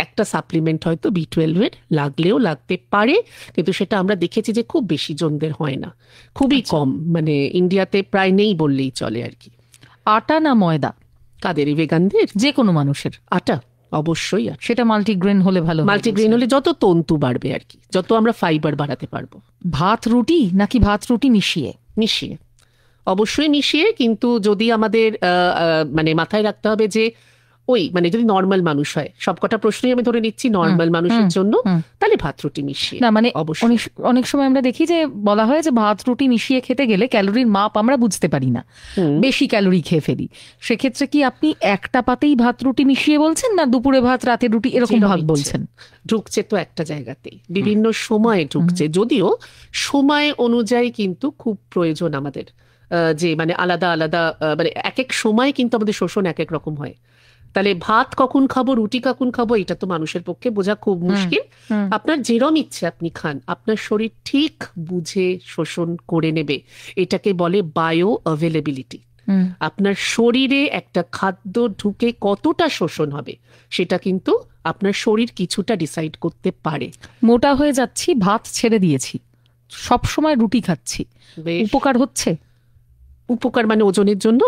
একটা সাপ্লিমেন্ট হয়তো B12 এর লাগলেও লাগতে পারে, কিন্তু সেটা আমরা দেখেছি যে খুব বেশি জনদের হয় না, খুবই কম, মানে ইন্ডিয়াতে প্রায় নেই বললেই চলে আর কি। আটা না ময়দা? কাদের? ভেগানদের? যে কোনো মানুষের? আটা, অবশ্যই সেটা মাল্টিগ্রেন হলে ভালো। মাল্টিগ্রেন হলে যত তন্তু বাড়বে আর কি, যত আমরা ফাইবার বাড়াতে পারবো। ভাত রুটি নাকি ভাত রুটি মিশিয়ে? মিশিয়ে, অবশ্যই মিশিয়ে। কিন্তু যদি আমাদের মানে মাথায় রাখতে হবে যে ওই মানে যদি নর্মাল মানুষ হয়, সবকটা প্রশ্নই আমি ধরে নিচ্ছি নর্মাল মানুষের জন্য, তাহলে ভাত রুটি মিশিয়ে না। মানে অবশ্যই অনেক সময় আমরা দেখি যে বলা হয় যে ভাত রুটি মিশিয়ে খেতে গেলে ক্যালোরির মাপ আমরা বুঝতে পারি না, বেশি ক্যালোরি খেয়ে ফেলি। সেক্ষেত্রে কি আপনি একটা পাতেই ভাত রুটি মিশিয়ে বলছেন, না দুপুরে ভাত রাতে রুটি এরকম ভাগ বলছেন? ঢুকছে তো একটা জায়গাতেই, বিভিন্ন সময়ে ঢুকছে, যদিও সময় অনুযায়ী কিন্তু খুব প্রয়োজন আমাদের যে মানে আলাদা আলাদা মানে এক এক সময় কিন্তু আমাদের শোষণ এক এক রকম হয়। তাহলে ভাত কখন খাবো, রুটি কখন খাবো, এটা তো মানুষের পক্ষে বোঝা খুব মুশকিল। আপনার যেরম ইচ্ছে আপনি খান, আপনার শরীর ঠিক বুঝে শোষণ করে নেবে। এটাকে বলে বায়ো অ্যাভেলেবিলিটি। আপনার শরীরে একটা খাদ্য ঢুকে কতটা শোষণ হবে সেটা কিন্তু আপনার শরীর কিছুটা ডিসাইড করতে পারে। মোটা হয়ে যাচ্ছি, ভাত ছেড়ে দিয়েছি, সব সময় রুটি খাচ্ছি, উপকার হচ্ছে? উপকার মানে ওজনের জন্য?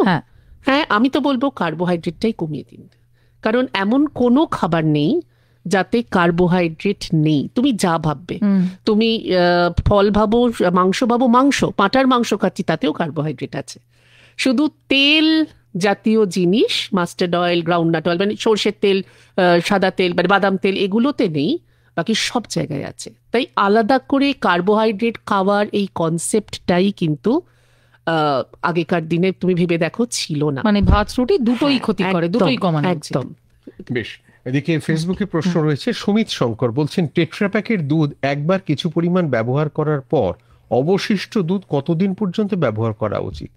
হ্যাঁ, আমি তো বলবো কার্বোহাইড্রেটটাই কমিয়ে দিন। কারণ এমন কোনো খাবার নেই যাতে কার্বোহাইড্রেট নেই। তুমি যা ভাববে, তুমি ফল ভাবো, মাংস ভাবো, মাংস পাঁঠার মাংস খাচ্ছি, তাতেও কার্বোহাইড্রেট আছে। শুধু তেল জাতীয় জিনিস, মাস্টার্ড অয়েল, গ্রাউন্ডনাট অয়েল মানে সর্ষের তেল, সাদা তেল মানে বাদাম তেল, এগুলোতে নেই, বাকি সব জায়গায় আছে। তাই আলাদা করে কার্বোহাইড্রেট খাওয়ার এই কনসেপ্টটাই কিন্তু আগেকার দিনে তুমি ভেবে দেখো ছিল না। মানে ভাত রুটি দুটোই ক্ষতি করে, দুটোই কমানো। একদম। বেশ, এদিকে ফেসবুকে প্রশ্ন রয়েছে, সুমিত শঙ্কর বলছেন টেট্রা প্যাকের দুধ একবার কিছু পরিমাণ ব্যবহার করার পর অবশিষ্ট দুধ কতদিন পর্যন্ত ব্যবহার করা উচিত,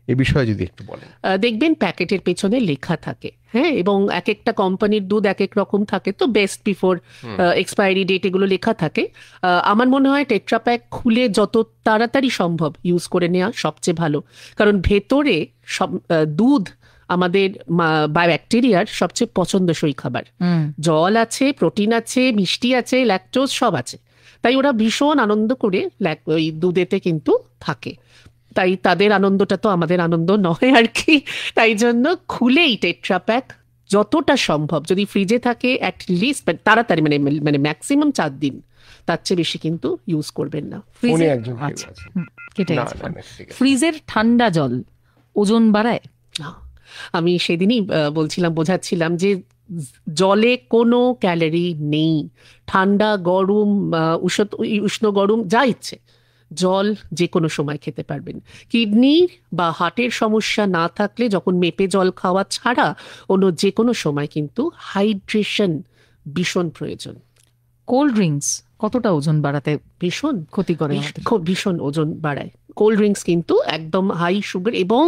এ বিষয়ে যদি একটু বলেন। দেখবেন প্যাকেটের পেছনে লেখা থাকে, হ্যাঁ, এবং এক একটা কোম্পানির দুধ এক এক রকম থাকে, তো বেস্ট বিফোর এক্সপায়ারি ডেট এগুলো লেখা থাকে। আমার মনে হয় টেট্রা প্যাক খুলে যত তাড়াতাড়ি সম্ভব ইউজ করে নেওয়া সবচেয়ে ভালো। কারণ ভেতরে সব দুধ আমাদের ব্যাকটেরিয়ার সবচেয়ে পছন্দসই খাবার। জল আছে, প্রোটিন আছে, মিষ্টি আছে, ল্যাকটোজ সব আছে। তাই ওরা ভীষণ আনন্দ করে ওই দুধেতে কিন্তু থাকে। তাই তাদের আনন্দটা তো আমাদের আনন্দ নয় আর কি। তাই জন্য খুলেই টেট্রা প্যাক যতটা সম্ভব, যদি ফ্রিজে থাকে অ্যাটলিস্ট তাড়াতাড়ি মানে ম্যাক্সিমাম 4 দিন, তার চেয়ে বেশি কিন্তু ইউজ করবেন না। ফ্রিজের ঠান্ডা জল ওজন বাড়ায়? আমি সেদিনই বলছিলাম, বোঝাচ্ছিলাম যে জলে কোনো ক্যালোরি নেই। ঠান্ডা গরম উষ্ণ গরম যা ইচ্ছে জল যে কোনো সময় খেতে পারবেন। কিডনির বা হার্টের সমস্যা না থাকলে যখন মেপে জল খাওয়া ছাড়া অন্য যে কোনো সময় কিন্তু হাইড্রেশন ভীষণ প্রয়োজন। কোল্ড ড্রিঙ্কস কতটা ওজন বাড়াতে ভীষণ ক্ষতি করে? খুব ভীষণ ওজন বাড়ায় কোল্ড ড্রিঙ্কস, কিন্তু একদম হাই সুগার এবং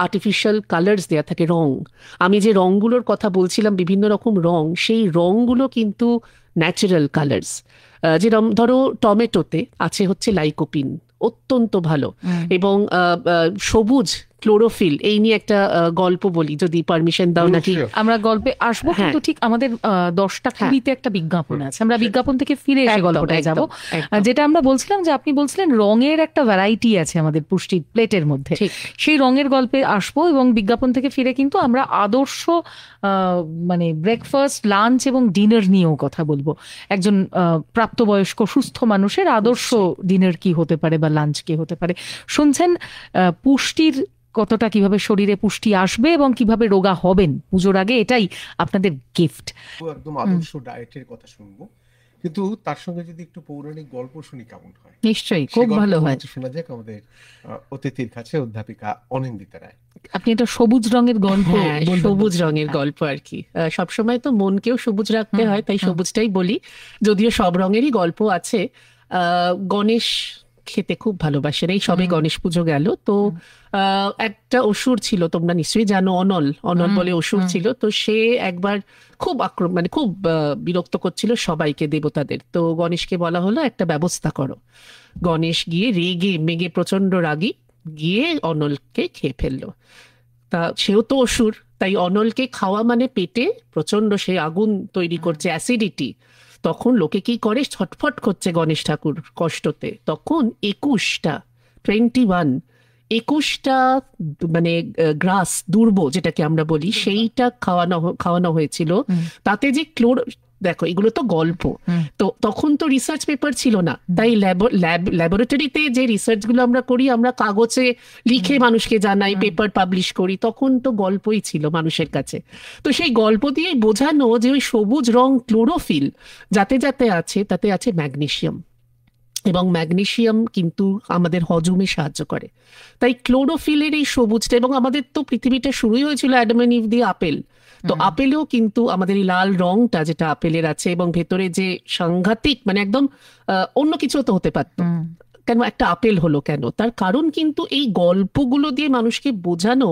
আর্টিফিশিয়াল কালার্স দেওয়া থাকে, রং। আমি যে রংগুলোর কথা বলছিলাম, বিভিন্ন রকম রং, সেই রংগুলো কিন্তু ন্যাচারাল কালার্স। যেরকম ধরো টমেটোতে আছে হচ্ছে লাইকোপিন, অত্যন্ত ভালো, এবং সবুজ ক্লোরোফিল। এই নিয়ে একটা গল্প বলি, যদি পারমিশন দাও নাকি। আমরা গল্পে আসবো, কিন্তু ঠিক আমাদের 10টা 20-তে একটা বিজ্ঞাপন আছে, আমরা বিজ্ঞাপন থেকে ফিরে এসে গল্পটায় যাবো। যেটা আমরা বলছিলাম যে আপনি বলছিলেন রঙের একটা ভ্যারাইটি আছে আমাদের পুষ্টি প্লেটের মধ্যে, সেই রঙের গল্পে আসবো, এবং বিজ্ঞাপন থেকে ফিরে কিন্তু আমরা আদর্শ মানে ব্রেকফাস্ট, লাঞ্চ এবং ডিনার নিয়েও কথা বলবো। একজন প্রাপ্তবয়স্ক সুস্থ মানুষের আদর্শ ডিনার কি হতে পারে বা লাঞ্চ কি হতে পারে। শুনছেন পুষ্টির কতটা, কিভাবে শরীরে পুষ্টি আসবে এবং কিভাবে রোগা হবেন পুজোর আগে, এটাই আপনাদের গিফট। একদম আদর্শ ডায়েটের কথা শুনবো, কিন্তু তার সঙ্গে যদি একটু পৌরাণিক গল্প শুনি কেমন হয়? নিশ্চয়ই, খুব ভালো হয়। শোনা যাক আমাদের অতিথির কাছে, অধ্যাপিকা অনিন্দিতা রায়। আপনি এটা সবুজ রঙের গল্প, সবুজ রঙের গল্প আর কি। সবসময় তো মনকেও সবুজ রাখতে হয়, তাই সবুজটাই বলি, যদিও সব রঙেরই গল্প আছে। গণেশ খেতে খুব ভালোবাসেন, এই সবে গণেশ পুজো গেল তো। একটা অসুর ছিল, তোমরা নিশ্চয়ই জানো, অনল বলে অসুর ছিল। তো সে একবার খুব মানে খুব বিরক্ত করছিল সবাইকে, দেবতাদের। তো গণেশকে বলা হলো একটা ব্যবস্থা করো। গণেশ গিয়ে মেগে প্রচন্ড রাগী গিয়ে অনলকে খেয়ে ফেললো। তা সেও তো অসুর, তাই অনলকে খাওয়া মানে পেটে প্রচন্ড সে আগুন তৈরি করছে, অ্যাসিডিটি। তখন লোকে কি করে, ছটফট করছে গণেশ ঠাকুর কষ্টতে। তখন 21 21টা মানে গ্রাস দুর্ব যেটাকে আমরা বলি সেইটা খাওয়ানো হয়েছিল। তাতে যে দেখো এগুলো তো গল্প, তো তখন তো রিসার্চ পেপার ছিল না, তাই ল্যাবরেটরিতে যে রিসার্চ গুলো আমরা করি, আমরা কাগজে লিখে মানুষকে জানাই, পেপার পাবলিশ করি, তখন তো গল্পই ছিল মানুষের কাছে। তো সেই গল্প দিয়ে বোঝানো যে ওই সবুজ রং ক্লোরোফিল যাতে যাতে আছে, তাতে আছে ম্যাগনেসিয়াম, এবং ম্যাগনেসিয়াম কিন্তু আমাদের হজমে সাহায্য করে। তাই ক্লোরোফিলের এই সবুজটা, এবং আমাদের তো পৃথিবীটা শুরুই হয়েছিল অ্যাডাম এন্ড ইভ দিয়ে আপেল, তো আপেলেও কিন্তু আমাদের এই লাল রংটা যেটা আপেলের আছে, এবং ভেতরে যে সাংঘাতিক মানে একদম অন্য কিছু তো হতে পারতো, কেন একটা আপেল হলো কেন, তার কারণ কিন্তু এই গল্পগুলো দিয়ে মানুষকে বোঝানো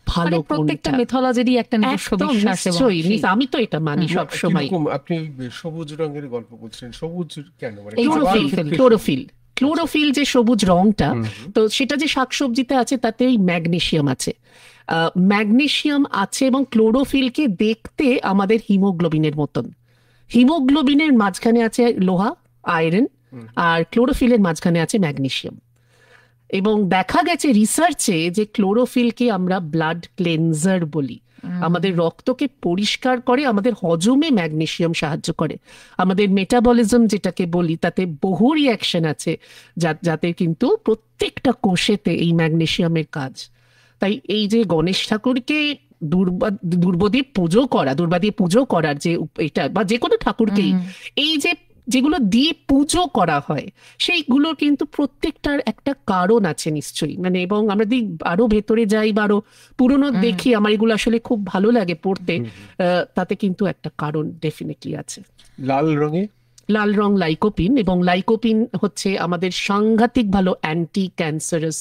ভালো। প্রত্যেকটা মিথোলজিরই একটা আমি তো এটা মানি সব সময়। আপনি সবুজ রঙের গল্প বলছেন, সবুজ কেন? ক্লোরোফিল যে সবুজ রংটা, তো সেটা যে শাকসবজিতে আছে তাতে ওই ম্যাগনেসিয়াম আছে, ম্যাগনেসিয়াম আছে, এবং ক্লোরোফিলকে দেখতে আমাদের হিমোগ্লোবিনের মতন। হিমোগ্লোবিনের মাঝখানে আছে লোহা, আয়রন, আর ক্লোরোফিলের মাঝখানে আছে ম্যাগনেসিয়াম। এবং দেখা গেছে রিসার্চে যে ক্লোরোফিলকে আমরা ব্লাড ক্লেনজার বলি, আমাদের রক্তকে পরিষ্কার করে, আমাদের হজমে ম্যাগনেসিয়াম সাহায্য করে, আমাদের মেটাবলিজম যেটাকে বলি তাতে বহু রিয়াকশন আছে যাতে কিন্তু প্রত্যেকটা কোষেতে এই ম্যাগনেসিয়ামের কাজ। তাই এই যে গণেশ ঠাকুরকে দুর্বা দিয়ে পুজো করার যে এটা, বা যে কোনো ঠাকুরকেই এই যে যেগুলো দিয়ে পুজো করা হয়, সেইগুলোর কিন্তু প্রত্যেকটার একটা কারণ আছে নিশ্চয়ই, মানে এবং আমরা যদি আরো ভেতরে যাই বা আরো পুরনো দেখি, আমার এগুলো আসলে খুব ভালো লাগে পড়তে, তাতে কিন্তু একটা কারণ ডেফিনেটলি আছে। লাল রং লাইকোপিন, এবং লাইকোপিন হচ্ছে আমাদের সাংঘাতিক ভালো অ্যান্টি ক্যান্সারাস,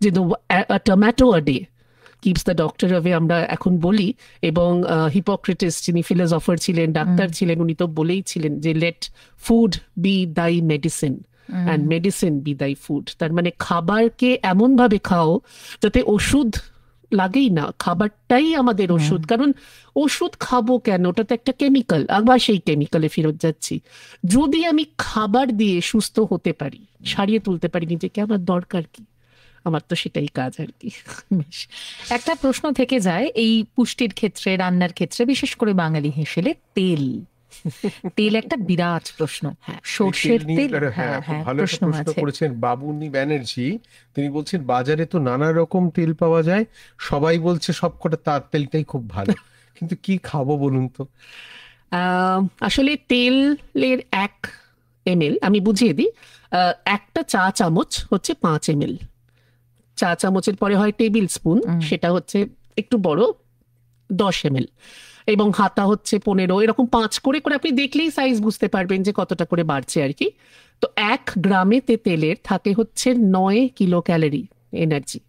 যে tomato a day keeps the doctor away আমরা এখন বলি। এবং হিপোক্রেটিস যিনি ফিলোসফার ছিলেন, ডাক্তার ছিলেন, উনি তো বলেইছিলেন যে লেট ফুড বি দাই মেডিসিন অ্যান্ড মেডিসিন বি দাই ফুড। তার মানে খাবারকে এমন ভাবে খাও যাতে ওষুধ লাগেই না, খাবারটাই আমাদের ওষুধ। কারণ ওষুধ খাবো কেন, ওটা তো একটা কেমিক্যাল, আবার সেই কেমিক্যালে ফেরত যাচ্ছি। যদি আমি খাবার দিয়ে সুস্থ হতে পারি, সারিয়ে তুলতে পারি নিজেকে, আমার দরকার কি? আমার তো সেটাই কাজ আর কি। একটা প্রশ্ন থেকে যায় এই পুষ্টির ক্ষেত্রে, রান্নার ক্ষেত্রে, বিশেষ করে বাঙালি হিসেবে তেল একটা বিরাট প্রশ্ন। সর্ষের তেল, ভালো প্রশ্ন করেছেন বাবুনি ব্যানার্জি। তিনি বলছেন বাজারে তো নানা রকম তেল পাওয়া যায়, সবাই বলছে সবকটা তার তেলটাই খুব ভালো, কিন্তু কি খাবো বলুন তো? আসলে তেলের 1 ml আমি বুঝিয়ে দিই, একটা চা চামচ হচ্ছে 5 ml, চা চামচের পরে হয় টেবিল স্পুন, সেটা হচ্ছে একটু বড় 10 ml, এবং হাতা হচ্ছে 15, এরকম 5 করে আপনি দেখলেই সাইজ বুঝতে পারবেন যে কতটা করে বাড়ছে আর কি। তো 1 গ্রামে তেলের থাকে হচ্ছে 9 কিলো ক্যালোরি এনার্জি।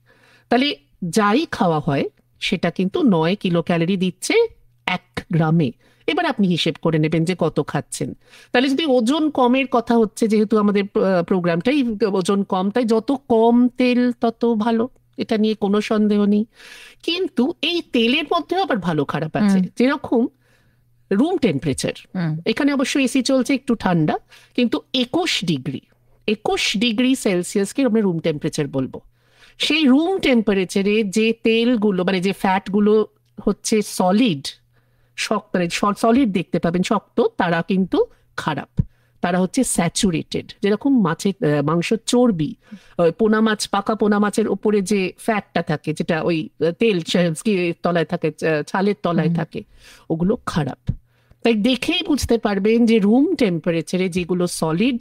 তাহলে যাই খাওয়া হয় সেটা কিন্তু 9 কিলো ক্যালোরি দিচ্ছে 1 গ্রামে। এবার আপনি হিসেব করে নেবেন যে কত খাচ্ছেন। তাহলে যদি ওজন কমের কথা হচ্ছে, যেহেতু আমাদের প্রোগ্রামটাই ওজন কম, তাই যত কম তেল তত ভালো, এটা নিয়ে কোনো সন্দেহ নেই। কিন্তু এই তেলের মধ্যেও আবার ভালো খারাপ আছে, যেরকম রুম টেম্পারেচার, এখানে অবশ্য এসি চলছে, একটু ঠান্ডা, কিন্তু 21 ডিগ্রি সেলসিয়াসকে আমরা রুম টেম্পারেচার বলবো। সেই রুম টেম্পারেচারে যে তেলগুলো মানে যে ফ্যাটগুলো হচ্ছে সলিড, সলিড দেখতে পাবেন শক্ত, তারা কিন্তু খারাপ, তারা হচ্ছে স্যাচুরেটেড। যেরকম মাংস চর্বি, পাকা পোনা মাছের উপরে যে ফ্যাটটা থাকে, যেটা ওই তেল তলায় থাকে, ছালের তলায় থাকে, ওগুলো খারাপ। তাই দেখেই বুঝতে পারবেন যে রুম টেম্পারেচারে যেগুলো সলিড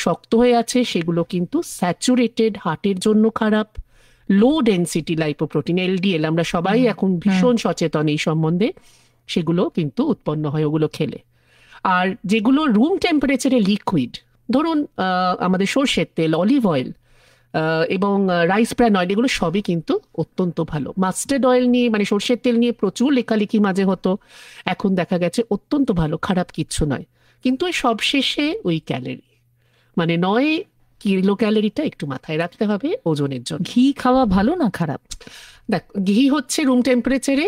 শক্ত হয়ে আছে সেগুলো কিন্তু স্যাচুরেটেড, হার্টের জন্য খারাপ। লো ডেন্সিটি লাইপোপ্রোটিন, LDL, আমরা সবাই এখন ভীষণ সচেতন এই সম্বন্ধে, সেগুলো কিন্তু উৎপন্ন হয় ওগুলো খেলে। আর যেগুলো রুম টেম্পারেচারে লিকুইড, ধরুন আমাদের সর্ষের তেল, অলিভ অয়েল এবং রাইস ব্র্যান অয়েল, এগুলো সবই কিন্তু অত্যন্ত ভালো। মাস্টার্ড অয়েল নিয়ে মানে সর্ষের তেল নিয়ে প্রচুর লেখালেখি মাঝে হতো, এখন দেখা গেছে অত্যন্ত ভালো, খারাপ কিচ্ছু নয়। কিন্তু সবশেষে ওই ক্যালোরি মানে 9 কিলো ক্যালোরিটা একটু মাথায় রাখতে হবে ওজনের জন্য। ঘি খাওয়া ভালো না খারাপ? দেখ, ঘি হচ্ছে রুম টেম্পারেচারে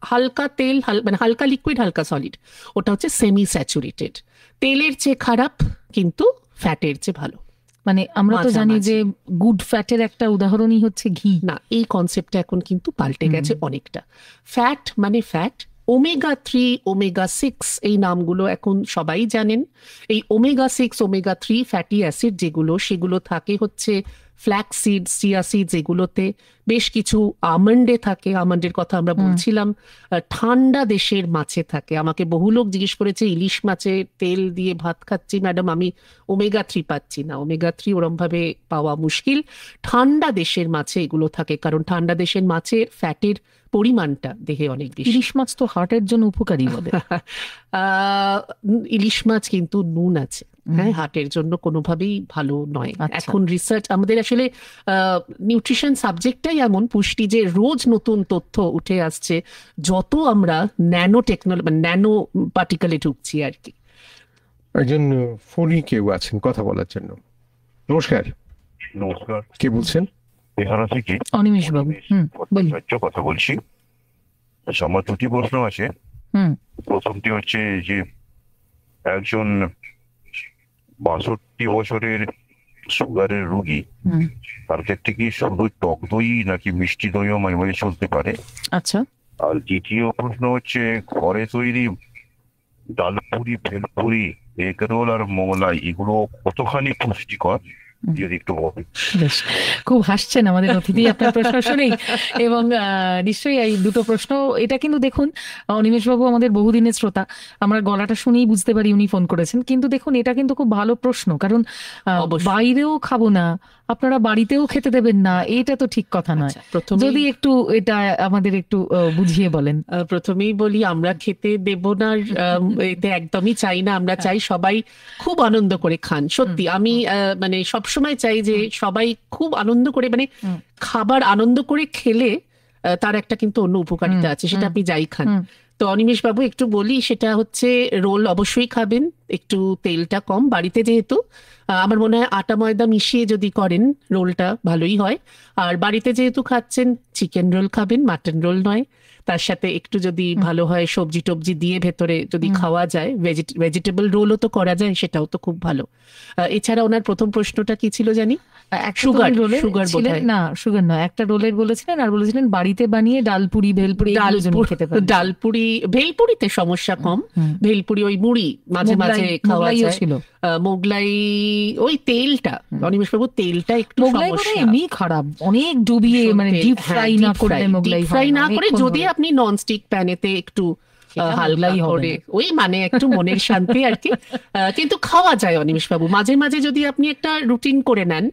হালকা তেল, মানে হালকা লিকুইড হালকা সলিড, ওটা হচ্ছে সেমি স্যাচুরেটেড। তেলের চেয়ে খারাপ, কিন্তু ফ্যাটের চেয়ে ভালো। মানে আমরা তো জানি মাঝামাঝি। যে গুড ফ্যাটের একটা উদাহরণই হচ্ছে ঘি। না, এই কনসেপ্টটা এখন কিন্তু পাল্টে গেছে অনেকটা। ফ্যাট মানে ফ্যাট, ওমেগা-3, ওমেগা-6 এই নামগুলো এখন সবাই জানেন। এই ওমেগা-6, ওমেগা-3 ফ্যাটি অ্যাসিড যেগুলো, সেগুলো থাকে হচ্ছে ফ্ল্যাক্স সিডস, চিয়া সিডস, এগুলোতে বেশ কিছু আমন্ডে থাকে। আমন্ডের কথা আমরা বলছিলাম। ঠান্ডা দেশের মাছে থাকে। আমাকে বহু লোক জিজ্ঞেস করেছে, ইলিশ মাছের তেল দিয়ে ভাত খাচ্ছি ম্যাডাম, আমি ওমেগা-3 পাচ্ছি না। ওমেগা-3 ওরম ভাবে পাওয়া মুশকিল। ঠান্ডা দেশের মাছে এগুলো থাকে, কারণ ঠান্ডা দেশের মাছের ফ্যাটের পরিমাণটা দেহে অনেক বেশি। ইলিশ মাছ তো হার্টের জন্য উপকারী বলে। ইলিশ মাছ কিন্তু নুন আছে, হ্যাঁ, হার্টের জন্য কোনোভাবেই ভালো নয়। আচ্ছা। এখন রিসার্চ, আমাদের আসলে নিউট্রিশন সাবজেক্টটাই এমন, পুষ্টি, যে রোজ নতুন তথ্য উঠে আসছে যত আমরা ন্যানো টেকনোলজি, ন্যানো পার্টিকেলে ঢুকছি আর কি। একজন ফোনই কেউ আছেন কথা বলার জন্য। নমস্কার, নমস্কার, কে বলছেন? এখানে থেকে অনিমেষ বাবু, বলুন। কথা বলছি। আমার দুটি প্রশ্ন আছে। প্রথমটি হচ্ছে যে একজন 62 বছরের সুগারের রোগী, তার ক্ষেত্রে কি শুধু টক দই নাকি মিষ্টি দইও মাঝে মাঝে চলতে পারে? আচ্ছা। আর দ্বিতীয় প্রশ্ন হচ্ছে, ঘরে তৈরি ডালপুরি, ভেলপুরি, এগ রোল আর মোগলাই এগুলো কতখানি পুষ্টিকর, যদি একটু বলেন। বেশ, খুব হাসছেন আমাদের অতিথি আপনার প্রশ্ন শুনেই, এবং নিশ্চয়ই এই দুটো প্রশ্ন, এটা কিন্তু দেখুন অনিমেষ বাবু আমাদের বহুদিনের শ্রোতা, আমরা গলাটা শুনেই বুঝতে পারি উনি ফোন করেছেন। কিন্তু দেখুন এটা কিন্তু খুব ভালো প্রশ্ন, কারণ বাইরেও খাবো না, আপনারা বাড়িতেও খেতে দেবেন না, এটা তো ঠিক কথা নয়। যদি একটু এটা আমাদের একটু বুঝিয়ে বলেন। প্রথমেই বলি, আমরা খেতে দেব না এতে একদমই চাই না। আমরা চাই সবাই খুব আনন্দ করে খান। সত্যি আমি মানে সবসময় চাই যে সবাই খুব আনন্দ করে, মানে খাবার আনন্দ করে খেলে তার একটা কিন্তু অন্য উপকারিতা আছে, সেটা আপনি যাই খান। তো অনিমেষ বাবু একটু বলি, সেটা হচ্ছে রোল অবশ্যই খাবেন, একটু তেলটা কম। বাড়িতে যেহেতু আমার মনে হয় আটা ময়দা মিশিয়ে যদি করেন রোলটা ভালোই হয়। আর বাড়িতে যেহেতু খাচ্ছেন, চিকেন রোল খাবেন, মাটন রোল নয়। তার সাথে একটু যদি ভালো হয় সবজি টবজি দিয়ে ভেতরে যদি খাওয়া যায়, ভেজিটেবল রোলও তো করা যায়, সেটাও তো খুব ভালো। এছাড়া ওনার প্রথম প্রশ্নটা কি ছিল জানি? সুগার না, সুগার নয়, একটা রোলের বলেছিলেন, আর বলেছিলেন বাড়িতে বানিয়ে ডালপুরি, ভেলপুরি খেতে পারেন। ডালপুরি, ভেলপুরিতে সমস্যা কম। ভেলপুরি ওই মুড়ি মাঝে মাঝে খাওয়া যায়। মোগলাই ওই তেলটা, অনিমেষ বাবু তেলটা একটু সমস্যা, এমনি খারাপ, অনেক ডুবিয়ে, মানে ডিপ ফ্রাই না করে, মোগলাই ফ্রাই না করে যদি আপনি ননস্টিক প্যানেতে একটু হালকা করে, ওই মানে একটু মনের শান্তি আর কি। কিন্তু খাওয়া যায় অনিমেষ বাবু, মাঝে মাঝে যদি আপনি একটা রুটিন করে নেন,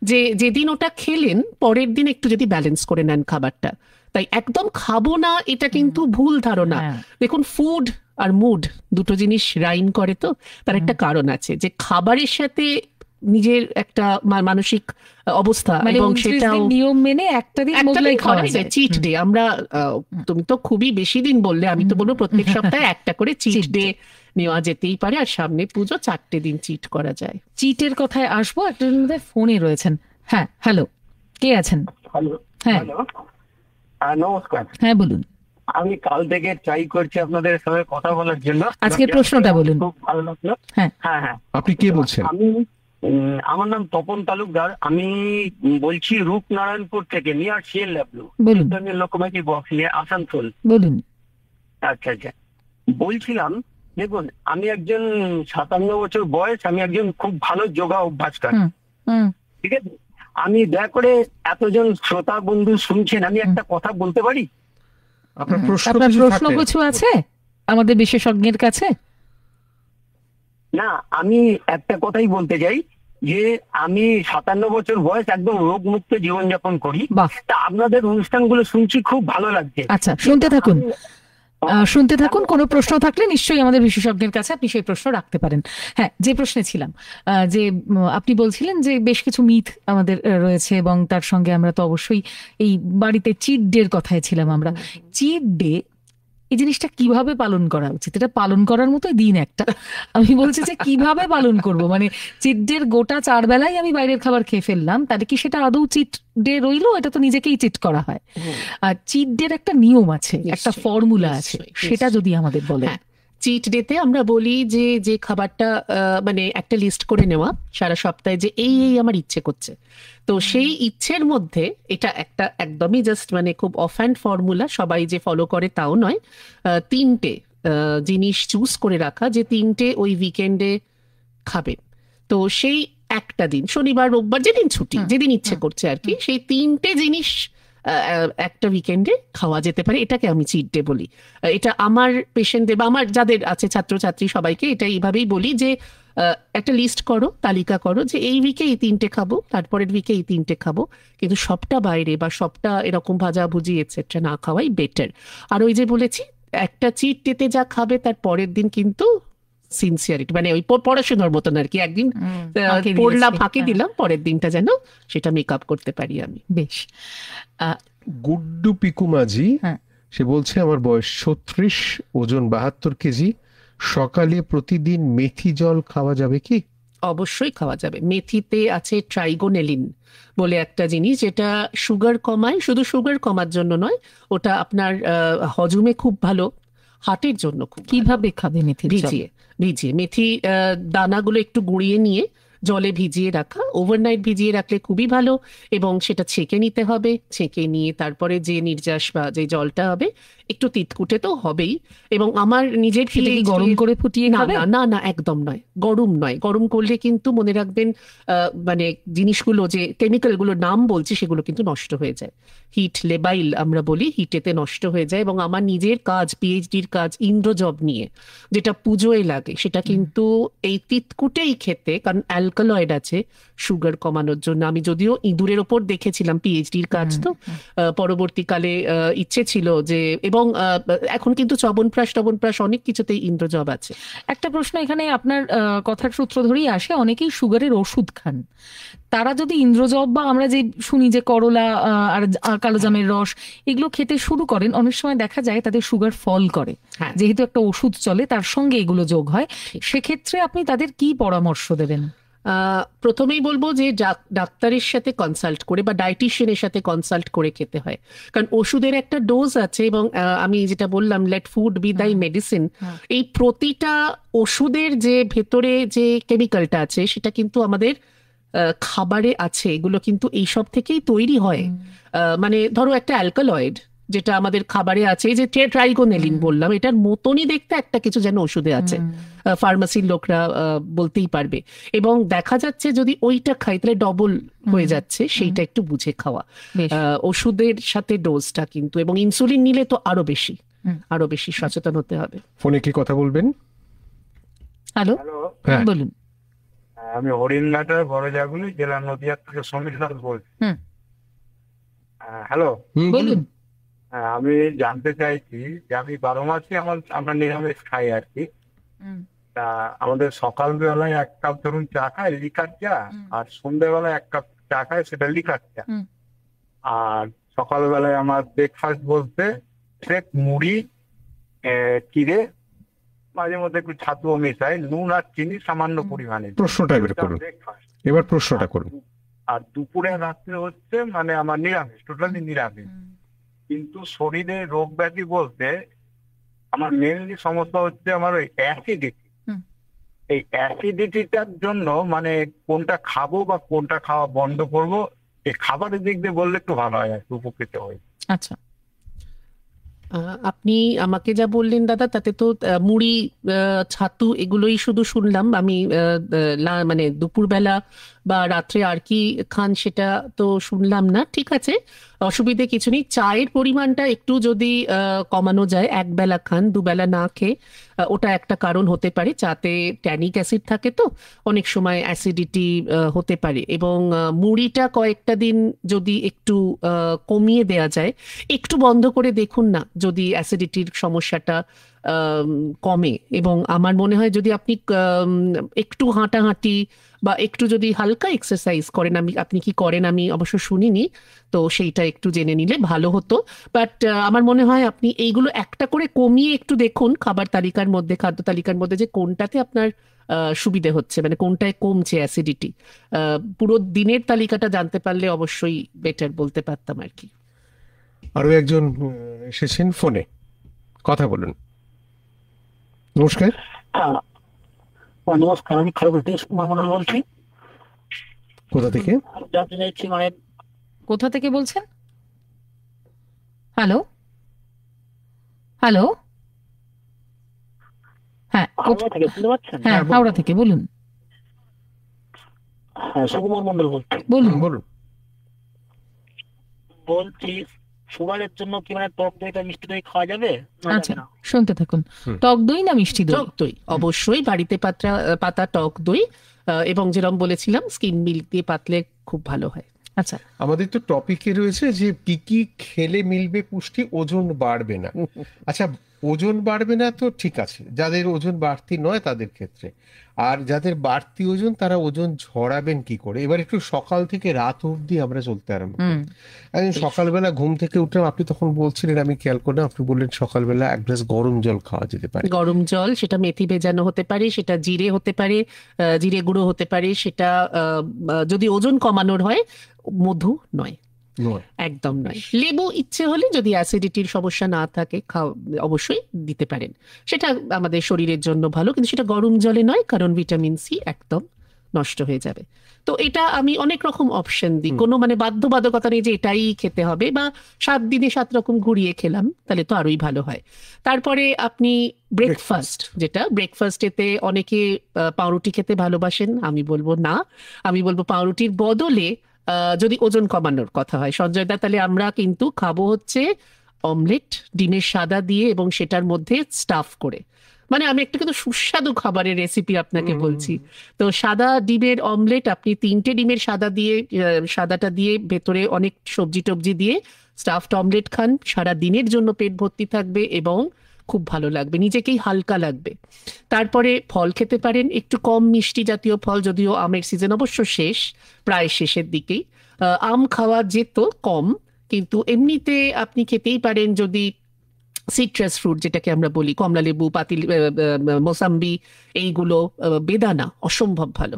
যে যেদিন ওটা খেলেন পরের দিন একটু যদি ব্যালেন্স করে নেন খাবারটা। তাই একদম খাবো না এটা কিন্তু ভুল ধারণা। দেখুন, ফুড আর মুড দুটো জিনিস রাইম করে, তো তার একটা কারণ আছে, যে খাবারের সাথে নিজের একটা মানসিক অবস্থা, এবং সেটাও নিয়ম মেনে একটা দিন মোগলাই খাওয়া যায়, চিট ডে। আমরা তুমি তো খুবই বেশি দিন বললে, আমি তো বলবো প্রত্যেক সপ্তাহে একটা করে চিট ডে নেওয়া যেতেই পারে। আর সামনে পুজো, 4টে দিন চিট করা যায়। চিটের কথায় আসবো, একটা ফোনে রয়েছেন। হ্যাঁ, হ্যালো, কে আছেন? হ্যাঁ, নমস্কার। হ্যাঁ বলুন। আমি কাল থেকে ট্রাই করছি আপনাদের সঙ্গে কথা বলার জন্য। আজকে প্রশ্নটা বলুন। খুব ভালো লাগলো। হ্যাঁ হ্যাঁ, আপনি কে বলছেন? আমার নাম তপন তালুকদার। আমি বলছি রূপনারায়ণপুর থেকে, নিয়ার CLW, লোকোমোটিভ বক্স নিয়ে, আসানসোল। বলুন। আচ্ছা, বলছিলাম, দেখুন আমি একজন 57 বছর বয়স, আমি একজন খুব ভালো যোগা অভ্যাসকার, ঠিক আছে? আমি দয়া করে, এতজন শ্রোতা বন্ধু শুনছেন, আমি একটা কথা বলতে পারি? আপনার প্রশ্ন কিছু আছে আমাদের বিশেষজ্ঞের কাছে? না, আমি একটা কথাই বলতে চাই, যে আমি 57 বছর বয়স, একদম রোগমুক্ত জীবনযাপন করি। তা আপনাদের অনুষ্ঠানগুলো শুনছি, খুব ভালো লাগছে। আচ্ছা, শুনতে থাকুন। কোনো প্রশ্ন থাকলে নিশ্চয়ই আমাদের বিশেষজ্ঞের কাছে আপনি সেই প্রশ্ন রাখতে পারেন। হ্যাঁ, যে প্রশ্নে ছিলাম, যে আপনি বলছিলেন যে বেশ কিছু মিথ আমাদের রয়েছে, এবং তার সঙ্গে আমরা তো অবশ্যই এই বাড়িতে চিট ডের কথায় ছিলাম। আমরা চিট ডে, এই জিনিসটা কিভাবে পালন করা উচিত? এটা পালন করার মতোই দিন একটা। আমি বলছি যে কিভাবে পালন করব, মানে চিট ডের গোটা 4 বেলাই আমি বাইরের খাবার খেয়ে ফেললাম, তাহলে কি সেটা আদৌ চিট ডে রইলো? এটা তো নিজেকেই চিট করা হয়। আর চিট ডের একটা নিয়ম আছে, একটা ফর্মুলা আছে, সেটা যদি আমাদের বলেন। চিট ডেতে আমরা বলি যে যে খাবারটা মানে একটা লিস্ট করে নেওয়া সারা সপ্তাহে যে এই এই আমার ইচ্ছে করছে, তো সেই ইচ্ছের মধ্যে এটা একটা একদমই জাস্ট মানে খুব অফ হ্যান্ড ফর্মুলা, সবাই যে ফলো করে তাও নয়, তিনটে জিনিস চুজ করে রাখা যে তিনটে ওই উইকেন্ডে খাবেন। তো সেই একটা দিন শনিবার রোববার যেদিন ছুটি, যেদিন ইচ্ছে করছে আর কি, সেই তিনটে জিনিস একটা উইকেন্ডে খাওয়া যেতে পারে, এটাকে আমি চিট ডে বলি। এটা আমার পেশেন্টদের বা আমার যাদের আছে ছাত্রছাত্রী সবাইকে এটা এইভাবেই বলি যে একটা লিস্ট করো, তালিকা করো যে এই উইকে এই তিনটে খাবো, তারপরের উইকে এই তিনটে খাবো, কিন্তু সবটা বাইরে বা সবটা এরকম ভাজাভুজি এটসেট্রা না খাওয়াই বেটার। আর ওই যে বলেছি একটা চিট ডেতে যা খাবে তার পরের দিন কিন্তু সিনসিয়ারিটি মানে ওই পড়াশোনার মতন আর কি, একদিন পড়লাম ফাঁকি দিলাম, পরের দিনটা যেন সেটা মেকআপ করতে পারি আমি। বেশ। গুড্ডু পিকু মাঝি সে বলছে আমার বয়স 36, ওজন 72 কেজি, সকালে প্রতিদিন মেথি জল খাওয়া যাবে কি? অবশ্যই খাওয়া যাবে। মেথিতে আছে ট্রাইগোনেলিন বলে একটা জিনিস যেটা সুগার কমায়, শুধু সুগার কমার জন্য নয়, ওটা আপনার হজমে খুব ভালো, হার্টের জন্য খুব। কিভাবে খাবে মেথি? ভিজিয়ে মেথি দানাগুলো একটু গুঁড়িয়ে নিয়ে জলে ভিজিয়ে রাখা, ওভারনাইট ভিজিয়ে রাখলে খুবই ভালো, এবং সেটা ছেঁকে নিতে হবে। ছেঁকে নিয়ে তারপরে যে নির্যাস বা যে জলটা হবে একটু তিতকুটে তো হবেই, এবং আমার নিজের গরম করে ফুটিয়ে না না না একদম নয়, গরম নয়। গরম করলে কিন্তু মনে রাখবেন মানে জিনিসগুলো যে কেমিক্যালগুলো নাম বলছি সেগুলো কিন্তু নষ্ট হয়ে যায়, হিট লেবাইল আমরা বলি, হিটেতে নষ্ট হয়ে যায়। এবং আমার নিজের কাজ, পিএইচডির কাজ ইন্দ্রজব নিয়ে, যেটা পুজোয় লাগে, সেটা কিন্তু এই তিতকুটেই খেতে, কারণ অ্যালকালয়েড আছে সুগার কমানোর জন্য। আমি যদিও ইঁদুরের ওপর দেখেছিলাম পিএইচডির কাজ, তো পরবর্তীকালে ইচ্ছে ছিল যে, এবং এখন কিন্তু চবনপ্রাশ অনেক কিছুতেই ইন্দ্রজব আছে। একটা প্রশ্ন এখানে আপনার কথার সূত্র ধরেই আসে, অনেকেই সুগারের ওষুধ খান, তারা যদি ইন্দ্রজব বা আমরা যে শুনি যে করলা আর কালোজামের রস এগুলো খেতে শুরু করেন, অনেক সময় দেখা যায় তাদের সুগার ফল করে, যেহেতু একটা ওষুধ চলে তার সঙ্গে এগুলো যোগ হয়। সেক্ষেত্রে আপনি তাদের কি পরামর্শ দেবেন? প্রথমেই বলবো যে ডাক্তারের সাথে কনসাল্ট করে বা ডায়েটিশিয়ানের সাথে কনসাল্ট করে খেতে হয়, কারণ ওষুধের একটা ডোজ আছে, এবং আমি যেটা বললাম লেট ফুড বি দাই মেডিসিন, এই প্রতিটা ওষুধের যে ভেতরে যে কেমিক্যালটা আছে সেটা কিন্তু আমাদের খাবারে আছে, এগুলো কিন্তু এইসব থেকেই তৈরি হয়। মানে ধরো একটা অ্যালকালয়েড যেটা আমাদের খাবারে আছে, যে ট্রাইগোনেলিন বললাম, এটার মতনই দেখতে একটা কিছু যেন ওষুধে আছে, ফার্মাসির লোকরা বলতেই পারবে। এবং দেখা যাচ্ছে যদি ওইটা খাই তাহলে ডবল হয়ে যাচ্ছে, সেইটা একটু বুঝে খাওয়া। ওষুধের সাথে ডোজটা কিন্তু, এবং ইনসুলিন নিলে তো আরো বেশি সচেতন হতে হবে। ফোনে কি কথা বলবেন? হ্যালো, বলুন। আমি হরিণঘাটার বড়জাগুলি, জেলা নদিয়া থেকে সমীর দাস বলছি। হ্যালো, বলুন। আমি জানতে চাইছি যে আমি 12 মাসই আমরা নিরামিষ খাই আর কি। তা আমাদের সকালবেলায় 1 কাপ ধরুন চা খাই, লিকার চা, আর সন্ধ্যেবেলায় 1 কাপ চা খাই, সেটা লিকার চা। আর সকালবেলায় আমার ব্রেকফাস্ট বলতে ট্রেক মুড়ি, চিড়ে, মাঝে মধ্যে একটু ছাতুও মেশাই, নুন আর চিনি সামান্য পরিমাণে। প্রশ্নটা এবার প্রশ্নটা করুন। আর দুপুরে রাত্রে হচ্ছে মানে আমার নিরামিষ, টোটালি নিরামিষ। কিন্তু শরীরে রোগ ব্যাধি বলতে আমার মেনলি সমস্যা হচ্ছে আমার ওই অ্যাসিডিটি। এই অ্যাসিডিটিটার জন্য মানে কোনটা খাবো বা কোনটা খাওয়া বন্ধ করবো, এই খাবারের দিক দিয়ে বললে একটু ভালো হয়, একটু উপকৃত হয়। আচ্ছা, আপনি আমাকে যা বললেন দাদা, তাতে তো মুড়ি, ছাতু এগুলোই শুধু শুনলাম আমি, মানে দুপুরবেলা বা রাত্রে আর কি খান সেটা তো শুনলাম না। ঠিক আছে, অসুবিধে কিছু নেই। চায়ের পরিমাণটা একটু যদি কমানো যায়, 1 বেলা খান, 2 বেলা না খেয়ে, ওটা একটা কারণ হতে পারে। চাতে ট্যানিক অ্যাসিড থাকে, তো অনেক সময় অ্যাসিডিটি হতে পারে। এবং মুড়িটা কয়েকটা দিন যদি একটু কমিয়ে দেয়া যায়, একটু বন্ধ করে দেখুন না যদি অ্যাসিডিটির সমস্যাটা কমে। এবং আমার মনে হয় যদি আপনি একটু হাঁটাহাঁটি বা একটু যদি হালকা এক্সারসাইজ করেন, আপনি কি করেন আমি অবশ্য শুনিনি, তো সেইটা একটু জেনে নিলে ভালো হতো। বাট আমার মনে হয় আপনি এইগুলো একটা করে কমিয়ে একটু দেখুন খাবার তালিকার মধ্যে, খাদ্য তালিকার মধ্যে, যে কোনটাতে আপনার সুবিধে হচ্ছে, মানে কোনটায় কমছে অ্যাসিডিটি। পুরো দিনের তালিকাটা জানতে পারলে অবশ্যই বেটার বলতে পারতাম আর কি। আরো একজন এসেছেন ফোনে, কথা বলুন। নমস্কার। নমস্কার, আমি খড়গপুর কুমার মন্ডল বলছি। কোথা থেকে? জানতে চাইছি মানে কোথা থেকে বলছেন? হ্যালো হ্যালো, হ্যাঁ হাওড়া থেকে, শুনতে পাচ্ছেন? হ্যাঁ হাওড়া থেকে বলুন। হ্যাঁ, সুকুমার মন্ডল বলছি। বলুন বলুন। বলছি সুগারের জন্য কি মানে টক দইটা মিষ্টি দই খাওয়া যাবে? আচ্ছা, শুনতে থাকুন। টক দই না মিষ্টি দই? টক দই অবশ্যই, বাড়িতে পাতা টক দই, এবং যেরকম বলেছিলাম স্কিম মিল্ক দিয়ে পাতলে খুব ভালো হয়। আচ্ছা, আমাদের তো টপিকে রয়েছে যে কি কি খেলে মিলবে পুষ্টি, ওজন বাড়বে না। আচ্ছা, ওজন বাড়বে না তো ঠিক আছে, যাদের ওজন বাড়তি নয় তাদের ক্ষেত্রে। আর যাদের বাড়তি ওজন, তারা ওজন ঝরাবেন কি করে? এবার একটু সকাল থেকে রাত অবধি আমরা চলতে আরম্ভ করি। একদিন সকালবেলা ঘুম থেকে উঠলাম, আপনি তখন বলছিলেন, আমি খেয়াল করলাম, আপনি বললেন সকালবেলা এক গ্লাস গরম জল খাওয়া যেতে পারে। গরম জল, সেটা মেথি ভেজানো হতে পারে, সেটা জিরে হতে পারে, জিরে গুঁড়ো হতে পারে, সেটা যদি ওজন কমানোর হয়, মধু নয়, একদম নয়। লেবু ইচ্ছে হলে, যদি অ্যাসিডিটির সমস্যা না থাকে, অবশ্যই দিতে পারেন, সেটা আমাদের শরীরের জন্য ভালো, কিন্তু সেটা গরম জলে নয়, কারণ ভিটামিন সি একদম নষ্ট হয়ে যাবে। তো এটা আমি অনেক রকম অপশন দিই, কোনো মানে বাধ্যবাধকতা নেই যে এটাই খেতে হবে, বা 7 দিনে 7 রকম ঘুরিয়ে খেলাম, তাহলে তো আরোই ভালো হয়। তারপরে আপনি ব্রেকফাস্ট, যেটা ব্রেকফাস্টেতে অনেকে পাউরুটি খেতে ভালোবাসেন, আমি বলবো না, আমি বলবো পাউরুটির বদলে যদি ওজন কমানোর কথা হয় সঞ্জয় দা, তাহলে আমরা কিন্তু খাবো হচ্ছে অমলেট, ডিমের সাদা দিয়ে, এবং সেটার মধ্যে স্টাফ করে, মানে আমি একটা কিন্তু সুস্বাদু খাবারের রেসিপি আপনাকে বলছি। তো সাদা ডিমের অমলেট, আপনি 3টে ডিমের সাদাটা দিয়ে ভেতরে অনেক সবজি টবজি দিয়ে স্টাফড অমলেট খান, সারা দিনের জন্য পেট ভর্তি থাকবে এবং খুব ভালো লাগবে, নিজেকেই হালকা লাগবে। তারপরে ফল খেতে পারেন, একটু কম মিষ্টি জাতীয় ফল, যদিও আমের সিজন অবশ্য শেষ, প্রায় শেষের দিকেই। আম খাওয়া যেত কম, কিন্তু এমনিতে আপনি খেতেই পারেন, যদি সিট্রাস ফ্রুট যেটাকে আমরা বলি, কমলা লেবু, পাতিল, মোসাম্বি, এইগুলো, বেদানা অসম্ভব ভালো,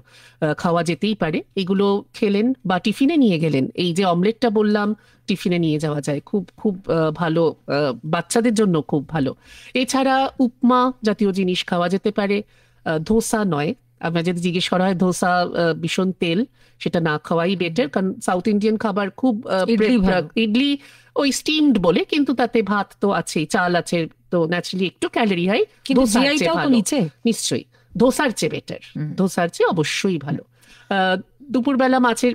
খাওয়া যেতেই পারে। এগুলো খেলেন বা টিফিনে নিয়ে গেলেন, এই যে অমলেটটা বললাম টিফিনে নিয়ে যাওয়া যায়, খুব খুব ভালো, বাচ্চাদের জন্য খুব ভালো। এছাড়া উপমা জাতীয় জিনিস খাওয়া যেতে পারে, ধোসা নয়। আপনার যদি জিজ্ঞেস করা হয় ধোসা ভীষণ তেল, সেটা না খাওয়াই বেটার, কারণ সাউথ ইন্ডিয়ান খাবার খুব ইডলি ওই স্টিমড বলে, কিন্তু তাতে ভাত তো আছেই, চাল আছে, তো ন্যাচারালি একটু ক্যালোরি হয়, কিন্তু নিশ্চয়ই ধোসার চেয়ে বেটার, ধোসার চেয়ে অবশ্যই ভালো। দুপুরবেলা মাছের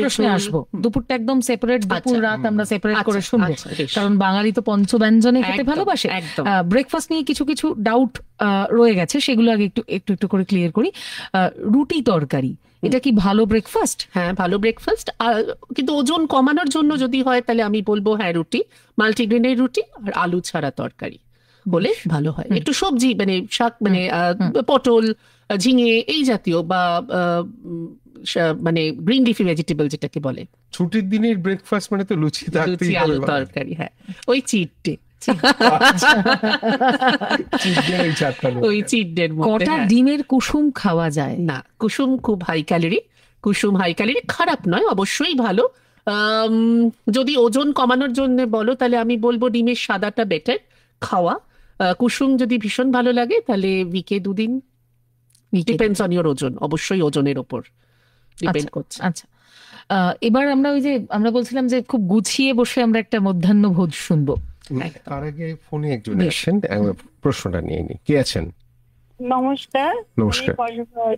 প্রশ্নে আসবো, দুপুরটা একদম সেপারেট, দুপুর রাত আমরা সেপারেট করে শুনবো, কারণ বাঙালি তো পঞ্চব্যঞ্জনে খেতে ভালোবাসে। ব্রেকফাস্ট নিয়ে কিছু কিছু ডাউট রয়ে গেছে, সেগুলো আগে একটু একটু করে ক্লিয়ার করি। রুটি তরকারি, এটা কি ভালো ব্রেকফাস্ট? হ্যাঁ, ভালো ব্রেকফাস্ট, কিন্তু ওজন কমানোর জন্য যদি হয়, তাহলে আমি বলবো হ্যাঁ, রুটি, মাল্টিগ্রেনের রুটি আর আলু ছাড়া তরকারি বলে ভালো হয়। একটু সবজি, মানে শাক, মানে পটল, ঝিঙে, এই জাতীয়, বা মানে গ্রিন লিফি ভেজিটেবল যেটাকে বলে। ছুটির দিনের ব্রেকফাস্ট মানে তো লুচি আলু তরকারি, হ্যাঁ, ওই চিট ডে, ওই চিট ডে। কটা ডিমের কুসুম খাওয়া যায়? না, কুসুম খুব হাই ক্যালোরি, কুসুম হাই ক্যালোরি, খারাপ নয়, অবশ্যই ভালো। যদি ওজন কমানোর জন্য বলো, তাহলে আমি বলবো ডিমের সাদাটা বেটার খাওয়া। কুসুম যদি ভীষণ ভালো লাগে, তাহলে উইকে 2 দিন, ডিপেন্ডস অন ইওর ওজন, অবশ্যই ওজনের ওপর ডিপেন্ড করছে। আচ্ছা, এবার আমরা ওই যে আমরা বলছিলাম যে খুব গুছিয়ে বসে আমরা একটা মধ্যাহ্ন ভোজ শুনবো। তার আগে ফোনে একজন আছেন, প্রশ্নটা নিয়ে নি। কে আছেন? নমস্কার, নমস্কার।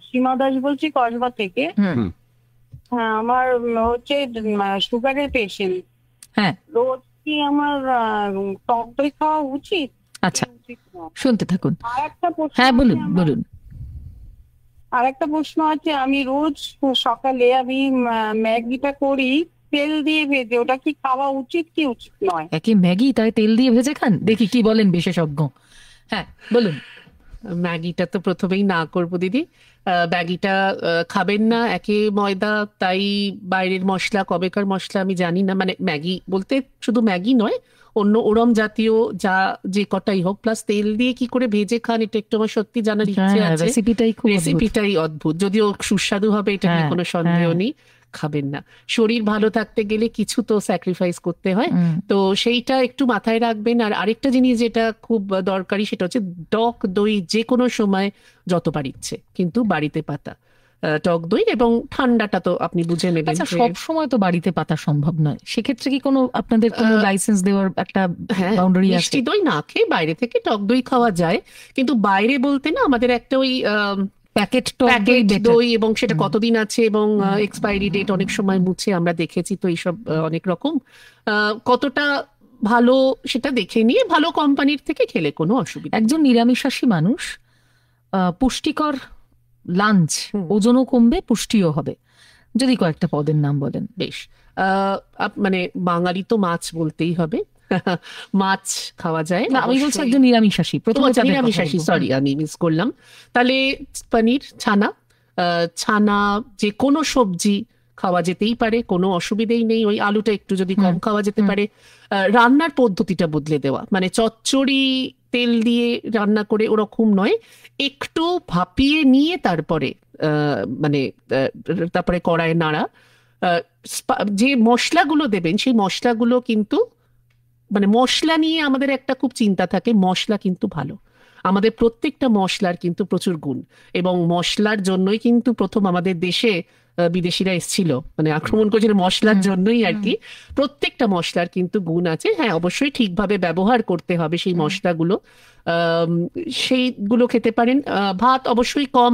সীমা দাস বলছি কসবা থেকে। হ্যাঁ, আমার হচ্ছে সুগারের পেশেন্ট। হ্যাঁ, রোজ কি আমার টক দই খাওয়া উচিত? আচ্ছা, শুনতে থাকুন। হ্যাঁ, বলুন বলুন। আর একটা প্রশ্ন আছে, আমি রোজ সকালে আমি ম্যাগিটা করি তেল দিয়ে ভেজে, ওটা কি খাওয়া উচিত কি উচিত নয়? একে ম্যাগি তাই তেল দিয়ে ভেজে খান? দেখি কি বলেন বিশেষজ্ঞ। হ্যাঁ বলুন। ম্যাগিটা তো প্রথমেই না করবো দিদি, ম্যাগিটা খাবেন না, একে ময়দা, তাই বাইরের মশলা, কবেকার মশলা আমি জানি না, মানে ম্যাগি বলতে শুধু ম্যাগি নয়, অন্য ওরম জাতীয় যা যে কটাই হোক, প্লাস তেল দিয়ে কি করে ভেজে খান, এটা একটু আমার সত্যি জানার ইচ্ছে আছে। রেসিপিটাই অদ্ভুত, যদিও সুস্বাদু হবে, এটা নিয়ে কোনো সন্দেহ নেই। খাবেন না। শরীর ভালো থাকতে গেলে কিছু তো স্যাক্রিফাইস করতে হয়, তো সেইটা একটু মাথায় রাখবেন। আর আরেকটা জিনিস যেটা খুব দরকারি সেটা হচ্ছে টক দই যে কোনো সময় যতবার ইচ্ছে, কিন্তু বাড়িতে পাতা টক দই, এবং ঠান্ডাটা তো আপনি বুঝে নেবেন। আচ্ছা, সব সময় তো বাড়িতে পাতা সম্ভব নয়, সেক্ষেত্রে কি কোনো আপনাদের কোনো লাইসেন্স দেওয়ার একটা বাউন্ডারি আছে? মিষ্টি দই না খেয়ে বাইরে থেকে টক দই খাওয়া যায়, কিন্তু বাইরে বলতে না আমাদের একটা ওই প্যাকেট দই, এবং সেটা কতদিন আছে এবং এক্সপায়ারি ডেট অনেক সময় মুছে আমরা দেখেছি, তো এইসব অনেক রকম কতটা ভালো সেটা দেখে নিয়ে ভালো কোম্পানির থেকে খেলে কোনো অসুবিধা। একজন নিরামিষাশী মানুষ পুষ্টিকর লাঞ্চ, ওজনও কমবে, পুষ্টিও হবে, যদি কয়েকটা পদের নাম বলেন। বেশ, মানে বাঙালি তো মাছ বলতেই হবে, মাছ খাওয়া যায় না। আমি বলছি একজন নিরামিষাশী, নিরামিষাশী, সরি আমি মিস করলাম। তাহলে পনির, ছানা, যে কোনো সবজি খাওয়া যেতেই পারে, কোনো অসুবিধেই নেই। ওই আলুটা একটু যদি কম খাওয়া যেতে পারে। রান্নার পদ্ধতিটা বদলে দেওয়া, মানে চচ্চড়ি তেল দিয়ে রান্না করে ওরকম নয়, একটু ভাপিয়ে নিয়ে তারপরে তারপরে কড়াইয়ে নাড়া। যে মশলাগুলো দেবেন সেই মশলাগুলো কিন্তু, মানে মশলা নিয়ে আমাদের একটা খুব চিন্তা থাকে, মশলা কিন্তু ভালো, আমাদের প্রত্যেকটা মশলার কিন্তু প্রচুর গুণ, এবং মশলার জন্যই কিন্তু প্রথম আমাদের দেশে বিদেশিরা এসেছিল, মানে আক্রমণ করেছিল মশলার জন্যই আর কি। প্রত্যেকটা মশলার কিন্তু গুণ আছে, হ্যাঁ অবশ্যই ঠিকভাবে ব্যবহার করতে হবে সেই মশলাগুলো, সেইগুলো খেতে পারেন। ভাত অবশ্যই কম,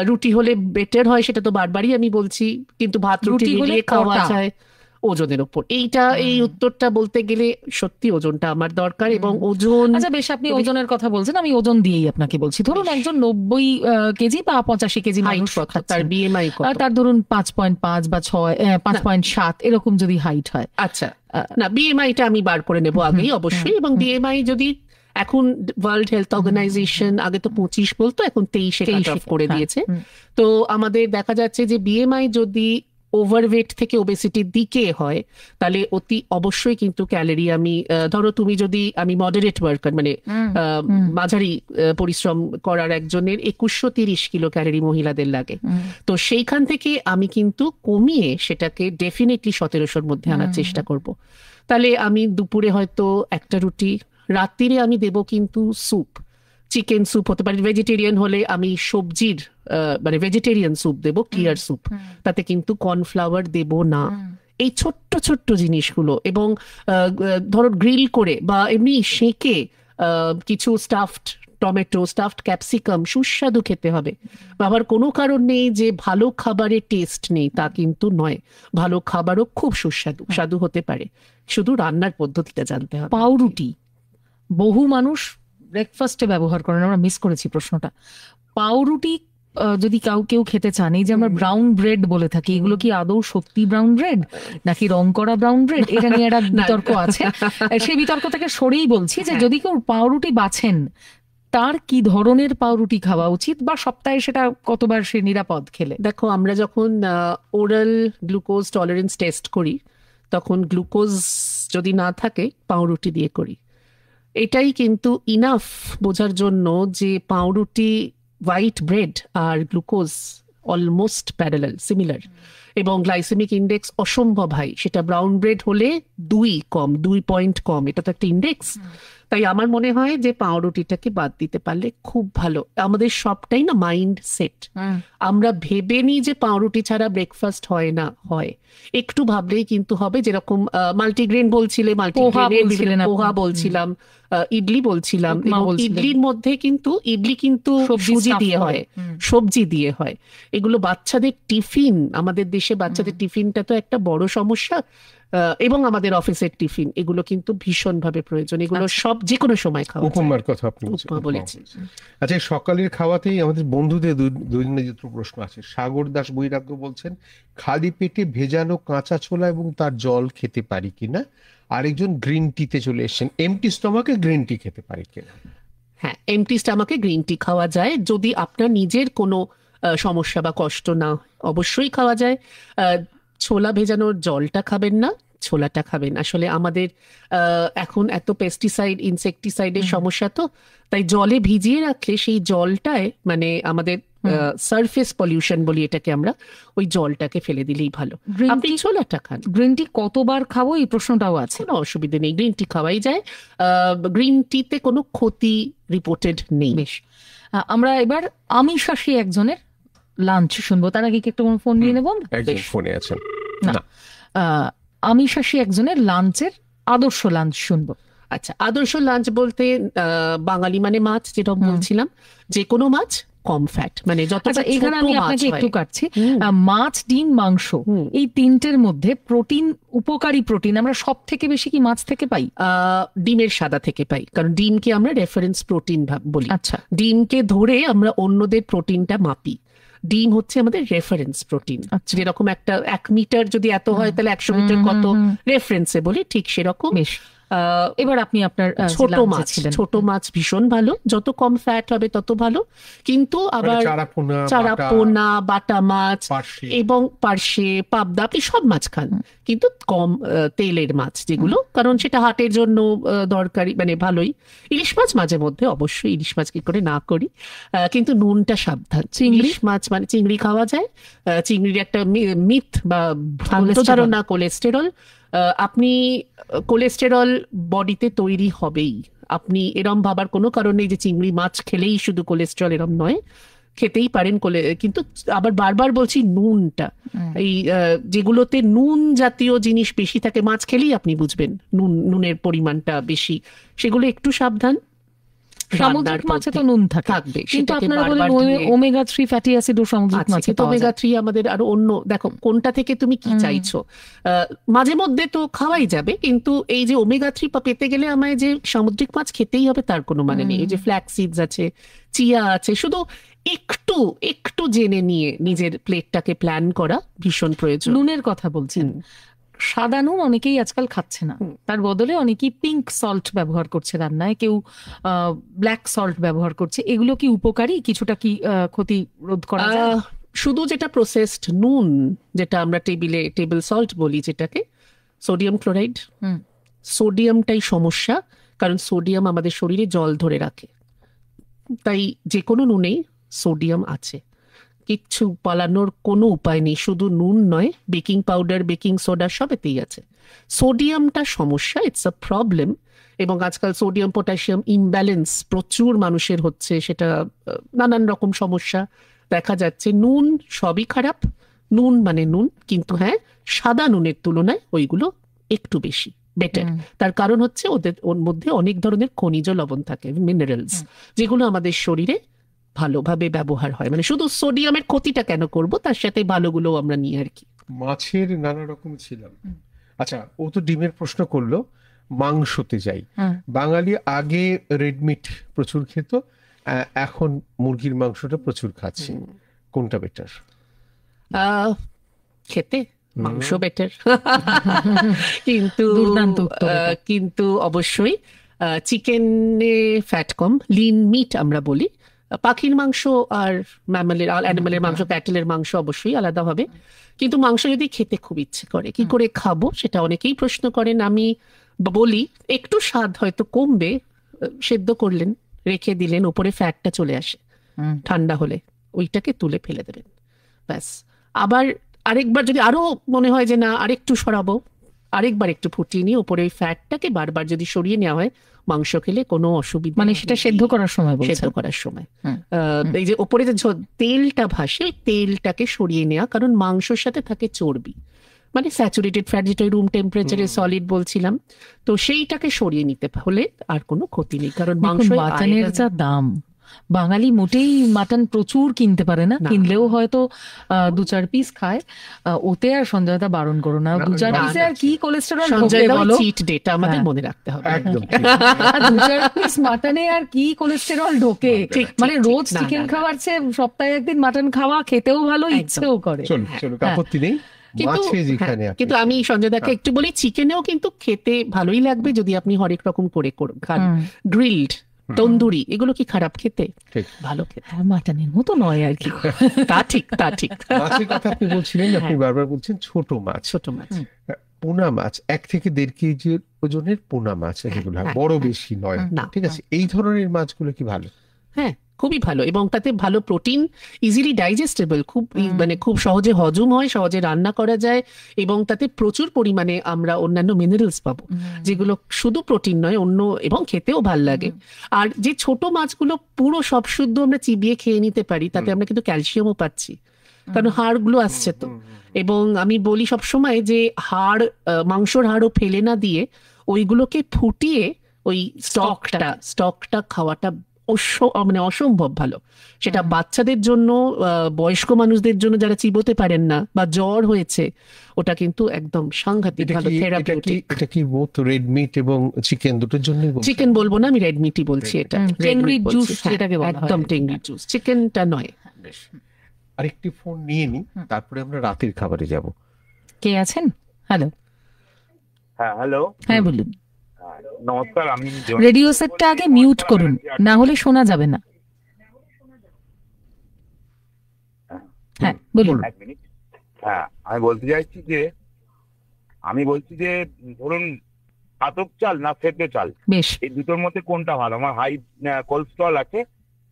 রুটি হলে বেটার হয়, সেটা তো বারবারই আমি বলছি, কিন্তু ভাত রুটি মিলিয়ে খাওয়া যায় ওজনের ওপর। এই উত্তরটা বলতে গেলে সত্যি ওজনটা আমার দরকার, এবং ওজন। আচ্ছা বেশ, আপনি ওজনের কথা বলছেন, আমি ওজন দিয়েই আপনাকে বলছি। ধরুন একজন 90 কেজি বা 85 কেজি মানুষ, তার বিএমআই তার ধরুন 5.5 বা 6, 5.7 এরকম যদি হাইট হয়। আচ্ছা, না বিএমআইটা আমি বার করে নেবো আগেই অবশ্যই, এবং বিএমআই যদি এখন ওয়ার্ল্ড হেলথ অর্গানাইজেশন আগে তো 25 বলতো, এখন 23 কাট অফ করে দিয়েছে। তো আমাদের দেখা যাচ্ছে যে বিএমআই যদি ওভারওয়েট থেকে ওবেসিটির দিকে হয়, তাহলে অতি অবশ্যই কিন্তু ক্যালোরি, আমি ধরো তুমি যদি, আমি মডারেট ওয়ার্কার, মানে মাঝারি পরিশ্রম করার একজনের 2130 কিলো ক্যালোরি মহিলাদের লাগে, তো সেইখান থেকে আমি কিন্তু কমিয়ে সেটাকে ডেফিনেটলি 1700-র মধ্যে আনার চেষ্টা করব। তাহলে আমি দুপুরে হয়তো একটা রুটি, রাত্রিরে আমি দেব কিন্তু স্যুপ, চিকেন স্যুপ হতে পারে, ভেজিটেরিয়ান হলে আমি সবজির মানে ভেজিটেরিয়ান স্যুপ দেব, ক্লিয়ার স্যুপ, তাতে কিন্তু কর্নফ্লাওয়ার দেব না। এই ছোট্ট ছোট্ট জিনিসগুলো, এবং ধরো গ্রিল করে বা এমনি সেঁকে কিছু স্টাফড টমেটো, স্টাফড ক্যাপসিকাম সুস্বাদু খেতে হবে। আবার কোনো কারণ নেই যে ভালো খাবারের টেস্ট নেই, তা কিন্তু নয়, ভালো খাবারও খুব সুস্বাদু হতে পারে, শুধু রান্নার পদ্ধতিটা জানতে হবে। পাউরুটি বহু মানুষ ব্রেকফাস্টে ব্যবহার করেন, আমরা মিস করেছি প্রশ্নটা। পাউরুটি যদি কেউ খেতে চান, এই যে আমরা ব্রাউন ব্রেড বলে থাকি, এগুলো কি আদৌ সত্যি ব্রাউন ব্রেড নাকি রং করা ব্রাউন ব্রেড? এটা নিয়ে একটা বিতর্ক আছে, সেই বিতর্ক থেকে সরেই বলছি যে যদি কেউ পাউরুটি বাছেন, তার কি ধরনের পাউরুটি খাওয়া উচিত, বা সপ্তাহে সেটা কতবার সে নিরাপদ খেলে? দেখো, আমরা যখন ওরাল গ্লুকোজ টলারেন্স টেস্ট করি, তখন গ্লুকোজ যদি না থাকে পাউরুটি দিয়ে করি। এটাই কিন্তু ইনাফ বোঝার জন্য যে পাউরুটি, হোয়াইট ব্রেড আর গ্লুকোজ অলমোস্ট প্যারালাল, সিমিলার, এবং গ্লাইসেমিক ইন্ডেক্স অসম্ভব হাই। সেটা ব্রাউন ব্রেড হলে 2 পয়েন্ট কম, এটা তো একটা ইন্ডেক্স। তাই আমার মনে হয় যে পাউরুটিটাকে বাদ দিতে পারলে খুব ভালো। আমাদের সবটাই না মাইন্ড সেট, আমরা ভেবে নিই যে পাউরুটি ছাড়া ব্রেকফাস্ট হয় না, হয় একটু ভাবলেই কিন্তু হবে। যেরকম মাল্টিগ্রেন বলছিলে, পোহা বলছিলাম, ইডলি বলছিলাম, ইডলির মধ্যে কিন্তু ইডলি কিন্তু সুজি দিয়ে হয়, সবজি দিয়ে হয়। এগুলো বাচ্চাদের টিফিন, আমাদের দেশে বাচ্চাদের টিফিনটা তো একটা বড় সমস্যা, এবং আমাদের অফিসের টিফিন, এগুলো কিন্তু ভীষণভাবে প্রয়োজন। এগুলো সব যে কোনো সময় খাওয়া। উপমার কথা আপনি বলেছেন। আচ্ছা, সকালের খাওয়াতেই আমাদের বন্ধুদের দুই প্রশ্ন আছে। সাগর দাস বৈরাগ্য বলছেন, খালি পেটে ভেজানো কাঁচা ছোলা এবং তার জল খেতে পারি কিনা? আরেকজন গ্রিন টিতে চলে এসেছেন, এমটি স্টমাকে গ্রিন টি খেতে পারি কিনা? হ্যাঁ, এমটি স্টমাকে গ্রিন টি খাওয়া যায়, যদি আপনার নিজের কোনো সমস্যা বা কষ্ট না, অবশ্যই খাওয়া যায়। ছোলা ভেজানোর জলটা খাবেন না, ছোলাটা খাবেন। আসলে আমাদের এখন এত পেস্টিসাইড, ইনসেকটিসাইডের সমস্যা, তো তাই জলে ভিজিয়ে রাখলে সেই জলটায়, মানে আমাদের সারফেস পলিউশন বলি এটাকে আমরা, ওই জলটাকে ফেলে দিলেই ভালো। আপনি ছোলাটা খান। গ্রিন টি কতবার খাবো এই প্রশ্নটাও আছে। কোনো অসুবিধা নেই, গ্রিন টি খাওয়াই যায়। গ্রিন টিতে কোনো ক্ষতি রিপোর্টেড নেই। বেশ, আমরা এবার আমিষাশী একজনের লাঞ্চ শুনবো। তার আগে কি একটু ফোন নিয়ে নেবো? একজন ফোনে আছেন না, আমিষাশী একজনের লাঞ্চের আদর্শ লাঞ্চ শুনবো। আচ্ছা, আদর্শ লাঞ্চ বলতে বাঙালি মানে মাছ, যেটা বলছিলাম, যে কোনো মাছ কম ফ্যাট, মানে যতটা। এখানে আমি আপনাকে একটু কাটছি, মাছ, ডিম, মাংস, এই তিনটের মধ্যে প্রোটিন, উপকারী প্রোটিন আমরা সব থেকে বেশি কি মাছ থেকে পাই? ডিমের সাদা থেকে পাই, কারণ ডিমকে আমরা রেফারেন্স প্রোটিন বলি। আচ্ছা, ডিমকে ধরে আমরা অন্যদের প্রোটিনটা মাপি। ডিম হচ্ছে আমাদের রেফারেন্স প্রোটিন। যেরকম একটা 1 মিটার যদি এত হয়, তাহলে 100 মিটার কত রেফারেন্সে বলি, ঠিক সেরকম। এবার আপনি আপনার ছোট মাছ ভীষণ ভালো, যত কম ফ্যাট হবে তত ভালো। কিন্তু আবার চারাপোনা, বাটা মাছ এবং পার্শে, পাবদা, আপনি সব মাছ খান, কিন্তু কম তেলের মাছ যেগুলো, কারণ সেটা হার্টের জন্য দরকারি, মানে ভালোই। ইলিশ মাছ মাঝে মধ্যে, অবশ্যই ইলিশ মাছ কি করে না করি, কিন্তু নুনটা সাবধান। ইলিশ মাছ মানে চিংড়ি খাওয়া যায়। চিংড়ির একটা মিথ বা ভ্রান্ত ধারণা, কোলেস্টেরল। আপনি কোলেস্টেরল বডিতে তৈরি হবেই, আপনি এরম ভাবার কোনো কারণ নেই যে চিংড়ি মাছ খেলেই শুধু কোলেস্টেরল, এরম নয়, খেতেই পারেন। কিন্তু আবার বারবার বলছি, নুনটা, এই যেগুলোতে নুন জাতীয় জিনিস বেশি থাকে, মাছ খেলেই আপনি বুঝবেন নুনের পরিমাণটা বেশি, সেগুলো একটু সাবধান। সামুদ্রিক মাছে তো নুন থাকবে, কিন্তু আপনারা বলেন ওমেগা 3 ফ্যাটি অ্যাসিডও সামুদ্রিক মাছে পাওয়া যায়। ওমেগা 3 আমাদের আরো অন্য, দেখো কোনটা থেকে তুমি কি চাইছো। মাঝে মধ্যে তো খাওয়াই যাবে, কিন্তু এই যে ওমেগা 3 পেতে গেলে আমায় যে সামুদ্রিক মাছ খেতেই হবে তার কোনো মানে নেই। এই যে ফ্ল্যাক্স সিডস আছে, চিয়া আছে, শুধু একটু জেনে নিয়ে নিজের প্লেটটাকে প্ল্যান করা ভীষণ প্রয়োজন। নুনের কথা বলছেন, সাদা নুন অনেকেই আজকাল খাচ্ছে না, তার বদলে অনেকেই পিঙ্ক সল্ট ব্যবহার করছে রান্নায়, কেউ ব্ল্যাক সল্ট ব্যবহার করছে। এগুলো কি উপকারী? কিছুটা কি ক্ষতি রোধ করা যায়? শুধু যেটা প্রসেসড নুন, যেটা আমরা টেবিল সল্ট বলি, যেটাকে সোডিয়াম ক্লোরাইড, সোডিয়ামটাই সমস্যা, কারণ সোডিয়াম আমাদের শরীরে জল ধরে রাখে। তাই যে কোনো নুনেই সোডিয়াম আছে, কিচ্ছু পালানোর কোনো উপায় নেই। শুধু নুন নয়, বেকিং পাউডার, বেকিং সোডা সবেতেই আছে। সোডিয়ামটা সমস্যা, ইটস আ প্রবলেম। এবং আজকাল সোডিয়াম পটাশিয়াম ইমব্যালেন্স প্রচুর মানুষের হচ্ছে, সেটা নানান রকম সমস্যা দেখা যাচ্ছে। নুন সবই খারাপ, নুন মানে নুন, কিন্তু হ্যাঁ, সাদা নুনের তুলনায় ওইগুলো একটু বেশি বেটার। তার কারণ হচ্ছে ওর মধ্যে অনেক ধরনের খনিজ লবণ থাকে, মিনারেলস, যেগুলো আমাদের শরীরে ভালোভাবে ব্যবহার হয়। মানে শুধু সোডিয়ামের ক্ষতিটা কেন করব, তার সাথে ভালোগুলো আমরা নিই আর কি। মাছের নানা রকম ছিলাম। আচ্ছা, ও তো ডিমের প্রশ্ন করলো, মাংসতে যাই। বাঙালি আগে রেড মিট প্রচুর খেত, এখন মুরগির মাংসটা প্রচুর খাচ্ছি, কোনটা বেটার? খেতে মাংস বেটার, কিন্তু অবশ্যই চিকেনে ফ্যাট কম, লিন মিট আমরা বলি। পাখির মাংস আর অ্যানিমালের মাংস, ক্যাটেলের মাংস অবশ্যই আলাদা হবে। কিন্তু মাংস যদি খেতে খুব ইচ্ছে করে, কি করে খাবো সেটা অনেকেই প্রশ্ন করেন। আমি বলি, একটু স্বাদ হয়তো কমবে, সেদ্ধ করলেন, রেখে দিলেন, উপরে ফ্যাটটা চলে আসে, ঠান্ডা হলে ওইটাকে তুলে ফেলে দেবেন, ব্যাস। আবার আরেকবার যদি আরো মনে হয় যে না আরেকটু সরাবো, আরেকবার একটু ফুটিয়ে নিয়ে উপরে ওই ফ্যাটটাকে বারবার যদি সরিয়ে নেওয়া হয়, মাংস খেলে কোনো অসুবিধা, মানে সেটা সেদ্ধ করার সময়, এই যে উপরে যে তেলটা ভাসে, ওই তেলটাকে সরিয়ে নেওয়া, কারণ মাংসের সাথে থাকে চর্বি, মানে স্যাচুরেটেড ফ্যাট, যেটা রুম টেম্পারেচারে সলিড বলছিলাম। তো সেইটাকে সরিয়ে নিতে হলে আর কোনো ক্ষতি নেই, কারণ মাংস মাটনের যা দাম, বাঙালি মোটেই মাটন প্রচুর কিনতে পারে না, কিনলেও হয়তো 2-4 পিস খায়। ওতে আর সঞ্জয়দা বারণ করো না, 2-4 পিসে আর কি কোলেস্টেরল ঢোকে বলো, চিট ডেটা আমাদের মনে রাখতে হবে। একদম 2-4 পিস মাটনে আর কি কোলেস্টেরল ঢোকে, মানে রোজ চিকেন খাওয়ার চেয়ে সপ্তাহে একদিন মাটন খাওয়া খেতেও ভালো, ইচ্ছেও করে। চলো আপত্তি নেই। কিন্তু আমি সঞ্জয়দাকে একটু বলি, চিকেনেও কিন্তু খেতে ভালোই লাগবে যদি আপনি হরেক রকম করে খান। গ্রিলড, তন্দুরি, এগুলো কি খারাপ খেতে? ভালো খেতে, মাটনের মতো নয় আর কি। তা ঠিক। মাছের কথা আপনি বলছিলেন, আপনি বারবার বলছেন ছোট মাছ। পোনা মাছ 1 থেকে 1.5 কেজি ওজনের পোনা মাছ, যেগুলো বড় বেশি নয়, ঠিক আছে, এই ধরনের মাছগুলো কি ভালো? হ্যাঁ, খুবই ভালো, এবং তাতে ভালো প্রোটিন, ইজিলি ডাইজেস্টেবল, খুব মানে খুব সহজে হজম হয়, সহজে রান্না করা যায়, এবং তাতে প্রচুর পরিমাণে আমরা অন্যান্য মিনারেলস পাবো, যেগুলো শুধু প্রোটিন নয় অন্য, এবং খেতেও ভাল লাগে। আর যে ছোট মাছগুলো পুরো সব শুদ্ধ আমরা চিবিয়ে খেয়ে নিতে পারি, তাতে আমরা কিন্তু ক্যালসিয়ামও পাচ্ছি, কারণ হাড়গুলো আসছে তো। এবং আমি বলি সবসময় যে হাড়, মাংসর হাড়ও ফেলে না দিয়ে ওইগুলোকে ফুটিয়ে ওই স্টকটা খাওয়াটা মানে অসম্ভব ভালো। সেটা বাচ্চাদের জন্য, বয়স্ক মানুষদের জন্য যারা চিবোতে পারেন না বা জ্বর হয়েছে, ওটা কিন্তু একদম সাংঘাতিক ভালো থেরাপিউটিক। এটা কি বোথ রেড মিট এবং চিকেন দুটোর জন্য? চিকেন বলবো না, আমি রেড মিটই বলছি। এটা টেংরি জুস যেটাকে বলা হয়, একদম টেংরি জুস, চিকেনটা নয়। আরেকটি ফোন নিয়ে নি, তারপরে আমরা রাতের খাবারে যাব। কে আছেন? হ্যালো। হ্যাঁ, হ্যালো। হ্যাঁ বলুন। নমস্কার, আমি রেডিও সেটটা আগে মিউট করুন, না হলে শোনা যাবে না। হ্যাঁ বলুন। এক মিনিট। হ্যাঁ, আমি বলছি যে ধরুন আতপ চাল না সেদ্ধ চাল, বেশ, এই দুটোর মধ্যে কোনটা ভালো? আমার হাই কোলেস্ট্রল আছে,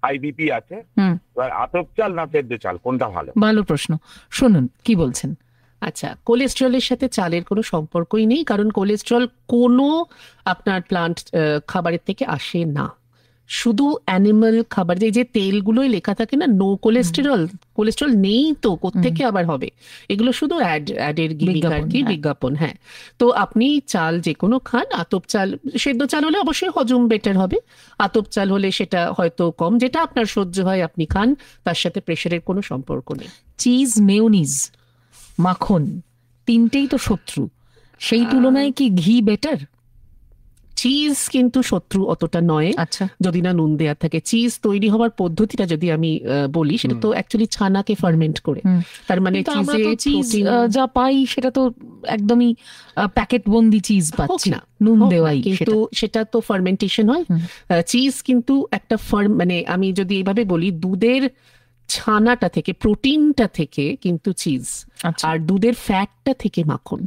হাই বিপি আছে, এবার আতপ চাল না সেদ্ধ চাল কোনটা ভালো? ভালো প্রশ্ন, শুনুন কি বলছেন। আচ্ছা, কোলেস্ট্রলের সাথে চালের কোনো সম্পর্কই নেই, কারণ কোলেস্ট্রল কোনো আপনার প্লান্ট খাবারের থেকে আসে না, শুধু অ্যানিমাল খাবার। যে তেলগুলোই লেখা থাকে না নো কোলেস্টেরল, কোলেস্ট্রল নেই তো কোত্থেকে আবার হবে? এগুলো শুধু অ্যাডের গিমিক আর কি, বিজ্ঞাপন। হ্যাঁ, তো আপনি চাল যে কোনো খান, আতপ চাল, সেদ্ধ চাল হলে অবশ্যই হজম বেটার হবে, আতপ চাল হলে সেটা হয়তো কম, যেটা আপনার সহ্য হয় আপনি খান, তার সাথে প্রেশারের কোনো সম্পর্ক নেই। চিজ, মেয়োনিজ, মাখন, তিনটেই তো শত্রু, সেই তুলনায় কি ঘি বেটার? চিজ কিন্তু শত্রু অতটা নয়, আচ্ছা, যদি না নুন দেওয়া থাকে। চিজ তৈরি হওয়ার পদ্ধতিটা যদি আমি বলি, সেটা তো অ্যাকচুয়ালি ছানাকে ফার্মেন্ট করে, তার মানে চিজ যা পাই সেটা তো একদমই প্যাকেট বন্দি চিজ পাচ্ছি না, নুন দেওয়াই, কিন্তু সেটা তো ফার্মেন্টেশন হয়। চিজ কিন্তু একটা মানে আমি যদি এইভাবে বলি, দুধের ছানাটা থেকে, প্রোটিনটা থেকে কিন্তু চিজ, আর দুধের ফ্যাটটা থেকে মাখন।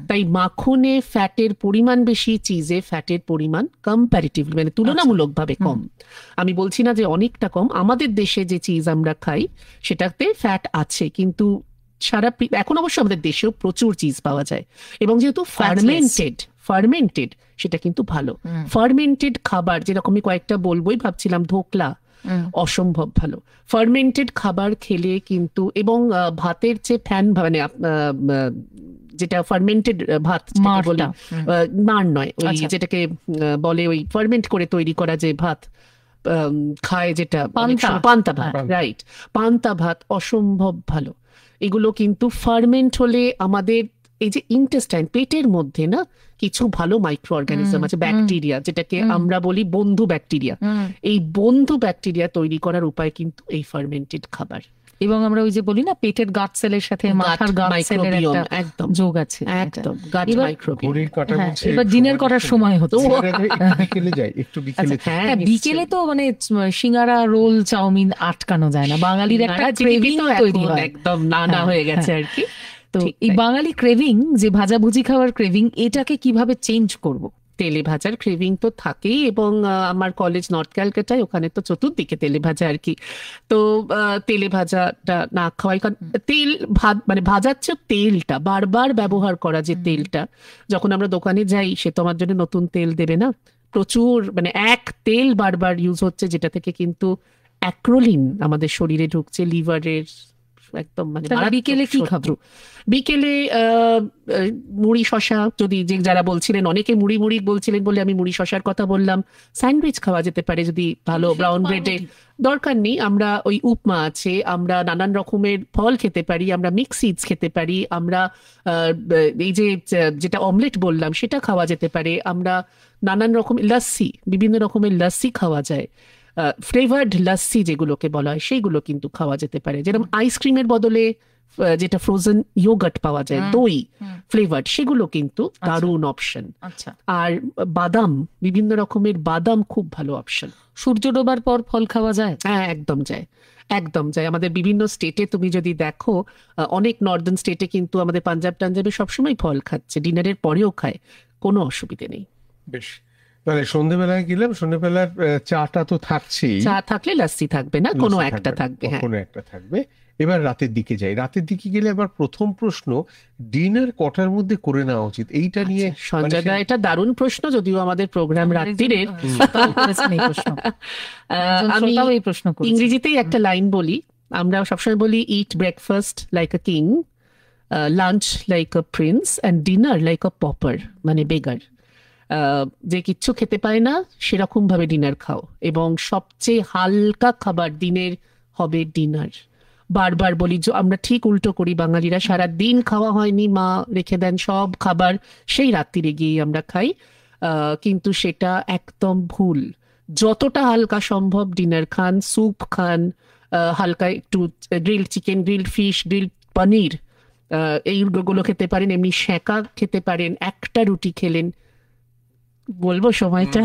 তাই মাখনে ফ্যাটের পরিমাণ বেশি, চিজে ফ্যাটের পরিমাণ কম্প্যারিটিভলি মানে তুলনামূলকভাবে কম। আমি বলছি না যে অনেকটা কম, আমাদের দেশে যে চিজ আমরা খাই সেটাতে ফ্যাট আছে, কিন্তু এখন অবশ্য আমাদের দেশেও প্রচুর চিজ পাওয়া যায়, এবং যেহেতু ফার্মেন্টেড সেটা কিন্তু ভালো। ফার্মেন্টেড খাবার যেরকম আমি কয়েকটা বলবোই ভাবছিলাম, ধোকলা অসম্ভব ভালো ফার্মেন্টেড খাবার খেলে কিন্তু, এবং ভাতের চেয়ে মানে যেটা ফার্মেন্টেড ভাত বলি, মার নয়, ওই যেটাকে বলে ওই ফার্মেন্ট করে তৈরি করা যে ভাত খায়, যেটা পান্তা ভাত, রাইট, পান্তা ভাত অসম্ভব ভালো। এগুলো কিন্তু ফার্মেন্ট হলে আমাদের এই যে ইন্টেস্টাইন, পেটের মধ্যে না কিছু ভালো মাইক্রো অর্গানিজম আছে, ব্যাকটেরিয়া, যেটাকে আমরা বলি বন্ধু ব্যাকটেরিয়া, এই বন্ধু ব্যাকটেরিয়া তৈরি করার উপায় কিন্তু এই ফার্মেন্টেড খাবার। এবং আমরা ওই যে বলি না, পেটের গাট সেলের সাথে মাথার গাট সেলের একটা একদম যোগ আছে, একদম গাট মাইক্রোবিওম। এবার ডিনার করার সময় হতো, বিকেলে যাই একটু, বিকেলে তো মানে সিঙ্গারা, রোল, চাউমিন আটকানো যায় না, বাঙালির একটা ক্রেভিং তৈরি হয়, একদম নানা হয়ে গেছে আর কি। তো এই বাঙালি ক্রেভিং, যে ভাজাভুজি খাওয়ার ক্রেভিং, এটাকে কিভাবে চেঞ্জ করব? তেলে ভাজার ক্রেভিং তো থাকেই, এবং আমার কলেজ নর্থ ক্যালকাটায়, ওখানে তো চতুর্দিকে তেলে ভাজা আর কি। তো তেলে ভাজাটা না খাওয়াই, কারণ তেল মানে ভাজাচ্ছে তেলটা বারবার ব্যবহার করা, যে তেলটা যখন আমরা দোকানে যাই, সে তো আমার জন্য নতুন তেল দেবে না, প্রচুর মানে এক তেল বারবার ইউজ হচ্ছে, যেটা থেকে কিন্তু অ্যাক্রোলিন আমাদের শরীরে ঢুকছে, লিভারের একদম মানে। বিকেলে কি খাবো? বিকেলে মুড়ি শশা, যদি যে যারা বলছিলেন, অনেকে মুড়ি বলছিলেন বলে আমি মুড়ি শশার কথা বললাম। স্যান্ডউইচ খাওয়া যেতে পারে যদি ভালো ব্রাউন ব্রেডে, দরকার নেই। আমরা ওই উপমা আছে, আমরা নানান রকমের ফল খেতে পারি, আমরা মিক্স সিডস খেতে পারি, আমরা এই যে যেটা অমলেট বললাম সেটা খাওয়া যেতে পারে, আমরা নানান রকমের লস্যি, বিভিন্ন রকমের লস্যি খাওয়া যায়, ফ্লেভার্ড লস্যি যেগুলোকে বলা হয়, সেইগুলো কিন্তু খাওয়া যেতে পারে। যেরকম আইসক্রিমের বদলে যেটা ফ্রোজেন ইয়োগার্ট পাওয়া যায়, দই ফ্লেভার্ড, সেগুলো কিন্তু দারুণ অপশন। আর বাদাম, বিভিন্ন রকমের বাদাম খুব ভালো অপশন। সূর্য ডোবার পর ফল খাওয়া যায়? হ্যাঁ, একদম যায়, একদম যায়। আমাদের বিভিন্ন স্টেটে তুমি যদি দেখো, অনেক নর্দার্ন স্টেটে কিন্তু, আমাদের পাঞ্জাবে সবসময় ফল খাচ্ছে, ডিনারের পরেও খায়, কোনো অসুবিধে নেই। বেশ, মানে সন্ধ্যেবেলায় গেলাম, সন্ধ্যেবেলার চাটা তো থাকছেই, চা থাকলে লাস্সি থাকবে না, কোনো একটা থাকবে। হ্যাঁ, কোনো একটা থাকবে। এবার রাতের দিকে যাই, রাতের দিকে গেলে আবার প্রথম প্রশ্ন, ডিনার কটার মধ্যে করে নেওয়া উচিত? এইটা নিয়ে সঞ্জয় দা, এটা দারুণ প্রশ্ন, যদিও আমাদের প্রোগ্রাম রাত্রিরের। আমি এই প্রশ্ন ইংরেজিতেই একটা লাইন বলি, আমরা সবসময় বলি eat breakfast like a king, lunch like a Prince and dinner like a popper, মানে বেগার। যে কিচ্ছু খেতে পায় না সেরকম ভাবে ডিনার খাও, এবং সবচেয়ে হালকা খাবার দিনের হবে ডিনার। বারবার বলি, আমরা ঠিক উল্টো করি বাঙালিরা, সারা দিন খাওয়া হয়নি, মা রেখে দেন সব খাবার, সেই রাত্রিরে গিয়ে আমরা খাই, কিন্তু সেটা একদম ভুল। যতটা হালকা সম্ভব ডিনার খান, স্যুপ খান, হালকা একটু grilled chicken, grilled fish, grilled paneer, এইগুলো খেতে পারেন, এমনি সেঁকা খেতে পারেন, একটা রুটি খেলেন, বলবো সময়টা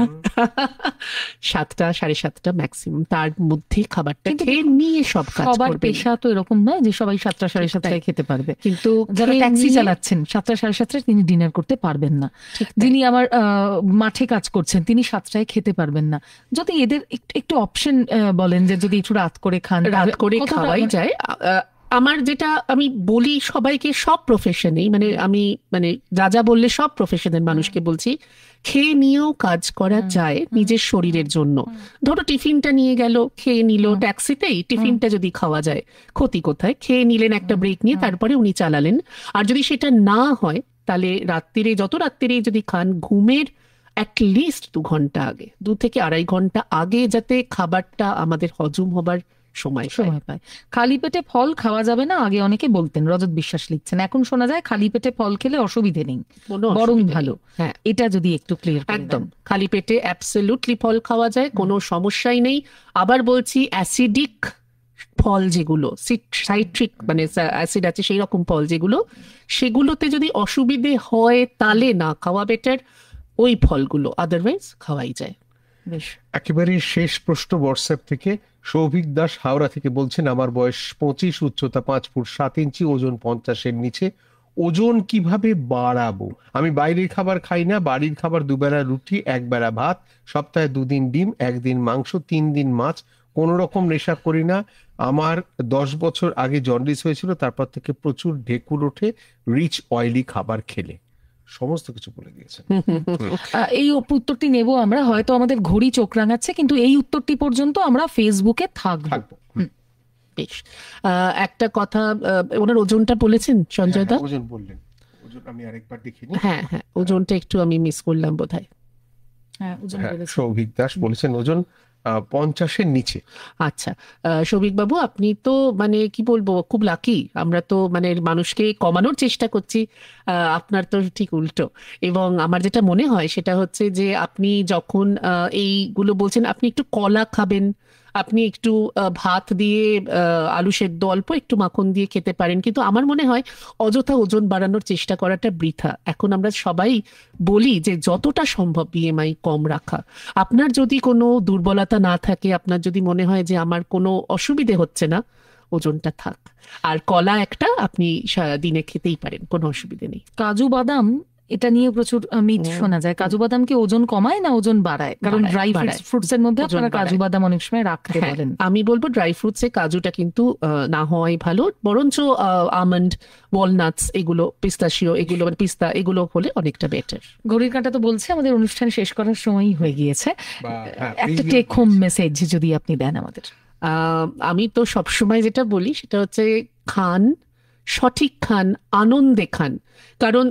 7টা 7:30 ম্যাক্সিমাম, তার মধ্যে খাবারটা খেয়ে নিয়ে সব কাজ করবেন। সবার পেশা তো এরকম নয় যে সবাই 7টা 7:30 খেতে পারবে, কিন্তু যারা ট্যাক্সি চালাচ্ছেন 7টা 7:30 তিনি ডিনার করতে পারবেন না, যিনি আমার মাঠে কাজ করছেন তিনি 7টায় খেতে পারবেন না। যদি এদের একটু অপশন বলেন যে যদি একটু রাত করে খান, রাত করে খাওয়াই যায়। আমার যেটা আমি বলি সবাইকে, সব প্রফেশনেই, মানে আমি মানে যা বললে সব প্রফেশনের মানুষকে বলছি, খেয়ে নিয়েও কাজ করা যায় নিজের শরীরের জন্য। ধরো টিফিনটা নিয়ে গেল, খেয়ে নিল ট্যাক্সিতেই, টিফিনটা যদি খাওয়া যায় ক্ষতি কোথায়? খেয়ে নিলেন একটা ব্রেক নিয়ে, তারপরে উনি চালালেন। আর যদি সেটা না হয় তাহলে রাত্রিরে, যত রাত্রিরে যদি খান, ঘুমের অ্যাটলিস্ট 2 ঘন্টা আগে, 2 থেকে 2.5 ঘন্টা আগে, যাতে খাবারটা আমাদের হজম হবার সময় পায়। খালি পেটে ফল খাওয়া যাবে না, আগে অনেকে বলতেন, রজত বিশ্বাস লিখছেন, এখন শোনা যায় খালি পেটে ফল খেলে অসুবিধে নেই, বরং ভালো। হ্যাঁ, এটা যদি একটু ক্লিয়ার। একদম খালি পেটে অ্যাবসলিউটলি ফল খাওয়া যায়, কোনো সমস্যাই নেই। আবার বলছি, অ্যাসিডিক ফল যেগুলো, সাইট্রিক মানে অ্যাসিড আছে সেই রকম ফল যেগুলো, সেগুলোতে যদি অসুবিধে হয় তাহলে না খাওয়া বেটার, ওই ফলগুলো আদারওয়াইজ খাওয়াই যায়। একেবারে শেষ প্রশ্ন হোয়াটসঅ্যাপ থেকে সৌভিক দাস হাওড়া থেকে বলছেন, আমার বয়স 25, উচ্চতা 5 ফুট 7 ইঞ্চি, ওজন 50-এর নিচে, ওজন কিভাবে বাড়াবো? আমি বাইরের খাবার খাই না, বাড়ির খাবার 2 বেলা রুটি, 1 বেলা ভাত, সপ্তাহে 2 দিন ডিম, 1 দিন মাংস, 3 দিন মাছ, কোন রকম নেশা করি না। আমার 10 বছর আগে জন্ডিস হয়েছিল, তারপর থেকে প্রচুর ঢেকুর ওঠে রিচ অয়েলি খাবার খেলে। সমস্ত কিছু বলে দিয়েছেন। এই উত্তরটি নেব আমরা, হয়তো আমাদের ঘড়ি চোখ রাঙাচ্ছে, কিন্তু এই উত্তরটি পর্যন্ত আমরা ফেসবুকে থাকবো। বেশ, একটা কথা, ওনার ওজনটা বলেছেন সঞ্জয় দা? ওজন বললেন, ওজন আমি আরেকবার দেখিনি। হ্যাঁ, ওজনটা একটু আমি মিস করলাম বোধহয়। সৌভিক দাস বলেছেন ওজন 50-এর নিচে। আচ্ছা, সৌভিক বাবু, আপনি তো মানে কি বলবো, খুব লাকি। আমরা তো মানে মানুষকে কমানোর চেষ্টা করছি, আপনার তো ঠিক উল্টো। এবং আমার যেটা মনে হয় সেটা হচ্ছে যে আপনি যখন এইগুলো বলছেন, আপনি একটু কলা খাবেন, আপনি একটু ভাত দিয়ে আলু সেদ্ধ অল্প একটু মাখন দিয়ে খেতে পারেন, কিন্তু আমার মনে হয় অযথা ওজন বাড়ানোর চেষ্টা করাটা বৃথা। এখন আমরা সবাই বলি যে যতটা সম্ভব BMI কম রাখা। আপনার যদি কোনো দুর্বলতা না থাকে, আপনার যদি মনে হয় যে আমার কোনো অসুবিধে হচ্ছে না, ওজনটা থাক। আর কলা একটা আপনি দিনে খেতেই পারেন, কোনো অসুবিধে নেই। কাজু বাদাম, এটা নিয়ে প্রচুর মিথ শোনা যায়, কাজু বাদাম কি ওজন কমায় না ওজন বাড়ায়? কারণ ড্রাই ফ্রুটস এর মধ্যে আপনারা কাজু বাদাম অনেক সময় রাখতে বলেন। আমি বলবো ড্রাই ফ্রুটসে কাজুটা কিন্তু না হওয়াই ভালো, বরঞ্চ আমন্ড, ওয়ালনাটস, এগুলো, পিস্তাশিও, এগুলো মানে পিস্তা, এগুলো হলে অনেকটা বেটার। ঘড়ির কাঁটা তো বলছে আমাদের অনুষ্ঠান শেষ করার সময়ই হয়ে গিয়েছে, একটা টেক হোম মেসেজ যদি আপনি দেন আমাদের। আমি তো সবসময় যেটা বলি সেটা হচ্ছে, খান, সঠিক খান, আনন্দে খান। কারণ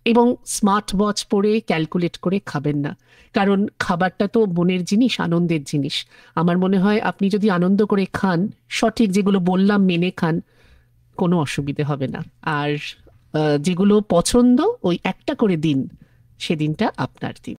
এবং স্মার্ট ওয়াচ পরে ক্যালকুলেট করে খাবেন না, কারণ খাবারটা তো মনের জিনিস, আনন্দের জিনিস। আমার মনে হয় আপনি যদি আনন্দ করে খান, সঠিক যেগুলো বললাম মেনে খান, কোনো অসুবিধে হবে না। আর যেগুলো পছন্দ ওই একটা করে দিন, সেদিনটা আপনার দিন।